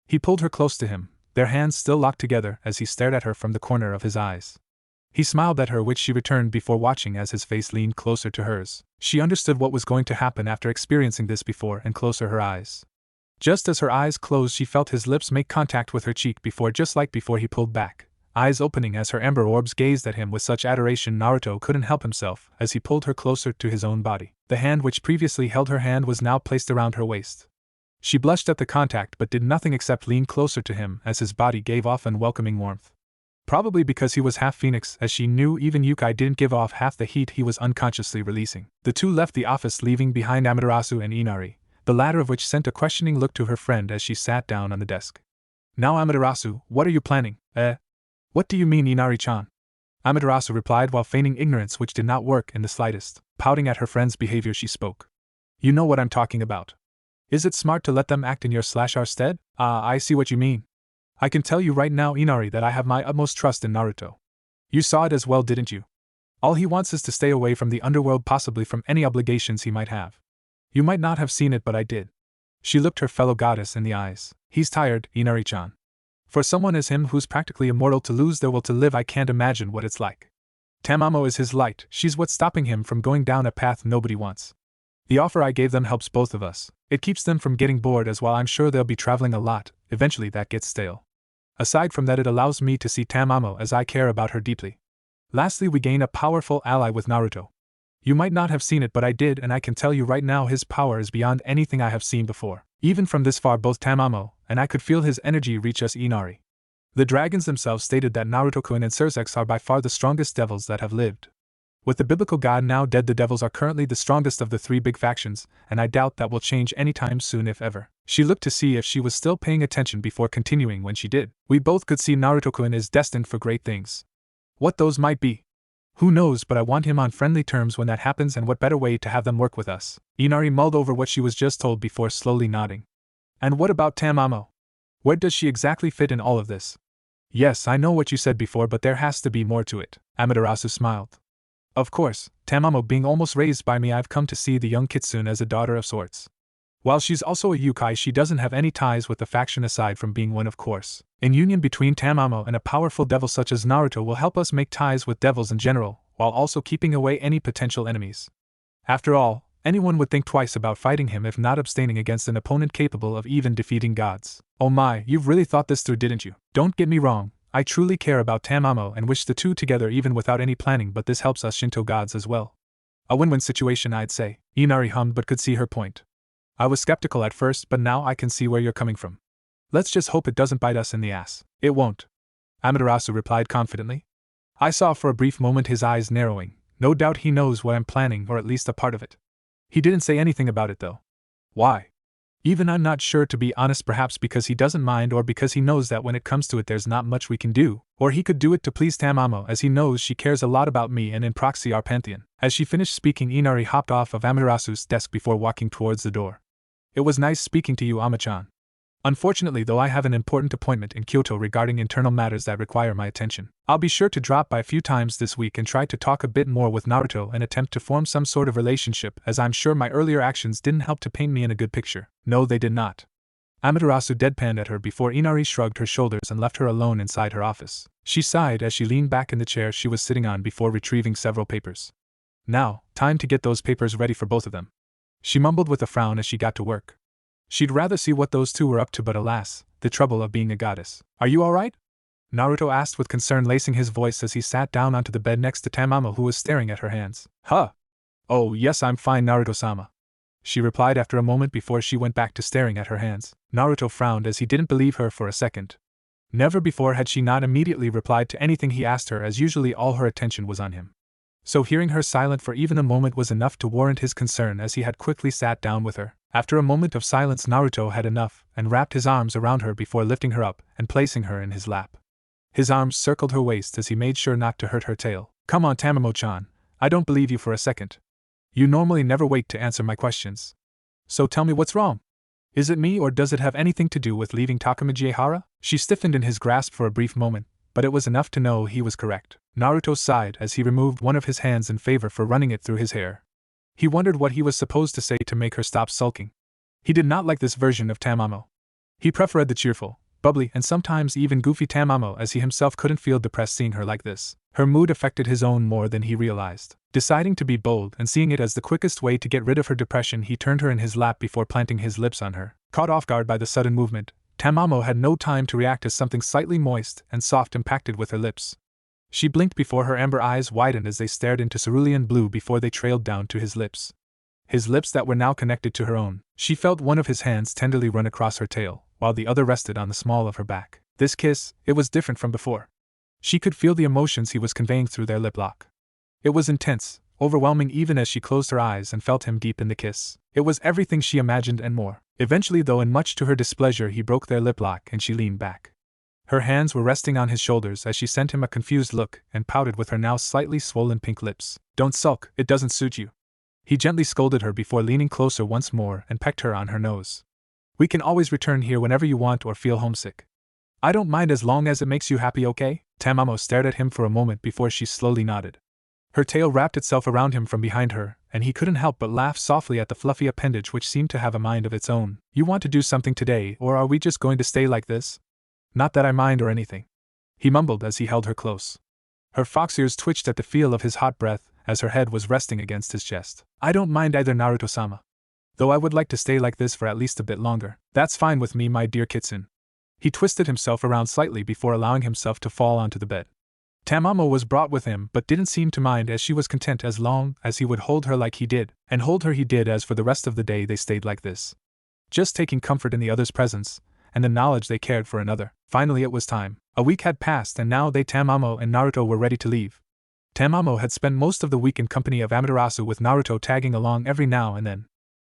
He pulled her close to him, their hands still locked together as he stared at her from the corner of his eyes. He smiled at her, which she returned before watching as his face leaned closer to hers. She understood what was going to happen after experiencing this before, and closer her eyes. Just as her eyes closed, she felt his lips make contact with her cheek before, just like before, he pulled back, eyes opening as her amber orbs gazed at him with such adoration. Naruto couldn't help himself as he pulled her closer to his own body. The hand which previously held her hand was now placed around her waist. She blushed at the contact but did nothing except lean closer to him as his body gave off an welcoming warmth. Probably because he was half phoenix, as she knew even Yukai didn't give off half the heat he was unconsciously releasing. The two left the office, leaving behind Amaterasu and Inari, the latter of which sent a questioning look to her friend as she sat down on the desk. Now Amaterasu, what are you planning? What do you mean, Inari-chan? Amaterasu replied while feigning ignorance, which did not work in the slightest. Pouting at her friend's behavior, she spoke. You know what I'm talking about. Is it smart to let them act in your/our stead? I see what you mean. I can tell you right now, Inari, that I have my utmost trust in Naruto. You saw it as well, didn't you? All he wants is to stay away from the underworld, possibly from any obligations he might have. You might not have seen it, but I did. She looked her fellow goddess in the eyes. He's tired, Inari-chan. For someone as him who's practically immortal to lose their will to live, I can't imagine what it's like. Tamamo is his light, she's what's stopping him from going down a path nobody wants. The offer I gave them helps both of us. It keeps them from getting bored, as while I'm sure they'll be traveling a lot, eventually that gets stale. Aside from that, it allows me to see Tamamo as I care about her deeply. Lastly, we gain a powerful ally with Naruto. You might not have seen it, but I did, and I can tell you right now his power is beyond anything I have seen before. Even from this far, both Tamamo and I could feel his energy reach us, Inari. The dragons themselves stated that Naruto-kun and Surzex are by far the strongest devils that have lived. With the biblical god now dead, the devils are currently the strongest of the three big factions, and I doubt that will change anytime soon, if ever. She looked to see if she was still paying attention before continuing. When she did, we both could see Naruto-kun is destined for great things. What those might be, who knows, but I want him on friendly terms when that happens, and what better way to have them work with us. Inari mulled over what she was just told before slowly nodding. And what about Tamamo? Where does she exactly fit in all of this? Yes, I know what you said before, but there has to be more to it. Amaterasu smiled. Of course, Tamamo being almost raised by me, I've come to see the young Kitsune as a daughter of sorts. While she's also a yokai, she doesn't have any ties with the faction aside from being one, of course. An union between Tamamo and a powerful devil such as Naruto will help us make ties with devils in general, while also keeping away any potential enemies. After all, anyone would think twice about fighting him if not abstaining against an opponent capable of even defeating gods. Oh my, you've really thought this through, didn't you? Don't get me wrong, I truly care about Tamamo and wish the two together even without any planning, but this helps us Shinto gods as well. A win-win situation, I'd say. Inari hummed but could see her point. I was skeptical at first, but now I can see where you're coming from. Let's just hope it doesn't bite us in the ass. It won't, Amaterasu replied confidently. I saw for a brief moment his eyes narrowing. No doubt he knows what I'm planning, or at least a part of it. He didn't say anything about it though. Why? Even I'm not sure, to be honest, perhaps because he doesn't mind, or because he knows that when it comes to it there's not much we can do, or he could do it to please Tamamo, as he knows she cares a lot about me and in proxy our pantheon. As she finished speaking, Inari hopped off of Amaterasu's desk before walking towards the door. It was nice speaking to you, Ama-chan. Unfortunately though, I have an important appointment in Kyoto regarding internal matters that require my attention. I'll be sure to drop by a few times this week and try to talk a bit more with Naruto and attempt to form some sort of relationship, as I'm sure my earlier actions didn't help to paint me in a good picture. No, they did not. Amaterasu deadpanned at her before Inari shrugged her shoulders and left her alone inside her office. She sighed as she leaned back in the chair she was sitting on before retrieving several papers. Now, time to get those papers ready for both of them, she mumbled with a frown as she got to work. She'd rather see what those two were up to, but alas, the trouble of being a goddess. Are you alright? Naruto asked with concern, lacing his voice as he sat down onto the bed next to Tamamo, who was staring at her hands. Huh? Oh yes, I'm fine, Naruto-sama, she replied after a moment before she went back to staring at her hands. Naruto frowned as he didn't believe her for a second. Never before had she not immediately replied to anything he asked her, as usually all her attention was on him. So hearing her silent for even a moment was enough to warrant his concern, as he had quickly sat down with her. After a moment of silence, Naruto had enough and wrapped his arms around her before lifting her up and placing her in his lap. His arms circled her waist as he made sure not to hurt her tail. Come on, Tamamo-chan, I don't believe you for a second. You normally never wait to answer my questions. So tell me what's wrong. Is it me, or does it have anything to do with leaving Takamijihara? She stiffened in his grasp for a brief moment, but it was enough to know he was correct. Naruto sighed as he removed one of his hands in favor for running it through his hair. He wondered what he was supposed to say to make her stop sulking. He did not like this version of Tamamo. He preferred the cheerful, bubbly, and sometimes even goofy Tamamo, as he himself couldn't feel depressed seeing her like this. Her mood affected his own more than he realized. Deciding to be bold and seeing it as the quickest way to get rid of her depression, he turned her in his lap before planting his lips on her. Caught off guard by the sudden movement, Tamamo had no time to react as something slightly moist and soft impacted with her lips. She blinked before her amber eyes widened as they stared into cerulean blue before they trailed down to his lips. His lips that were now connected to her own. She felt one of his hands tenderly run across her tail, while the other rested on the small of her back. This kiss, it was different from before. She could feel the emotions he was conveying through their lip lock. It was intense, overwhelming, even as she closed her eyes and felt him deep in the kiss. It was everything she imagined and more. Eventually though, and much to her displeasure, he broke their lip lock and she leaned back. Her hands were resting on his shoulders as she sent him a confused look and pouted with her now slightly swollen pink lips. Don't sulk, it doesn't suit you. He gently scolded her before leaning closer once more and pecked her on her nose. We can always return here whenever you want or feel homesick. I don't mind as long as it makes you happy, okay? Tamamo stared at him for a moment before she slowly nodded. Her tail wrapped itself around him from behind her, and he couldn't help but laugh softly at the fluffy appendage which seemed to have a mind of its own. You want to do something today, or are we just going to stay like this? Not that I mind or anything, he mumbled as he held her close. Her fox ears twitched at the feel of his hot breath as her head was resting against his chest. I don't mind either, Naruto-sama. Though I would like to stay like this for at least a bit longer. That's fine with me, my dear Kitsune. He twisted himself around slightly before allowing himself to fall onto the bed. Tamamo was brought with him but didn't seem to mind, as she was content as long as he would hold her like he did, and hold her he did, as for the rest of the day they stayed like this, just taking comfort in the other's presence and the knowledge they cared for another. Finally it was time. A week had passed and now they, Tamamo and Naruto, were ready to leave. Tamamo had spent most of the week in company of Amaterasu, with Naruto tagging along every now and then.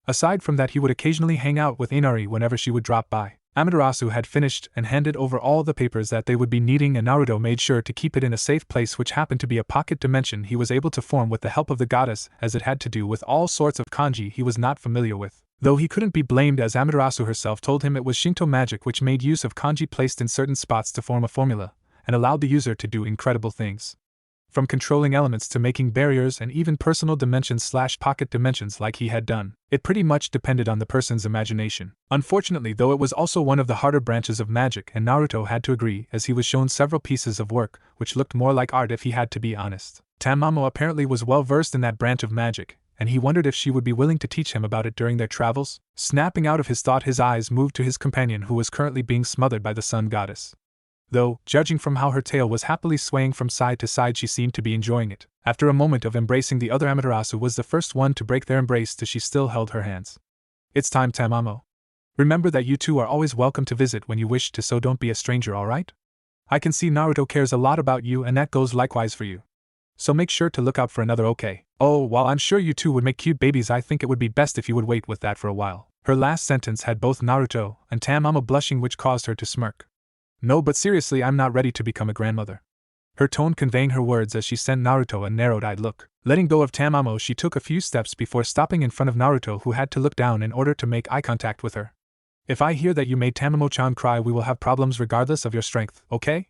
Aside from that, he would occasionally hang out with Inari whenever she would drop by. Amaterasu had finished and handed over all the papers that they would be needing, and Naruto made sure to keep it in a safe place, which happened to be a pocket dimension he was able to form with the help of the goddess, as it had to do with all sorts of kanji he was not familiar with. Though he couldn't be blamed, as Amaterasu herself told him it was Shinto magic which made use of kanji placed in certain spots to form a formula, and allowed the user to do incredible things. from controlling elements to making barriers and even personal dimensions/pocket dimensions like he had done. It pretty much depended on the person's imagination. Unfortunately, though, it was also one of the harder branches of magic, and Naruto had to agree, as he was shown several pieces of work which looked more like art if he had to be honest. Tamamo apparently was well versed in that branch of magic, and he wondered if she would be willing to teach him about it during their travels. Snapping out of his thought, his eyes moved to his companion, who was currently being smothered by the sun goddess. Though, judging from how her tail was happily swaying from side to side, she seemed to be enjoying it. After a moment of embracing, the other Amaterasu was the first one to break their embrace, as she still held her hands. It's time, Tamamo. Remember that you two are always welcome to visit when you wish to, so don't be a stranger, alright? I can see Naruto cares a lot about you, and that goes likewise for you. So make sure to look out for another, okay? Oh, while I'm sure you two would make cute babies, I think it would be best if you would wait with that for a while. Her last sentence had both Naruto and Tamamo blushing, which caused her to smirk. No, but seriously, I'm not ready to become a grandmother. Her tone conveying her words as she sent Naruto a narrowed-eyed look. Letting go of Tamamo, she took a few steps before stopping in front of Naruto, who had to look down in order to make eye contact with her. If I hear that you made Tamamo-chan cry, we will have problems regardless of your strength, okay?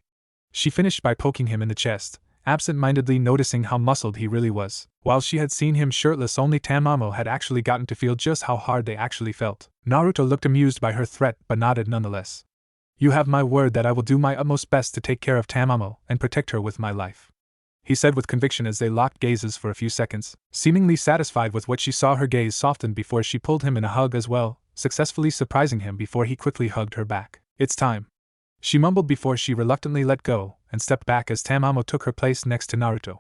She finished by poking him in the chest, absent-mindedly noticing how muscled he really was. While she had seen him shirtless, only Tamamo had actually gotten to feel just how hard they actually felt. Naruto looked amused by her threat but nodded nonetheless. You have my word that I will do my utmost best to take care of Tamamo and protect her with my life, he said with conviction as they locked gazes for a few seconds. Seemingly satisfied with what she saw, her gaze softened before she pulled him in a hug as well, successfully surprising him before he quickly hugged her back. It's time, she mumbled before she reluctantly let go and stepped back as Tamamo took her place next to Naruto.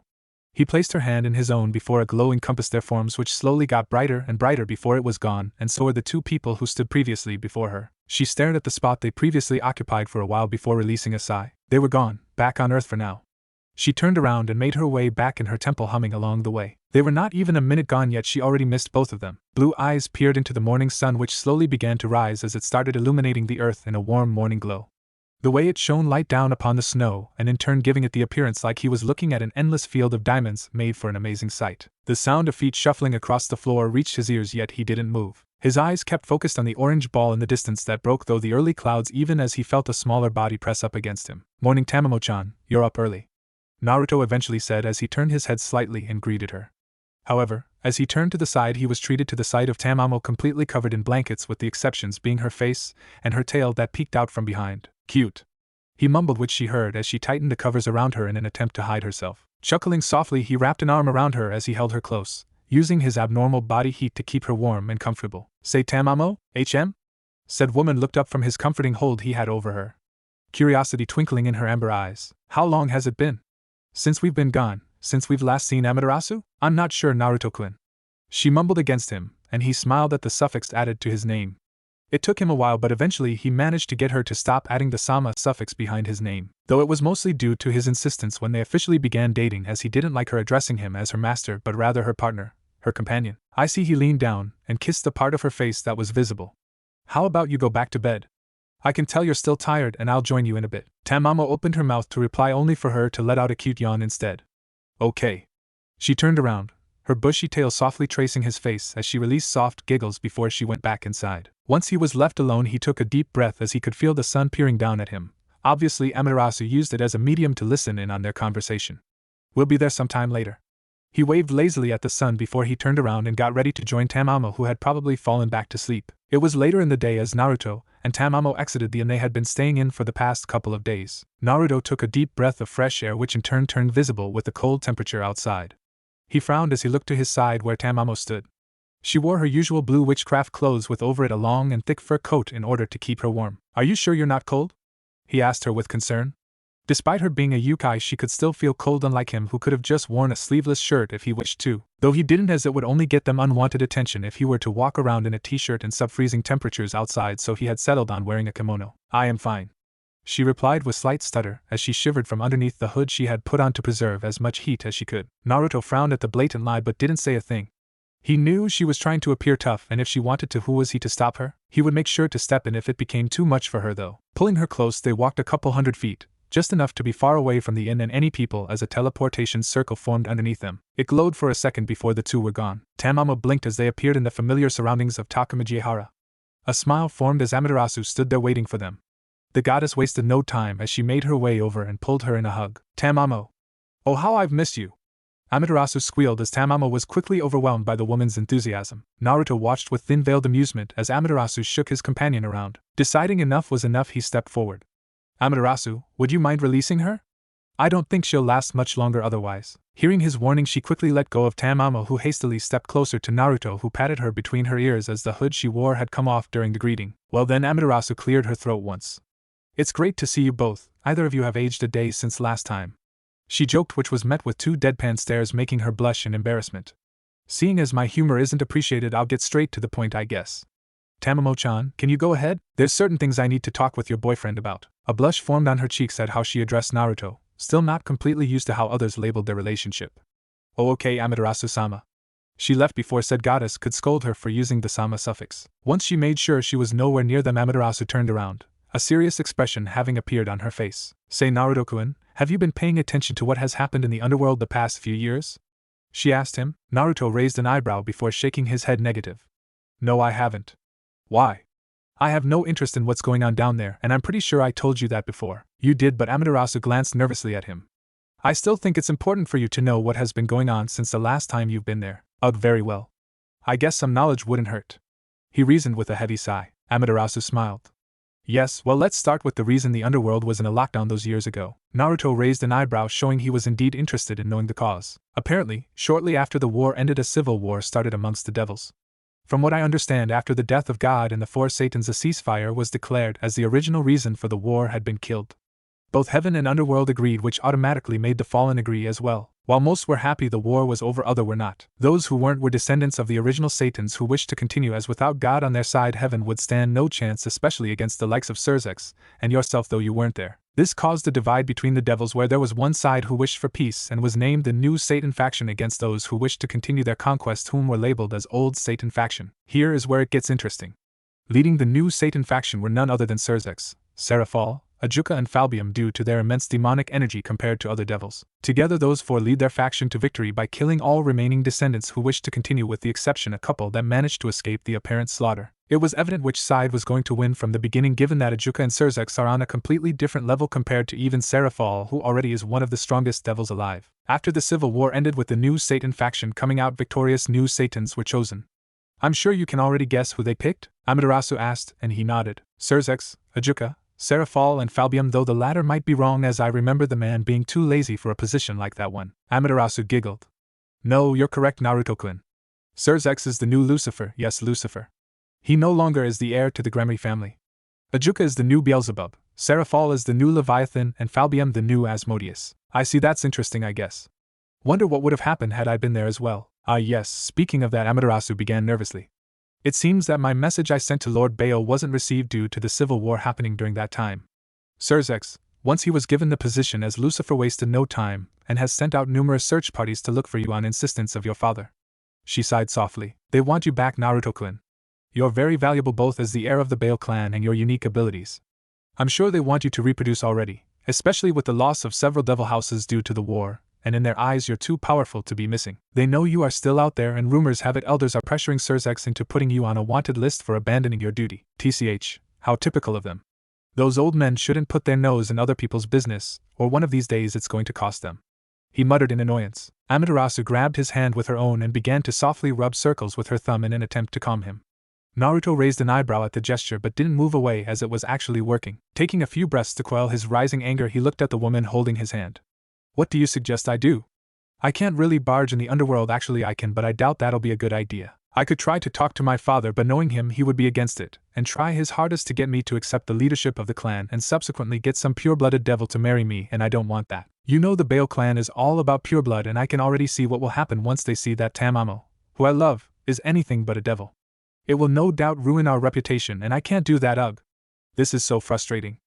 He placed her hand in his own before a glow encompassed their forms, which slowly got brighter and brighter before it was gone, and so were the two people who stood previously before her. She stared at the spot they previously occupied for a while before releasing a sigh. They were gone, back on Earth for now. She turned around and made her way back in her temple, humming along the way. They were not even a minute gone yet she already missed both of them. Blue eyes peered into the morning sun, which slowly began to rise as it started illuminating the earth in a warm morning glow. The way it shone light down upon the snow, and in turn giving it the appearance like he was looking at an endless field of diamonds, made for an amazing sight. The sound of feet shuffling across the floor reached his ears, yet he didn't move. His eyes kept focused on the orange ball in the distance that broke through the early clouds even as he felt a smaller body press up against him. Morning, Tamamo-chan, you're up early, Naruto eventually said as he turned his head slightly and greeted her. However, as he turned to the side, he was treated to the sight of Tamamo completely covered in blankets, with the exceptions being her face and her tail that peeked out from behind. Cute, he mumbled, which she heard as she tightened the covers around her in an attempt to hide herself. Chuckling softly, he wrapped an arm around her as he held her close, using his abnormal body heat to keep her warm and comfortable. Say, Tamamo, HM? Said woman looked up from his comforting hold he had over her, curiosity twinkling in her amber eyes. How long has it been since we've been gone? Since we've last seen Amaterasu? I'm not sure, Naruto-kun, she mumbled against him, and he smiled at the suffix added to his name. It took him a while, but eventually he managed to get her to stop adding the sama suffix behind his name, though it was mostly due to his insistence when they officially began dating, as he didn't like her addressing him as her master but rather her partner, her companion. I see. He leaned down and kissed the part of her face that was visible. How about you go back to bed? I can tell you're still tired, and I'll join you in a bit. Tamamo opened her mouth to reply, only for her to let out a cute yawn instead. Okay. She turned around, her bushy tail softly tracing his face as she released soft giggles before she went back inside. Once he was left alone, he took a deep breath as he could feel the sun peering down at him. Obviously, Amaterasu used it as a medium to listen in on their conversation. We'll be there sometime later. He waved lazily at the sun before he turned around and got ready to join Tamamo, who had probably fallen back to sleep. It was later in the day as Naruto and Tamamo exited the inn they had been staying in for the past couple of days. Naruto took a deep breath of fresh air, which in turn turned visible with the cold temperature outside. He frowned as he looked to his side where Tamamo stood. She wore her usual blue witchcraft clothes with over it a long and thick fur coat in order to keep her warm. Are you sure you're not cold? He asked her with concern. Despite her being a yokai, she could still feel cold, unlike him who could have just worn a sleeveless shirt if he wished to, though he didn't, as it would only get them unwanted attention if he were to walk around in a t-shirt in sub-freezing temperatures outside, so he had settled on wearing a kimono. I am fine, she replied with slight stutter as she shivered from underneath the hood she had put on to preserve as much heat as she could. Naruto frowned at the blatant lie but didn't say a thing. He knew she was trying to appear tough, and if she wanted to, who was he to stop her? He would make sure to step in if it became too much for her, though. Pulling her close, they walked a couple hundred feet, just enough to be far away from the inn and any people, as a teleportation circle formed underneath them. It glowed for a second before the two were gone. Tamamo blinked as they appeared in the familiar surroundings of Takamijihara. A smile formed as Amaterasu stood there waiting for them. The goddess wasted no time as she made her way over and pulled her in a hug. Tamamo, Oh, how I've missed you! Amaterasu squealed as Tamamo was quickly overwhelmed by the woman's enthusiasm. Naruto watched with thin-veiled amusement as Amaterasu shook his companion around. Deciding enough was enough, he stepped forward. Amaterasu, would you mind releasing her? I don't think she'll last much longer otherwise. Hearing his warning, she quickly let go of Tamamo, who hastily stepped closer to Naruto, who patted her between her ears as the hood she wore had come off during the greeting. Well then, Amaterasu cleared her throat once. It's great to see you both. Either of you have aged a day since last time. She joked, which was met with two deadpan stares, making her blush in embarrassment. Seeing as my humor isn't appreciated, I'll get straight to the point, I guess. Tamamo-chan, can you go ahead? There's certain things I need to talk with your boyfriend about. A blush formed on her cheeks at how she addressed Naruto, still not completely used to how others labeled their relationship. Oh, okay, Amaterasu-sama. She left before said goddess could scold her for using the sama suffix. Once she made sure she was nowhere near them, Amaterasu turned around, a serious expression having appeared on her face. Say, Naruto-kun, have you been paying attention to what has happened in the underworld the past few years? She asked him. Naruto raised an eyebrow before shaking his head negative. No, I haven't. Why? I have no interest in what's going on down there, and I'm pretty sure I told you that before. You did, but Amaterasu glanced nervously at him. I still think it's important for you to know what has been going on since the last time you've been there. Ugh, very well. I guess some knowledge wouldn't hurt. He reasoned with a heavy sigh. Amaterasu smiled. Yes, well, let's start with the reason the underworld was in a lockdown those years ago. Naruto raised an eyebrow, showing he was indeed interested in knowing the cause. Apparently, shortly after the war ended, a civil war started amongst the devils. From what I understand, after the death of God and the four Satans, a ceasefire was declared as the original reason for the war had been killed. Both heaven and underworld agreed, which automatically made the fallen agree as well. While most were happy the war was over, others were not. Those who weren't were descendants of the original Satans who wished to continue, as without God on their side, heaven would stand no chance, especially against the likes of Surzex and yourself, though you weren't there. This caused a divide between the devils, where there was one side who wished for peace and was named the New Satan faction against those who wished to continue their conquest, whom were labeled as Old Satan faction. Here is where it gets interesting. Leading the New Satan faction were none other than Surzex, Sarafal, Ajuka and Falbium, due to their immense demonic energy compared to other devils. Together those four lead their faction to victory by killing all remaining descendants who wished to continue, with the exception a couple that managed to escape the apparent slaughter. It was evident which side was going to win from the beginning, given that Ajuka and Surzex are on a completely different level compared to even Sarafal, who already is one of the strongest devils alive. After the civil war ended with the New Satan faction coming out victorious, New Satans were chosen. I'm sure you can already guess who they picked? Amaterasu asked, and he nodded. Surzex, Ajuka, Sarafal and Falbium, though the latter might be wrong, as I remember the man being too lazy for a position like that one. Amaterasu giggled. No, you're correct, Naruto-kun. Surzex is the new Lucifer, yes, Lucifer. He no longer is the heir to the Gremry family. Ajuka is the new Beelzebub, Sarafal is the new Leviathan, and Falbium the new Asmodeus. I see, that's interesting, I guess. Wonder what would have happened had I been there as well. Ah yes, speaking of that, Amaterasu began nervously. It seems that my message I sent to Lord Bayo wasn't received due to the civil war happening during that time. Surzex, once he was given the position as Lucifer, wasted no time, and has sent out numerous search parties to look for you on insistence of your father. She sighed softly. They want you back, Naruto-kun. You're very valuable both as the heir of the Bayo clan and your unique abilities. I'm sure they want you to reproduce already, especially with the loss of several devil houses due to the war, and in their eyes you're too powerful to be missing. They know you are still out there, and rumors have it elders are pressuring Surzex into putting you on a wanted list for abandoning your duty. TCH, how typical of them. Those old men shouldn't put their nose in other people's business, or one of these days it's going to cost them. He muttered in annoyance. Amaterasu grabbed his hand with her own and began to softly rub circles with her thumb in an attempt to calm him. Naruto raised an eyebrow at the gesture but didn't move away, as it was actually working. Taking a few breaths to quell his rising anger, he looked at the woman holding his hand. What do you suggest I do? I can't really barge in the underworld. Actually I can, but I doubt that'll be a good idea. I could try to talk to my father, but knowing him, he would be against it, and try his hardest to get me to accept the leadership of the clan and subsequently get some pure-blooded devil to marry me, and I don't want that. You know the Bayo clan is all about pure blood, and I can already see what will happen once they see that Tamamo, who I love, is anything but a devil. It will no doubt ruin our reputation, and I can't do that. Ugh. This is so frustrating.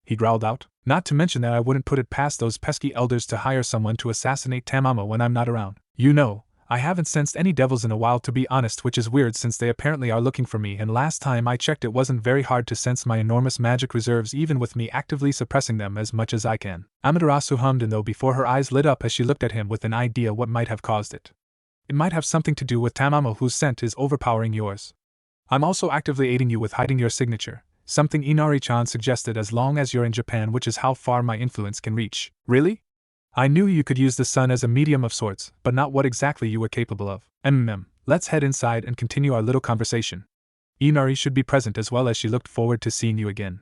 He growled out. Not to mention that I wouldn't put it past those pesky elders to hire someone to assassinate Tamamo when I'm not around. You know, I haven't sensed any devils in a while, to be honest, which is weird since they apparently are looking for me, and last time I checked it wasn't very hard to sense my enormous magic reserves, even with me actively suppressing them as much as I can. Amaterasu hummed, and though before her eyes lit up as she looked at him with an idea what might have caused it. It might have something to do with Tamamo, whose scent is overpowering yours. I'm also actively aiding you with hiding your signature, something Inari-chan suggested, as long as you're in Japan, which is how far my influence can reach. Really? I knew you could use the sun as a medium of sorts, but not what exactly you were capable of. Let's head inside and continue our little conversation. Inari should be present as well, as she looked forward to seeing you again.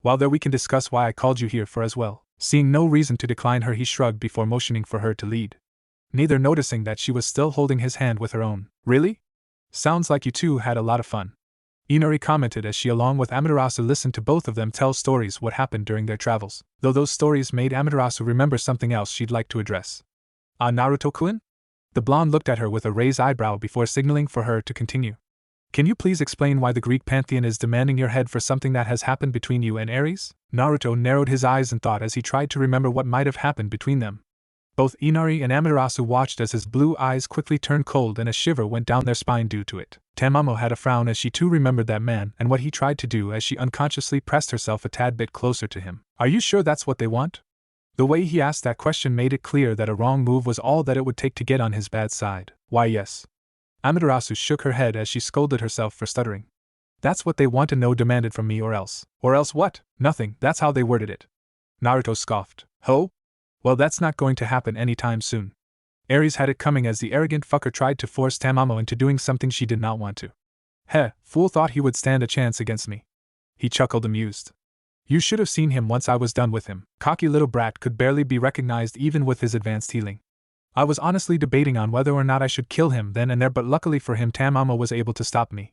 While there we can discuss why I called you here for as well. Seeing no reason to decline her, he shrugged before motioning for her to lead. Neither noticing that she was still holding his hand with her own. Really? Sounds like you two had a lot of fun. Inari commented as she along with Amaterasu listened to both of them tell stories what happened during their travels, though those stories made Amaterasu remember something else she'd like to address. Naruto-kun? The blonde looked at her with a raised eyebrow before signaling for her to continue. Can you please explain why the Greek pantheon is demanding your head for something that has happened between you and Ares? Naruto narrowed his eyes in thought as he tried to remember what might have happened between them. Both Inari and Amaterasu watched as his blue eyes quickly turned cold and a shiver went down their spine due to it. Tamamo had a frown as she too remembered that man and what he tried to do as she unconsciously pressed herself a tad bit closer to him. Are you sure that's what they want? The way he asked that question made it clear that a wrong move was all that it would take to get on his bad side. Why, yes. Amaterasu shook her head as she scolded herself for stuttering. That's what they want to know, demanded from me, or else. Or else what? Nothing, that's how they worded it. Naruto scoffed. Ho? Well, that's not going to happen anytime soon. Ares had it coming as the arrogant fucker tried to force Tamamo into doing something she did not want to. Heh, fool thought he would stand a chance against me. He chuckled amused. You should have seen him once I was done with him. Cocky little brat could barely be recognized even with his advanced healing. I was honestly debating on whether or not I should kill him then and there, but luckily for him Tamamo was able to stop me.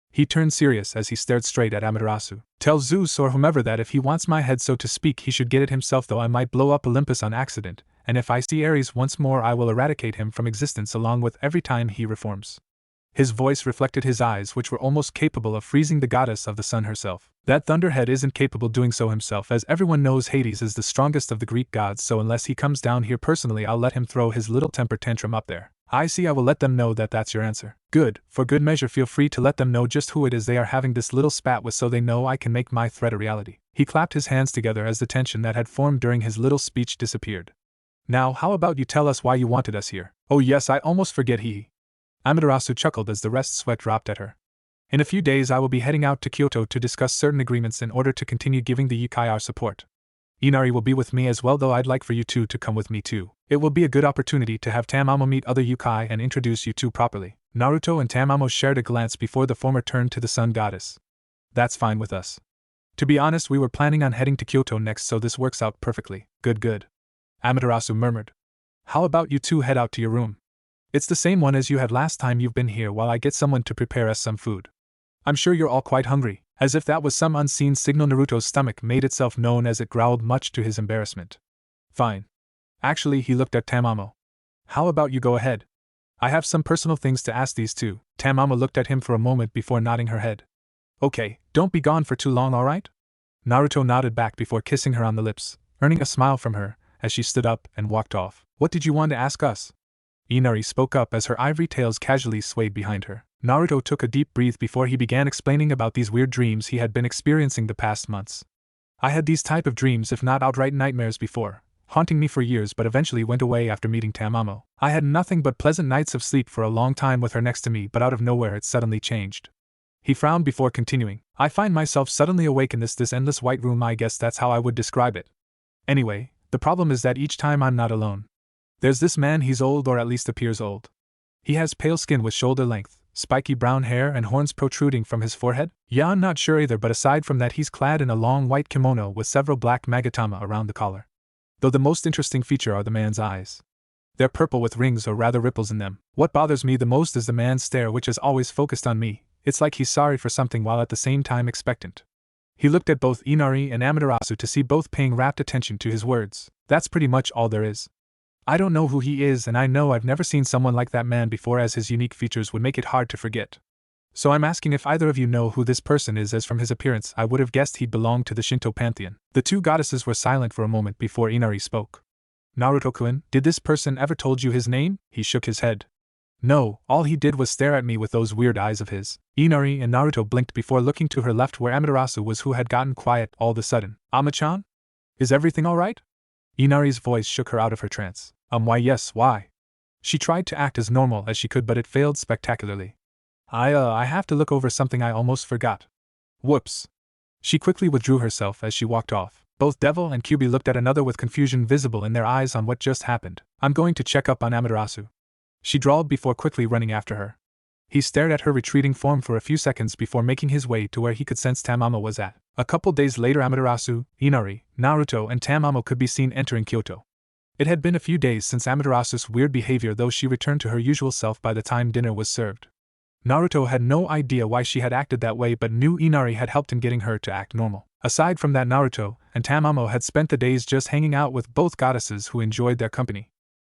He turned serious as he stared straight at Amaterasu. Tell Zeus or whomever that if he wants my head, so to speak, he should get it himself, though I might blow up Olympus on accident, and if I see Ares once more I will eradicate him from existence along with every time he reforms. His voice reflected his eyes, which were almost capable of freezing the goddess of the sun herself. That thunderhead isn't capable doing so himself, as everyone knows Hades is the strongest of the Greek gods, so unless he comes down here personally I'll let him throw his little temper tantrum up there. I see, I will let them know that that's your answer. Good, for good measure feel free to let them know just who it is they are having this little spat with so they know I can make my threat a reality. He clapped his hands together as the tension that had formed during his little speech disappeared. Now how about you tell us why you wanted us here? Oh yes, I almost forget, Amaterasu chuckled as the rest sweat dropped at her. In a few days I will be heading out to Kyoto to discuss certain agreements in order to continue giving the Yukai our support. Inari will be with me as well, though I'd like for you two to come with me too. It will be a good opportunity to have Tamamo meet other Yukai and introduce you two properly. Naruto and Tamamo shared a glance before the former turned to the sun goddess. That's fine with us. To be honest, we were planning on heading to Kyoto next, so this works out perfectly. Good. Amaterasu murmured. How about you two head out to your room? It's the same one as you had last time you've been here while I get someone to prepare us some food. I'm sure you're all quite hungry. As if that was some unseen signal, Naruto's stomach made itself known as it growled, much to his embarrassment. Fine. Actually, he looked at Tamamo. How about you go ahead? I have some personal things to ask these two. Tamamo looked at him for a moment before nodding her head. Okay, don't be gone for too long, alright? Naruto nodded back before kissing her on the lips, earning a smile from her as she stood up and walked off. What did you want to ask us? Inari spoke up as her ivory tails casually swayed behind her. Naruto took a deep breath before he began explaining about these weird dreams he had been experiencing the past months. I had these type of dreams, if not outright nightmares, before, haunting me for years, but eventually went away after meeting Tamamo. I had nothing but pleasant nights of sleep for a long time with her next to me, but out of nowhere it suddenly changed. He frowned before continuing. I find myself suddenly awake in this endless white room. I guess that's how I would describe it. Anyway, the problem is that each time I'm not alone. There's this man, he's old, or at least appears old. He has pale skin with shoulder length, spiky brown hair and horns protruding from his forehead? Yeah, I'm not sure either, but aside from that he's clad in a long white kimono with several black magatama around the collar. Though the most interesting feature are the man's eyes. They're purple with rings, or rather ripples, in them. What bothers me the most is the man's stare, which is always focused on me. It's like he's sorry for something while at the same time expectant. He looked at both Inari and Amaterasu to see both paying rapt attention to his words. That's pretty much all there is. I don't know who he is, and I know I've never seen someone like that man before, as his unique features would make it hard to forget. So I'm asking if either of you know who this person is, as from his appearance I would have guessed he'd belong to the Shinto pantheon. The two goddesses were silent for a moment before Inari spoke. Naruto-kun, did this person ever told you his name? He shook his head. No, all he did was stare at me with those weird eyes of his. Inari and Naruto blinked before looking to her left, where Amaterasu was, who had gotten quiet all of a sudden. Ama-chan? Is everything alright? Inari's voice shook her out of her trance. Why yes, why? She tried to act as normal as she could, but it failed spectacularly. I have to look over something I almost forgot. Whoops. She quickly withdrew herself as she walked off. Both Devil and Kyubi looked at another with confusion visible in their eyes on what just happened. I'm going to check up on Amaterasu, she drawled before quickly running after her. He stared at her retreating form for a few seconds before making his way to where he could sense Tamamo was at. A couple days later, Amaterasu, Inari, Naruto, and Tamamo could be seen entering Kyoto. It had been a few days since Amaterasu's weird behavior, though she returned to her usual self by the time dinner was served. Naruto had no idea why she had acted that way but knew Inari had helped in getting her to act normal. Aside from that, Naruto and Tamamo had spent the days just hanging out with both goddesses who enjoyed their company.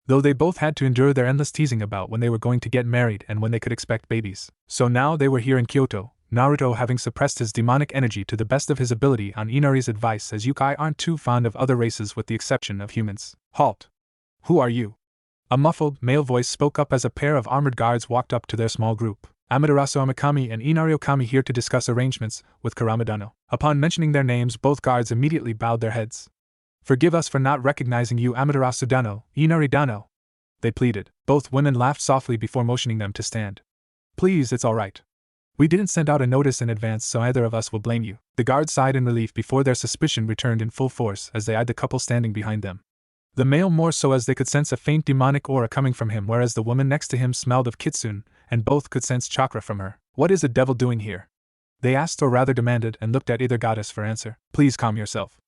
Though they both had to endure their endless teasing about when they were going to get married and when they could expect babies. So now they were here in Kyoto, Naruto having suppressed his demonic energy to the best of his ability on Inari's advice, as yokai aren't too fond of other races with the exception of humans. Halt! Who are you? A muffled, male voice spoke up as a pair of armored guards walked up to their small group. Amaterasu Amikami and Inari Okami here to discuss arrangements with Kurama Dano. Upon mentioning their names, both guards immediately bowed their heads. Forgive us for not recognizing you, Amaterasu Dano, Inari Dano, they pleaded. Both women laughed softly before motioning them to stand. Please, it's all right. We didn't send out a notice in advance, so neither of us will blame you. The guards sighed in relief before their suspicion returned in full force as they eyed the couple standing behind them. The male more so, as they could sense a faint demonic aura coming from him, whereas the woman next to him smelled of kitsune, and both could sense chakra from her. What is a devil doing here? They asked, or rather demanded, and looked at either goddess for answer. Please calm yourself.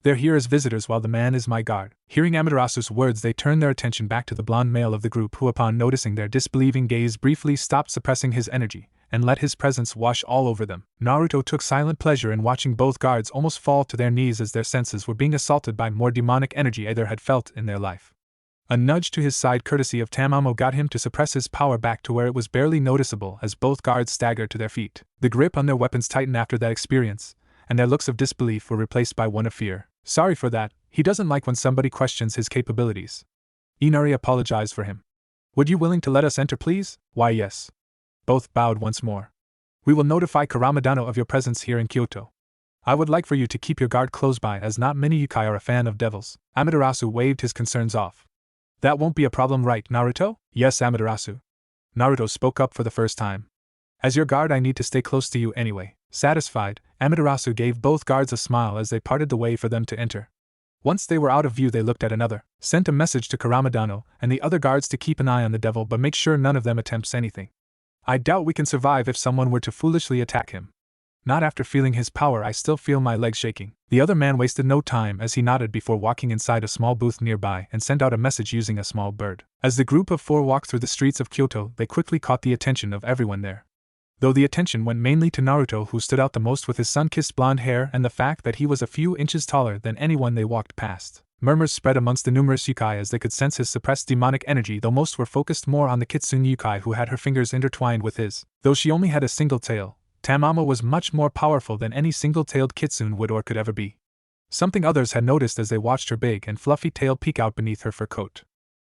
They're here as visitors while the man is my guard. Hearing Amaterasu's words, they turned their attention back to the blonde male of the group, who upon noticing their disbelieving gaze briefly stopped suppressing his energy and let his presence wash all over them. Naruto took silent pleasure in watching both guards almost fall to their knees as their senses were being assaulted by more demonic energy either had felt in their life. A nudge to his side courtesy of Tamamo got him to suppress his power back to where it was barely noticeable as both guards staggered to their feet. The grip on their weapons tightened after that experience, and their looks of disbelief were replaced by one of fear. Sorry for that, he doesn't like when somebody questions his capabilities. Inari apologized for him. Would you willing to let us enter, please? Why, yes. Both bowed once more. We will notify Kurama Dano of your presence here in Kyoto. I would like for you to keep your guard close by, as not many yokai are a fan of devils. Amaterasu waved his concerns off. That won't be a problem, right, Naruto? Yes, Amaterasu. Naruto spoke up for the first time. As your guard, I need to stay close to you anyway. Satisfied, Amaterasu gave both guards a smile as they parted the way for them to enter. Once they were out of view, they looked at another, sent a message to Kurama Dano and the other guards to keep an eye on the devil but make sure none of them attempts anything. I doubt we can survive if someone were to foolishly attack him. Not after feeling his power. I still feel my legs shaking. The other man wasted no time as he nodded before walking inside a small booth nearby and sent out a message using a small bird. As the group of four walked through the streets of Kyoto, they quickly caught the attention of everyone there. Though the attention went mainly to Naruto, who stood out the most with his sun-kissed blonde hair and the fact that he was a few inches taller than anyone they walked past. Murmurs spread amongst the numerous yokai as they could sense his suppressed demonic energy, though most were focused more on the kitsune yokai who had her fingers intertwined with his. Though she only had a single tail, Tamamo was much more powerful than any single-tailed kitsune would or could ever be. Something others had noticed as they watched her big and fluffy tail peek out beneath her fur coat.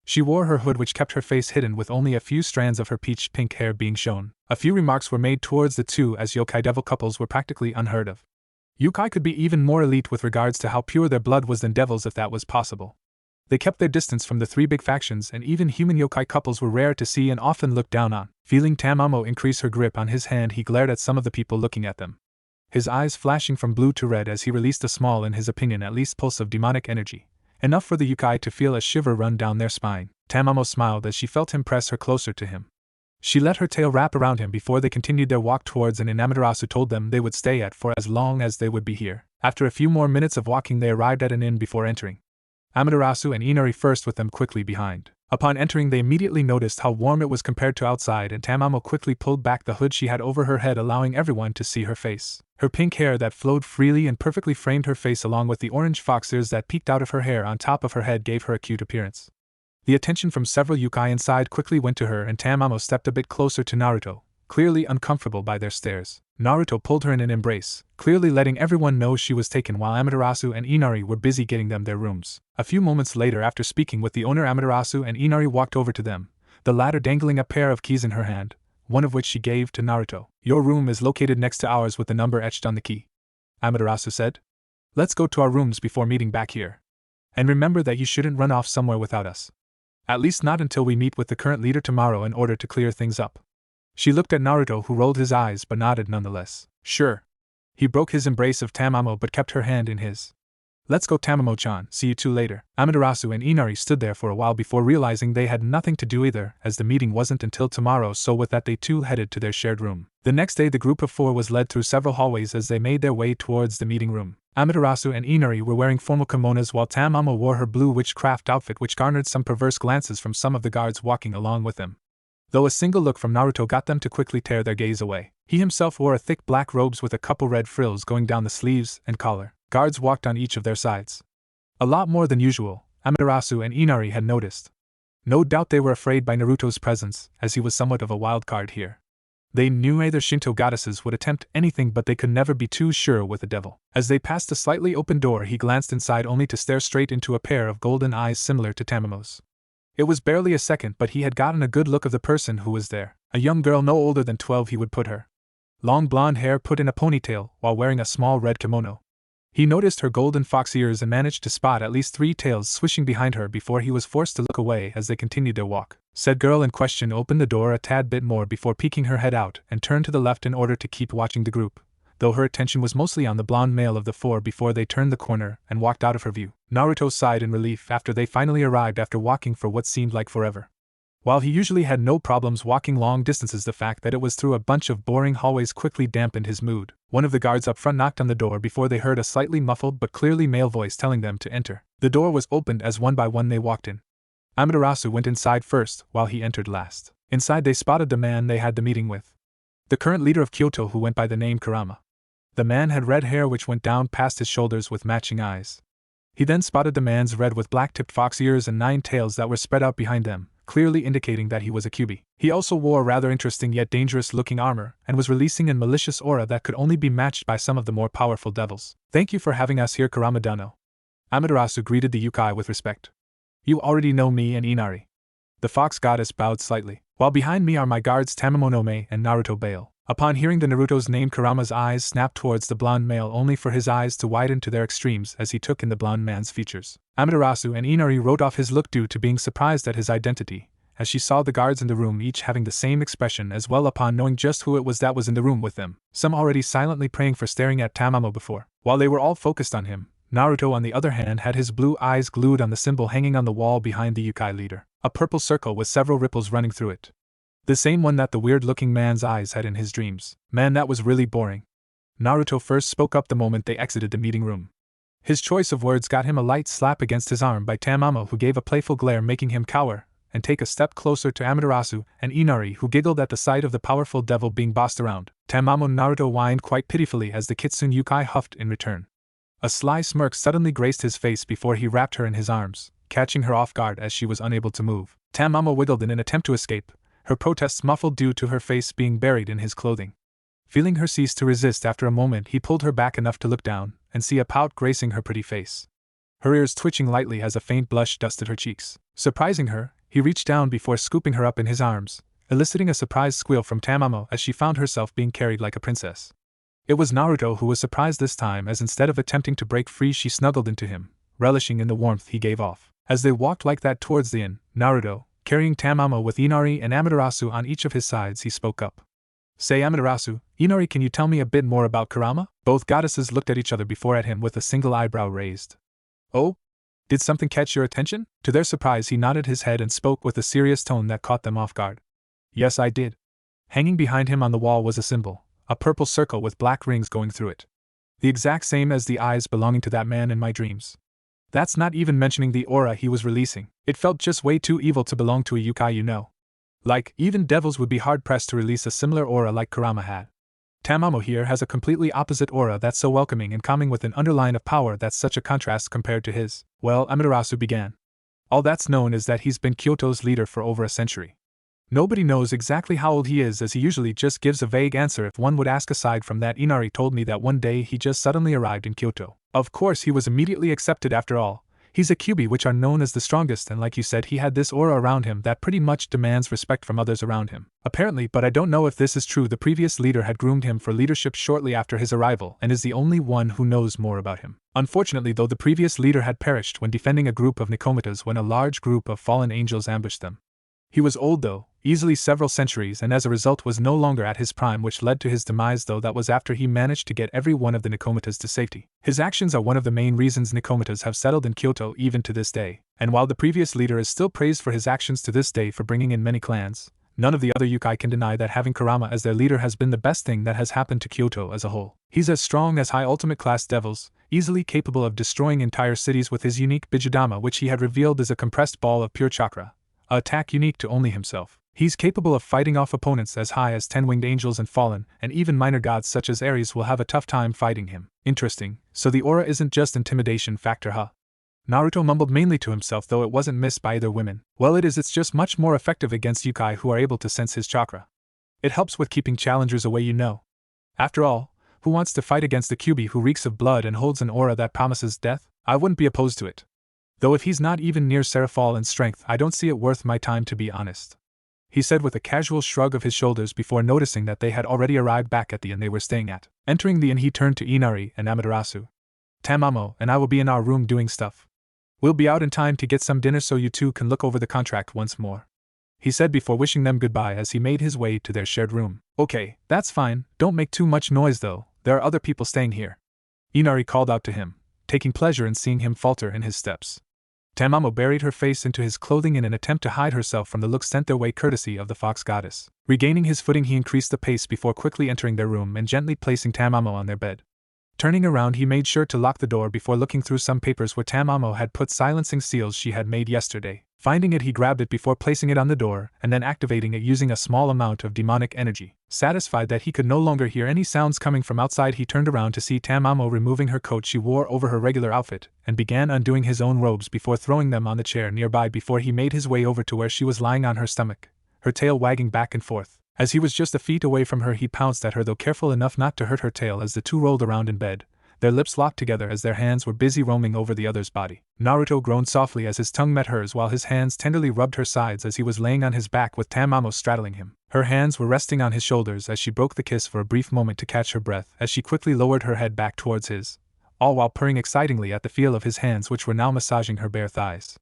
She wore her hood, which kept her face hidden with only a few strands of her peach-pink hair being shown. A few remarks were made towards the two, as yokai devil couples were practically unheard of. Yokai could be even more elite with regards to how pure their blood was than devils if that was possible. They kept their distance from the three big factions, and even human yokai couples were rare to see and often looked down on. Feeling Tamamo increase her grip on his hand, he glared at some of the people looking at them, his eyes flashing from blue to red as he released a small, in his opinion at least, pulse of demonic energy, enough for the yokai to feel a shiver run down their spine. Tamamo smiled as she felt him press her closer to him. She let her tail wrap around him before they continued their walk towards an inn Amaterasu told them they would stay at for as long as they would be here. After a few more minutes of walking, they arrived at an inn before entering. Amaterasu and Inari first, with them quickly behind. Upon entering, they immediately noticed how warm it was compared to outside, and Tamamo quickly pulled back the hood she had over her head, allowing everyone to see her face. Her pink hair that flowed freely and perfectly framed her face, along with the orange fox ears that peeked out of her hair on top of her head, gave her a cute appearance. The attention from several yokai inside quickly went to her, and Tamamo stepped a bit closer to Naruto, clearly uncomfortable by their stares. Naruto pulled her in an embrace, clearly letting everyone know she was taken, while Amaterasu and Inari were busy getting them their rooms. A few moments later, after speaking with the owner, Amaterasu and Inari walked over to them, the latter dangling a pair of keys in her hand, one of which she gave to Naruto. Your room is located next to ours with the number etched on the key, Amaterasu said. Let's go to our rooms before meeting back here. And remember that you shouldn't run off somewhere without us. At least not until we meet with the current leader tomorrow in order to clear things up. She looked at Naruto, who rolled his eyes but nodded nonetheless. Sure. He broke his embrace of Tamamo but kept her hand in his. Let's go, Tamamo-chan, see you two later. Amaterasu and Inari stood there for a while before realizing they had nothing to do either, as the meeting wasn't until tomorrow, so with that they too headed to their shared room. The next day the group of four was led through several hallways as they made their way towards the meeting room. Amaterasu and Inari were wearing formal kimonos while Tamamo wore her blue witchcraft outfit, which garnered some perverse glances from some of the guards walking along with them. Though a single look from Naruto got them to quickly tear their gaze away. He himself wore a thick black robes with a couple red frills going down the sleeves and collar. Guards walked on each of their sides. A lot more than usual, Amaterasu and Inari had noticed. No doubt they were afraid by Naruto's presence, as he was somewhat of a wild card here. They knew either Shinto goddesses would attempt anything, but they could never be too sure with the devil. As they passed a slightly open door, he glanced inside only to stare straight into a pair of golden eyes similar to Tamamo's. It was barely a second, but he had gotten a good look of the person who was there. A young girl no older than 12, he would put her. Long blonde hair put in a ponytail, while wearing a small red kimono. He noticed her golden fox ears and managed to spot at least 3 tails swishing behind her before he was forced to look away as they continued their walk. Said girl in question opened the door a tad bit more before peeking her head out and turned to the left in order to keep watching the group, though her attention was mostly on the blonde male of the four before they turned the corner and walked out of her view. Naruto sighed in relief after they finally arrived after walking for what seemed like forever. While he usually had no problems walking long distances, the fact that it was through a bunch of boring hallways quickly dampened his mood. One of the guards up front knocked on the door before they heard a slightly muffled but clearly male voice telling them to enter. The door was opened as one by one they walked in. Amaterasu went inside first, while he entered last. Inside they spotted the man they had the meeting with. The current leader of Kyoto, who went by the name Kurama. The man had red hair which went down past his shoulders with matching eyes. He then spotted the man's red with black-tipped fox ears and 9 tails that were spread out behind them, clearly indicating that he was a Kyuubi. He also wore rather interesting yet dangerous-looking armor, and was releasing a malicious aura that could only be matched by some of the more powerful devils. Thank you for having us here, Kurama-dano. Amaterasu greeted the yokai with respect. You already know me and Inari. The fox goddess bowed slightly. While behind me are my guards Tamamo no Me and Naruto Bale. Upon hearing the Naruto's name, Kurama's eyes snapped towards the blonde male only for his eyes to widen to their extremes as he took in the blonde man's features. Amaterasu and Inari wrote off his look due to being surprised at his identity, as she saw the guards in the room each having the same expression as well upon knowing just who it was that was in the room with them, some already silently praying for staring at Tamamo before. While they were all focused on him, Naruto on the other hand had his blue eyes glued on the symbol hanging on the wall behind the yokai leader, a purple circle with several ripples running through it. The same one that the weird-looking man's eyes had in his dreams. Man, that was really boring. Naruto first spoke up the moment they exited the meeting room. His choice of words got him a light slap against his arm by Tamamo, who gave a playful glare making him cower and take a step closer to Amaterasu and Inari, who giggled at the sight of the powerful devil being bossed around. Tamamo and Naruto whined quite pitifully as the Kitsune yokai huffed in return. A sly smirk suddenly graced his face before he wrapped her in his arms, catching her off guard as she was unable to move. Tamamo wiggled in an attempt to escape, her protests muffled due to her face being buried in his clothing. Feeling her cease to resist after a moment, he pulled her back enough to look down and see a pout gracing her pretty face. Her ears twitching lightly as a faint blush dusted her cheeks. Surprising her, he reached down before scooping her up in his arms, eliciting a surprised squeal from Tamamo as she found herself being carried like a princess. It was Naruto who was surprised this time, as instead of attempting to break free she snuggled into him, relishing in the warmth he gave off. As they walked like that towards the inn, Naruto, carrying Tamamo with Inari and Amaterasu on each of his sides, he spoke up. Say, Amaterasu, Inari, can you tell me a bit more about Kurama? Both goddesses looked at each other before at him with a single eyebrow raised. Oh? Did something catch your attention? To their surprise he nodded his head and spoke with a serious tone that caught them off guard. Yes, I did. Hanging behind him on the wall was a symbol, a purple circle with black rings going through it. The exact same as the eyes belonging to that man in my dreams. That's not even mentioning the aura he was releasing. It felt just way too evil to belong to a yokai, you know. Like, even devils would be hard-pressed to release a similar aura like Kurama had. Tamamo here has a completely opposite aura that's so welcoming and calming, with an underline of power that's such a contrast compared to his. Well, Amaterasu began. All that's known is that he's been Kyoto's leader for over a century. Nobody knows exactly how old he is, as he usually just gives a vague answer if one would ask. Aside from that, Inari told me that one day he just suddenly arrived in Kyoto. Of course he was immediately accepted after all. He's a Kyuubi, which are known as the strongest, and like you said, he had this aura around him that pretty much demands respect from others around him. Apparently, but I don't know if this is true, the previous leader had groomed him for leadership shortly after his arrival and is the only one who knows more about him. Unfortunately though, the previous leader had perished when defending a group of Nikomatas when a large group of fallen angels ambushed them. He was old though, easily several centuries, and as a result was no longer at his prime, which led to his demise, though that was after he managed to get every one of the Nikomatas to safety. His actions are one of the main reasons Nikomatas have settled in Kyoto even to this day, and while the previous leader is still praised for his actions to this day for bringing in many clans, none of the other yokai can deny that having Kurama as their leader has been the best thing that has happened to Kyoto as a whole. He's as strong as high ultimate class devils, easily capable of destroying entire cities with his unique Bijudama, which he had revealed is a compressed ball of pure chakra, a attack unique to only himself. He's capable of fighting off opponents as high as 10 winged angels and fallen, and even minor gods such as Ares will have a tough time fighting him. Interesting, so the aura isn't just intimidation factor, huh? Naruto mumbled mainly to himself, though it wasn't missed by either women. Well, it is, it's just much more effective against yokai who are able to sense his chakra. It helps with keeping challengers away, you know. After all, who wants to fight against a Kyuubi who reeks of blood and holds an aura that promises death? I wouldn't be opposed to it. Though if he's not even near Sarafal in strength, I don't see it worth my time, to be honest, he said with a casual shrug of his shoulders before noticing that they had already arrived back at the inn they were staying at. Entering the inn, he turned to Inari and Amaterasu. Tamamo and I will be in our room doing stuff. We'll be out in time to get some dinner so you two can look over the contract once more, he said before wishing them goodbye as he made his way to their shared room. Okay, that's fine, don't make too much noise though, there are other people staying here, Inari called out to him, taking pleasure in seeing him falter in his steps. Tamamo buried her face into his clothing in an attempt to hide herself from the looks sent their way courtesy of the fox goddess. Regaining his footing, he increased the pace before quickly entering their room and gently placing Tamamo on their bed. Turning around, he made sure to lock the door before looking through some papers where Tamamo had put silencing seals she had made yesterday. Finding it, he grabbed it before placing it on the door and then activating it using a small amount of demonic energy. Satisfied that he could no longer hear any sounds coming from outside, he turned around to see Tamamo removing her coat she wore over her regular outfit and began undoing his own robes before throwing them on the chair nearby before he made his way over to where she was lying on her stomach, her tail wagging back and forth. As he was just a feet away from her, he pounced at her, though careful enough not to hurt her tail, as the two rolled around in bed, their lips locked together as their hands were busy roaming over the other's body. Naruto groaned softly as his tongue met hers while his hands tenderly rubbed her sides as he was laying on his back with Tamamo straddling him. Her hands were resting on his shoulders as she broke the kiss for a brief moment to catch her breath as she quickly lowered her head back towards his, all while purring excitingly at the feel of his hands which were now massaging her bare thighs.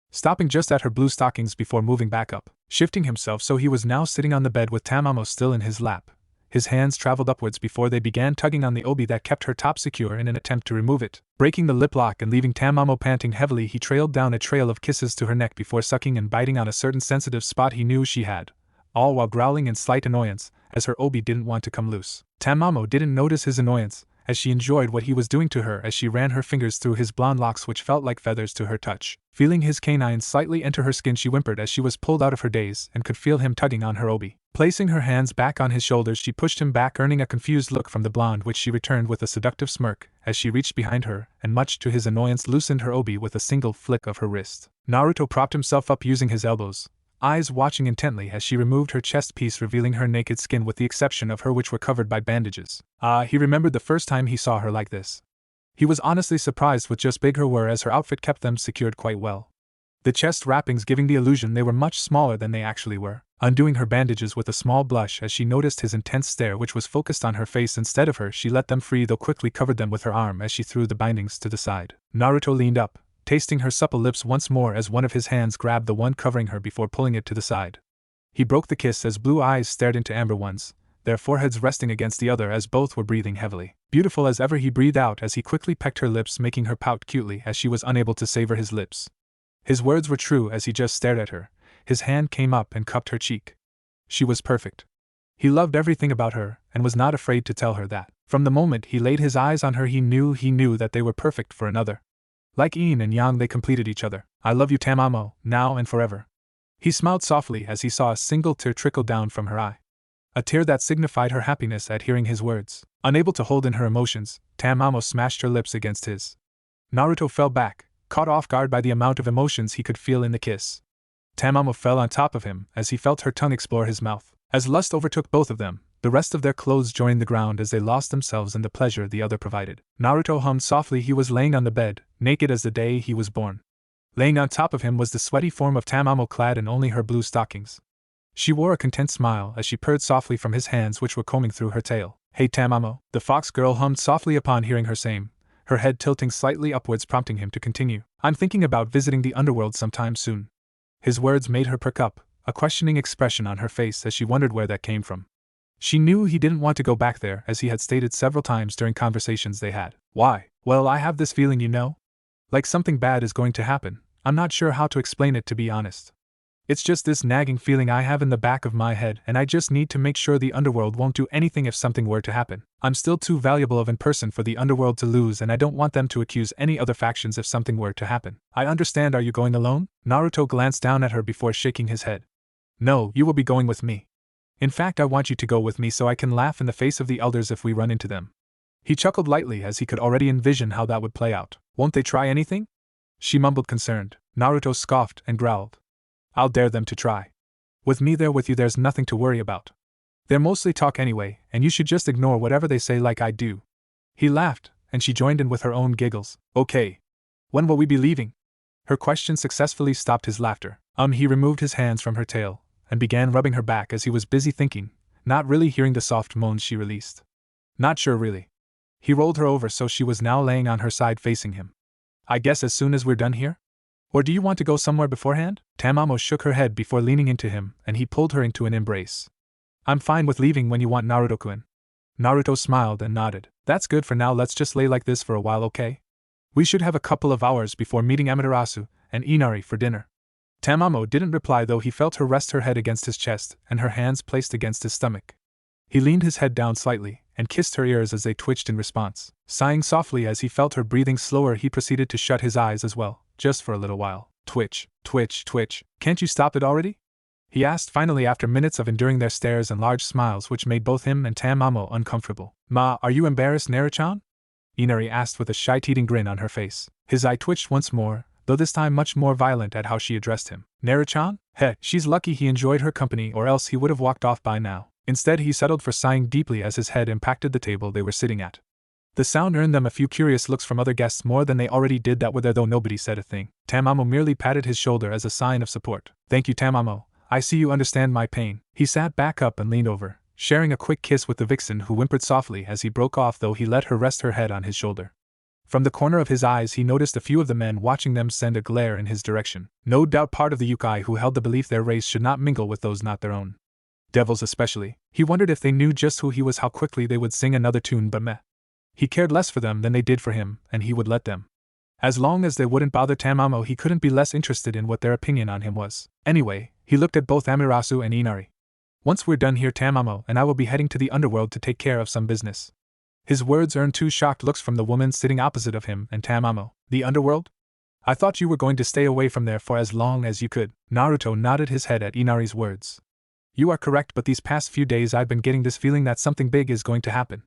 Stopping just at her blue stockings before moving back up, shifting himself so he was now sitting on the bed with Tamamo still in his lap. His hands traveled upwards before they began tugging on the obi that kept her top secure in an attempt to remove it. Breaking the lip lock and leaving Tamamo panting heavily, he trailed down a trail of kisses to her neck before sucking and biting on a certain sensitive spot he knew she had, all while growling in slight annoyance, as her obi didn't want to come loose. Tamamo didn't notice his annoyance, as she enjoyed what he was doing to her as she ran her fingers through his blonde locks which felt like feathers to her touch. Feeling his canines slightly enter her skin, she whimpered as she was pulled out of her daze and could feel him tugging on her obi. Placing her hands back on his shoulders, she pushed him back, earning a confused look from the blonde, which she returned with a seductive smirk as she reached behind her and, much to his annoyance, loosened her obi with a single flick of her wrist. Naruto propped himself up using his elbows, eyes watching intently as she removed her chest piece, revealing her naked skin with the exception of her which were covered by bandages. He remembered the first time he saw her like this. He was honestly surprised with just big her were, as her outfit kept them secured quite well, the chest wrappings giving the illusion they were much smaller than they actually were. Undoing her bandages with a small blush as she noticed his intense stare which was focused on her face instead of her, she let them free, though quickly covered them with her arm as she threw the bindings to the side. Naruto leaned up, tasting her supple lips once more as one of his hands grabbed the one covering her before pulling it to the side. He broke the kiss as blue eyes stared into amber ones, their foreheads resting against the other as both were breathing heavily. Beautiful as ever, he breathed out as he quickly pecked her lips, making her pout cutely as she was unable to savor his lips. His words were true as he just stared at her. His hand came up and cupped her cheek. She was perfect. He loved everything about her and was not afraid to tell her that. From the moment he laid his eyes on her, he knew that they were perfect for another. Like yin and yang, they completed each other. I love you, Tamamo, now and forever. He smiled softly as he saw a single tear trickle down from her eye, a tear that signified her happiness at hearing his words. Unable to hold in her emotions, Tamamo smashed her lips against his. Naruto fell back, caught off guard by the amount of emotions he could feel in the kiss. Tamamo fell on top of him as he felt her tongue explore his mouth. As lust overtook both of them, the rest of their clothes joined the ground as they lost themselves in the pleasure the other provided. Naruto hummed softly. He was laying on the bed, naked as the day he was born. Laying on top of him was the sweaty form of Tamamo, clad in only her blue stockings. She wore a content smile as she purred softly from his hands which were combing through her tail. Hey Tamamo, the fox girl hummed softly upon hearing her same, her head tilting slightly upwards, prompting him to continue. I'm thinking about visiting the underworld sometime soon. His words made her perk up, a questioning expression on her face as she wondered where that came from. She knew he didn't want to go back there, as he had stated several times during conversations they had. Why? Well, I have this feeling, like something bad is going to happen. I'm not sure how to explain it, to be honest. It's just this nagging feeling I have in the back of my head, and I just need to make sure the underworld won't do anything if something were to happen. I'm still too valuable of a person for the underworld to lose, and I don't want them to accuse any other factions if something were to happen. I understand. Are you going alone? Naruto glanced down at her before shaking his head. No, you will be going with me. In fact, I want you to go with me so I can laugh in the face of the elders if we run into them. He chuckled lightly as he could already envision how that would play out. Won't they try anything? She mumbled, concerned. Naruto scoffed and growled. I'll dare them to try. With me there with you, there's nothing to worry about. They're mostly talk anyway, and you should just ignore whatever they say like I do. He laughed, and she joined in with her own giggles. Okay. When will we be leaving? Her question successfully stopped his laughter. He removed his hands from her tail, and began rubbing her back as he was busy thinking, not really hearing the soft moans she released. Not sure really. He rolled her over so she was now laying on her side facing him. I guess as soon as we're done here? Or do you want to go somewhere beforehand? Tamamo shook her head before leaning into him, and he pulled her into an embrace. I'm fine with leaving when you want, Naruto-kun. Naruto smiled and nodded. That's good for now. Let's just lay like this for a while, okay? We should have a couple of hours before meeting Amaterasu and Inari for dinner. Tamamo didn't reply, though he felt her rest her head against his chest and her hands placed against his stomach. He leaned his head down slightly and kissed her ears as they twitched in response. Sighing softly as he felt her breathing slower, he proceeded to shut his eyes as well, just for a little while. Twitch, twitch, twitch. Can't you stop it already? He asked finally after minutes of enduring their stares and large smiles which made both him and Tamamo uncomfortable. Ma, are you embarrassed, Naruto-chan? Inari asked with a shy-teasing grin on her face. His eye twitched once more, though this time much more violent at how she addressed him. Naruto-chan? Heh, she's lucky he enjoyed her company, or else he would have walked off by now. Instead, he settled for sighing deeply as his head impacted the table they were sitting at. The sound earned them a few curious looks from other guests, more than they already did that were there, though nobody said a thing. Tamamo merely patted his shoulder as a sign of support. Thank you, Tamamo. I see you understand my pain. He sat back up and leaned over, sharing a quick kiss with the vixen, who whimpered softly as he broke off, though he let her rest her head on his shoulder. From the corner of his eyes he noticed a few of the men watching them send a glare in his direction. No doubt part of the Yukai who held the belief their race should not mingle with those not their own. Devils especially. He wondered if they knew just who he was, how quickly they would sing another tune, but meh. He cared less for them than they did for him, and he would let them. As long as they wouldn't bother Tamamo, he couldn't be less interested in what their opinion on him was. Anyway, he looked at both Amaterasu and Inari. Once we're done here, Tamamo and I will be heading to the underworld to take care of some business. His words earned two shocked looks from the woman sitting opposite of him and Tamamo. The underworld? I thought you were going to stay away from there for as long as you could. Naruto nodded his head at Inari's words. You are correct, but these past few days I've been getting this feeling that something big is going to happen.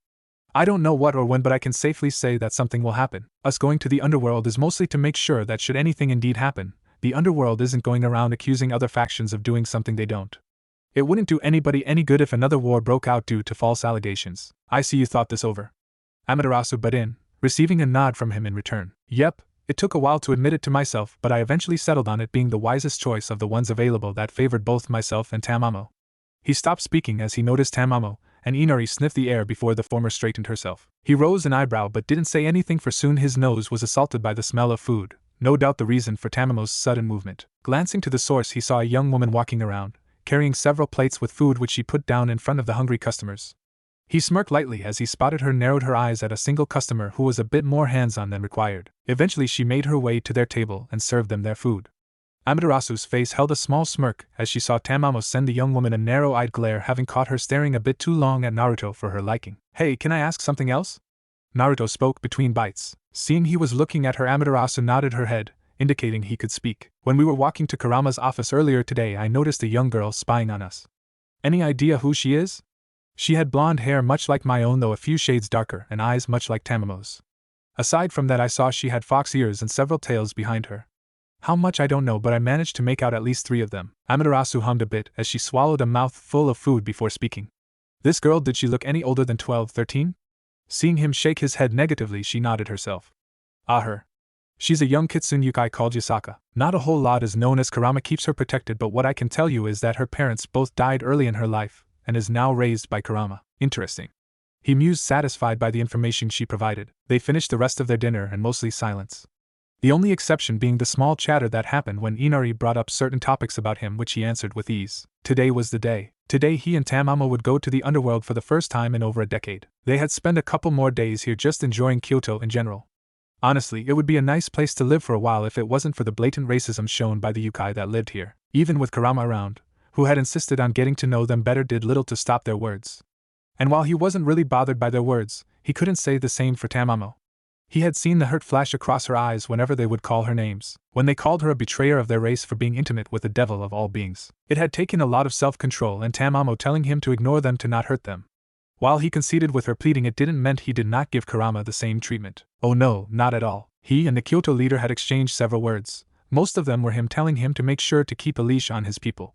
I don't know what or when, but I can safely say that something will happen. Us going to the underworld is mostly to make sure that should anything indeed happen, the underworld isn't going around accusing other factions of doing something they don't. It wouldn't do anybody any good if another war broke out due to false allegations. I see you thought this over. Amaterasu butt in, receiving a nod from him in return. Yep, it took a while to admit it to myself, but I eventually settled on it being the wisest choice of the ones available that favored both myself and Tamamo. He stopped speaking as he noticed Tamamo and Inari sniffed the air before the former straightened herself. He rose an eyebrow but didn't say anything, for soon his nose was assaulted by the smell of food, no doubt the reason for Tamamo's sudden movement. Glancing to the source, he saw a young woman walking around, carrying several plates with food which she put down in front of the hungry customers. He smirked lightly as he spotted her, narrowed her eyes at a single customer who was a bit more hands-on than required. Eventually she made her way to their table and served them their food. Amaterasu's face held a small smirk as she saw Tamamo send the young woman a narrow-eyed glare, having caught her staring a bit too long at Naruto for her liking. Hey, can I ask something else? Naruto spoke between bites. Seeing he was looking at her, Amaterasu nodded her head, indicating he could speak. When we were walking to Kurama's office earlier today, I noticed a young girl spying on us. Any idea who she is? She had blonde hair much like my own, though a few shades darker, and eyes much like Tamamo's. Aside from that, I saw she had fox ears and several tails behind her. How much I don't know, but I managed to make out at least 3 of them. Amaterasu hummed a bit as she swallowed a mouthful of food before speaking. This girl, did she look any older than 12, 13? Seeing him shake his head negatively, she nodded herself. Ah, her. She's a young kitsune yukai called Yasaka. Not a whole lot is known as Kurama keeps her protected, but what I can tell you is that her parents both died early in her life, and is now raised by Kurama. Interesting. He mused, satisfied by the information she provided. They finished the rest of their dinner in mostly silence. The only exception being the small chatter that happened when Inari brought up certain topics about him which he answered with ease. Today was the day. Today he and Tamamo would go to the underworld for the first time in over a decade. They had spent a couple more days here just enjoying Kyoto in general. Honestly, it would be a nice place to live for a while if it wasn't for the blatant racism shown by the yokai that lived here. Even with Kurama around, who had insisted on getting to know them better, did little to stop their words. And while he wasn't really bothered by their words, he couldn't say the same for Tamamo. He had seen the hurt flash across her eyes whenever they would call her names, when they called her a betrayer of their race for being intimate with the devil of all beings. It had taken a lot of self-control and Tamamo telling him to ignore them to not hurt them. While he conceded with her pleading, it didn't mean he did not give Kurama the same treatment. Oh no, not at all. He and the Kyoto leader had exchanged several words. Most of them were him telling him to make sure to keep a leash on his people.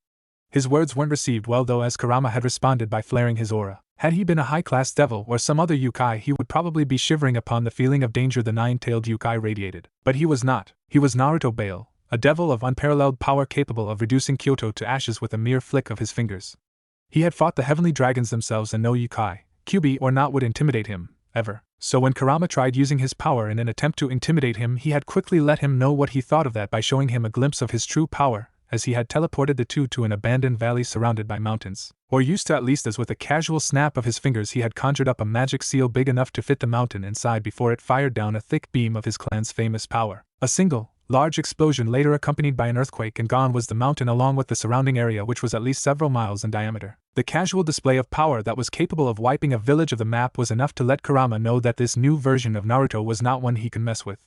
His words weren't received well though, as Kurama had responded by flaring his aura. Had he been a high-class devil or some other yokai, he would probably be shivering upon the feeling of danger the nine-tailed yokai radiated. But he was not. He was Naruto Bale, a devil of unparalleled power capable of reducing Kyoto to ashes with a mere flick of his fingers. He had fought the heavenly dragons themselves, and no yokai, Kyuubi or not, would intimidate him, ever. So when Kurama tried using his power in an attempt to intimidate him, he had quickly let him know what he thought of that by showing him a glimpse of his true power, as he had teleported the two to an abandoned valley surrounded by mountains. Or used to, at least, as with a casual snap of his fingers he had conjured up a magic seal big enough to fit the mountain inside before it fired down a thick beam of his clan's famous power. A single, large explosion later accompanied by an earthquake, and gone was the mountain along with the surrounding area, which was at least several miles in diameter. The casual display of power that was capable of wiping a village of the map was enough to let Kurama know that this new version of Naruto was not one he could mess with.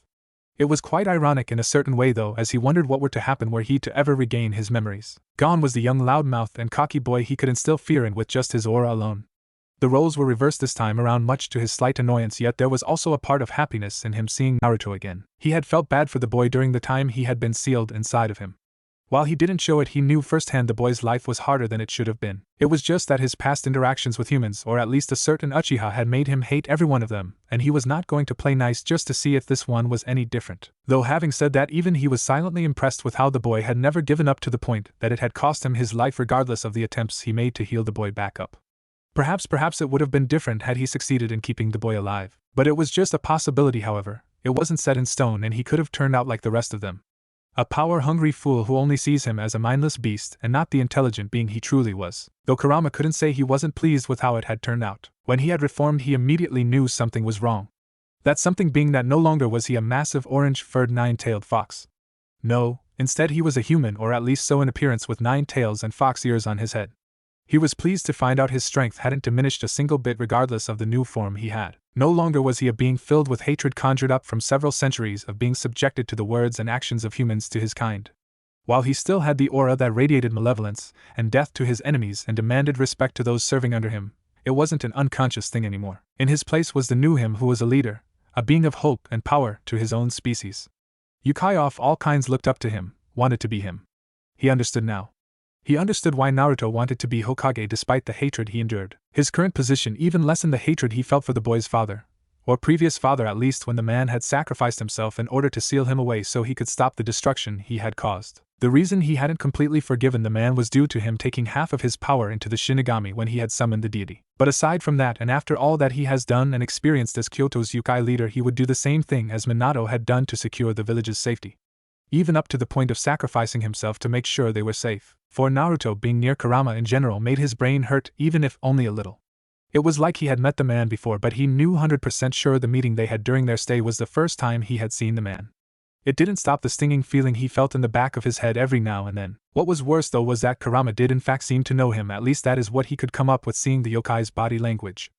It was quite ironic in a certain way though, as he wondered what were to happen were he to ever regain his memories. Gone was the young loudmouth and cocky boy he could instill fear in with just his aura alone. The roles were reversed this time around, much to his slight annoyance, yet there was also a part of happiness in him seeing Naruto again. He had felt bad for the boy during the time he had been sealed inside of him. While he didn't show it, he knew firsthand the boy's life was harder than it should have been. It was just that his past interactions with humans, or at least a certain Uchiha, had made him hate every one of them, and he was not going to play nice just to see if this one was any different. Though having said that, even he was silently impressed with how the boy had never given up to the point that it had cost him his life regardless of the attempts he made to heal the boy back up. Perhaps it would have been different had he succeeded in keeping the boy alive. But it was just a possibility, however. It wasn't set in stone, and he could have turned out like the rest of them. A power-hungry fool who only sees him as a mindless beast and not the intelligent being he truly was. Though Kurama couldn't say he wasn't pleased with how it had turned out. When he had reformed, he immediately knew something was wrong. That something being that no longer was he a massive orange-furred nine-tailed fox. No, instead he was a human, or at least so in appearance, with 9 tails and fox ears on his head. He was pleased to find out his strength hadn't diminished a single bit regardless of the new form he had. No longer was he a being filled with hatred conjured up from several centuries of being subjected to the words and actions of humans to his kind. While he still had the aura that radiated malevolence and death to his enemies and demanded respect to those serving under him, it wasn't an unconscious thing anymore. In his place was the new him who was a leader, a being of hope and power to his own species. Yokai of all kinds looked up to him, wanted to be him. He understood now. He understood why Naruto wanted to be Hokage despite the hatred he endured. His current position even lessened the hatred he felt for the boy's father, or previous father at least, when the man had sacrificed himself in order to seal him away so he could stop the destruction he had caused. The reason he hadn't completely forgiven the man was due to him taking half of his power into the Shinigami when he had summoned the deity. But aside from that, and after all that he has done and experienced as Kyoto's yokai leader, he would do the same thing as Minato had done to secure the village's safety. Even up to the point of sacrificing himself to make sure they were safe. For Naruto, being near Kurama in general made his brain hurt, even if only a little. It was like he had met the man before, but he knew 100% sure the meeting they had during their stay was the first time he had seen the man. It didn't stop the stinging feeling he felt in the back of his head every now and then. What was worse though was that Kurama did in fact seem to know him, at least that is what he could come up with seeing the yokai's body language.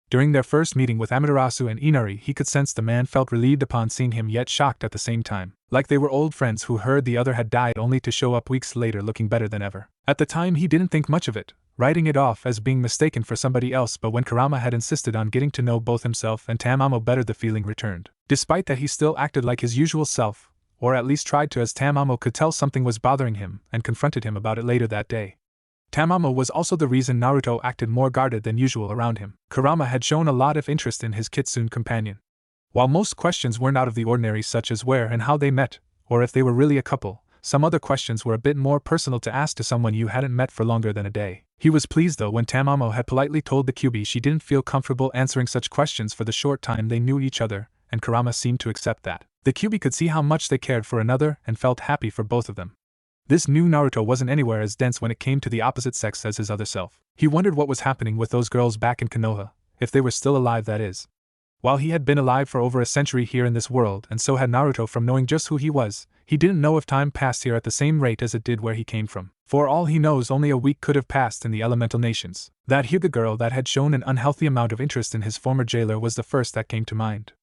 During their first meeting with Amaterasu and Inari, he could sense the man felt relieved upon seeing him yet shocked at the same time. Like they were old friends who heard the other had died only to show up weeks later looking better than ever. At the time he didn't think much of it, writing it off as being mistaken for somebody else, but when Kurama had insisted on getting to know both himself and Tamamo better, the feeling returned. Despite that, he still acted like his usual self, or at least tried to, as Tamamo could tell something was bothering him and confronted him about it later that day. Tamamo was also the reason Naruto acted more guarded than usual around him. Kurama had shown a lot of interest in his kitsune companion. While most questions weren't out of the ordinary, such as where and how they met, or if they were really a couple, some other questions were a bit more personal to ask to someone you hadn't met for longer than a day. He was pleased though when Tamamo had politely told the Kyuubi she didn't feel comfortable answering such questions for the short time they knew each other, and Kurama seemed to accept that. The Kyuubi could see how much they cared for another and felt happy for both of them. This new Naruto wasn't anywhere as dense when it came to the opposite sex as his other self. He wondered what was happening with those girls back in Konoha, if they were still alive, that is. While he had been alive for over a century here in this world, and so had Naruto from knowing just who he was, he didn't know if time passed here at the same rate as it did where he came from. For all he knows, only a week could have passed in the elemental nations. That Hyuga girl that had shown an unhealthy amount of interest in his former jailer was the first that came to mind.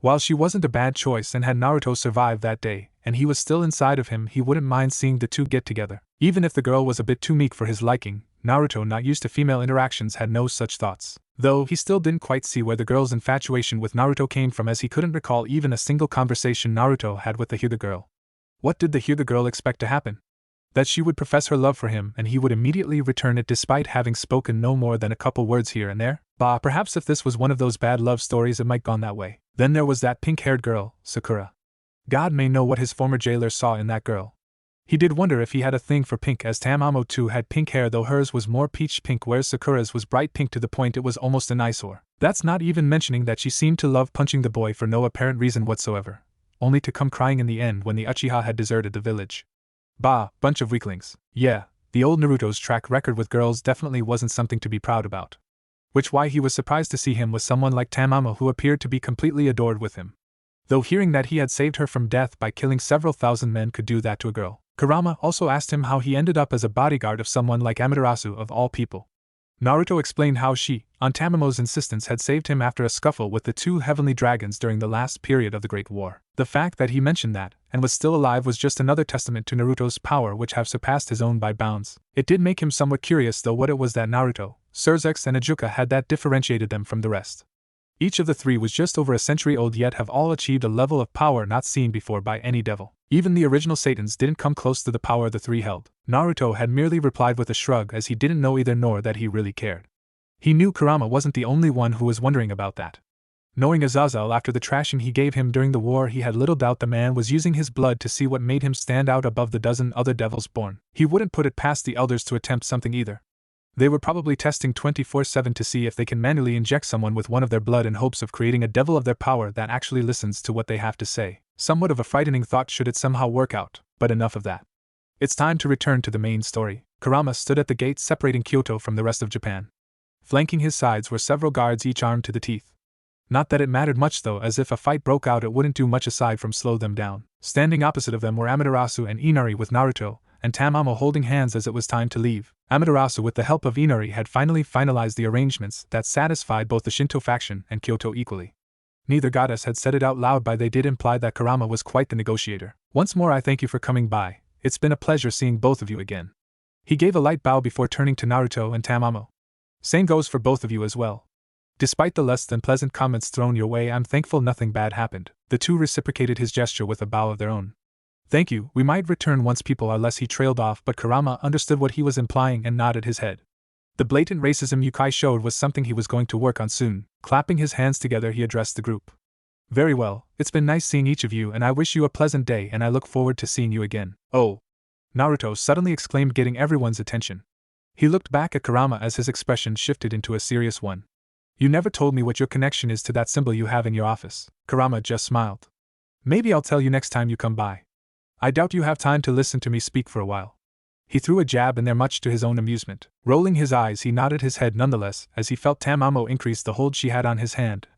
While she wasn't a bad choice and had Naruto survived that day, and he was still inside of him, he wouldn't mind seeing the two get together. Even if the girl was a bit too meek for his liking, Naruto, not used to female interactions, had no such thoughts. Though he still didn't quite see where the girl's infatuation with Naruto came from, as he couldn't recall even a single conversation Naruto had with the Hyuga girl. What did the Hyuga girl expect to happen? That she would profess her love for him and he would immediately return it despite having spoken no more than a couple words here and there? Bah, perhaps if this was one of those bad love stories it might gone that way. Then there was that pink-haired girl, Sakura. God may know what his former jailer saw in that girl. He did wonder if he had a thing for pink, as Tamamo too had pink hair, though hers was more peach pink whereas Sakura's was bright pink to the point it was almost an eyesore. That's not even mentioning that she seemed to love punching the boy for no apparent reason whatsoever, only to come crying in the end when the Uchiha had deserted the village. Bah, bunch of weaklings. Yeah, the old Naruto's track record with girls definitely wasn't something to be proud about. Which why he was surprised to see him with someone like Tamamo, who appeared to be completely adored with him. Though hearing that he had saved her from death by killing several thousand men could do that to a girl. Kurama also asked him how he ended up as a bodyguard of someone like Amaterasu of all people. Naruto explained how she, on Tamamo's insistence, had saved him after a scuffle with the two heavenly dragons during the last period of the Great War. The fact that he mentioned that, and was still alive, was just another testament to Naruto's power, which have surpassed his own by bounds. It did make him somewhat curious though what it was that Naruto, Surzex and Ajuka had that differentiated them from the rest. Each of the three was just over a century old, yet have all achieved a level of power not seen before by any devil. Even the original Satans didn't come close to the power the three held. Naruto had merely replied with a shrug, as he didn't know either nor that he really cared. He knew Kurama wasn't the only one who was wondering about that. Knowing Azazel after the trashing he gave him during the war, he had little doubt the man was using his blood to see what made him stand out above the dozen other devils born. He wouldn't put it past the elders to attempt something either. They were probably testing 24/7 to see if they can manually inject someone with one of their blood in hopes of creating a devil of their power that actually listens to what they have to say. Somewhat of a frightening thought should it somehow work out, but enough of that. It's time to return to the main story. Kurama stood at the gate separating Kyoto from the rest of Japan. Flanking his sides were several guards, each armed to the teeth. Not that it mattered much though, as if a fight broke out it wouldn't do much aside from slow them down. Standing opposite of them were Amaterasu and Inari with Naruto, and Tamamo holding hands as it was time to leave. Amaterasu, with the help of Inari, had finalized the arrangements that satisfied both the Shinto faction and Kyoto equally. Neither goddess had said it out loud, but they did imply that Kurama was quite the negotiator. Once more I thank you for coming by. It's been a pleasure seeing both of you again. He gave a light bow before turning to Naruto and Tamamo. Same goes for both of you as well. Despite the less than pleasant comments thrown your way, I'm thankful nothing bad happened. The two reciprocated his gesture with a bow of their own. Thank you, we might return once people are less. He trailed off, but Kurama understood what he was implying and nodded his head. The blatant racism Yukai showed was something he was going to work on soon. Clapping his hands together, he addressed the group. Very well, it's been nice seeing each of you, and I wish you a pleasant day, and I look forward to seeing you again. Oh! Naruto suddenly exclaimed, getting everyone's attention. He looked back at Kurama as his expression shifted into a serious one. You never told me what your connection is to that symbol you have in your office. Kurama just smiled. Maybe I'll tell you next time you come by. I doubt you have time to listen to me speak for a while. He threw a jab in there, much to his own amusement. Rolling his eyes, he nodded his head nonetheless, as he felt Tamamo increase the hold she had on his hand,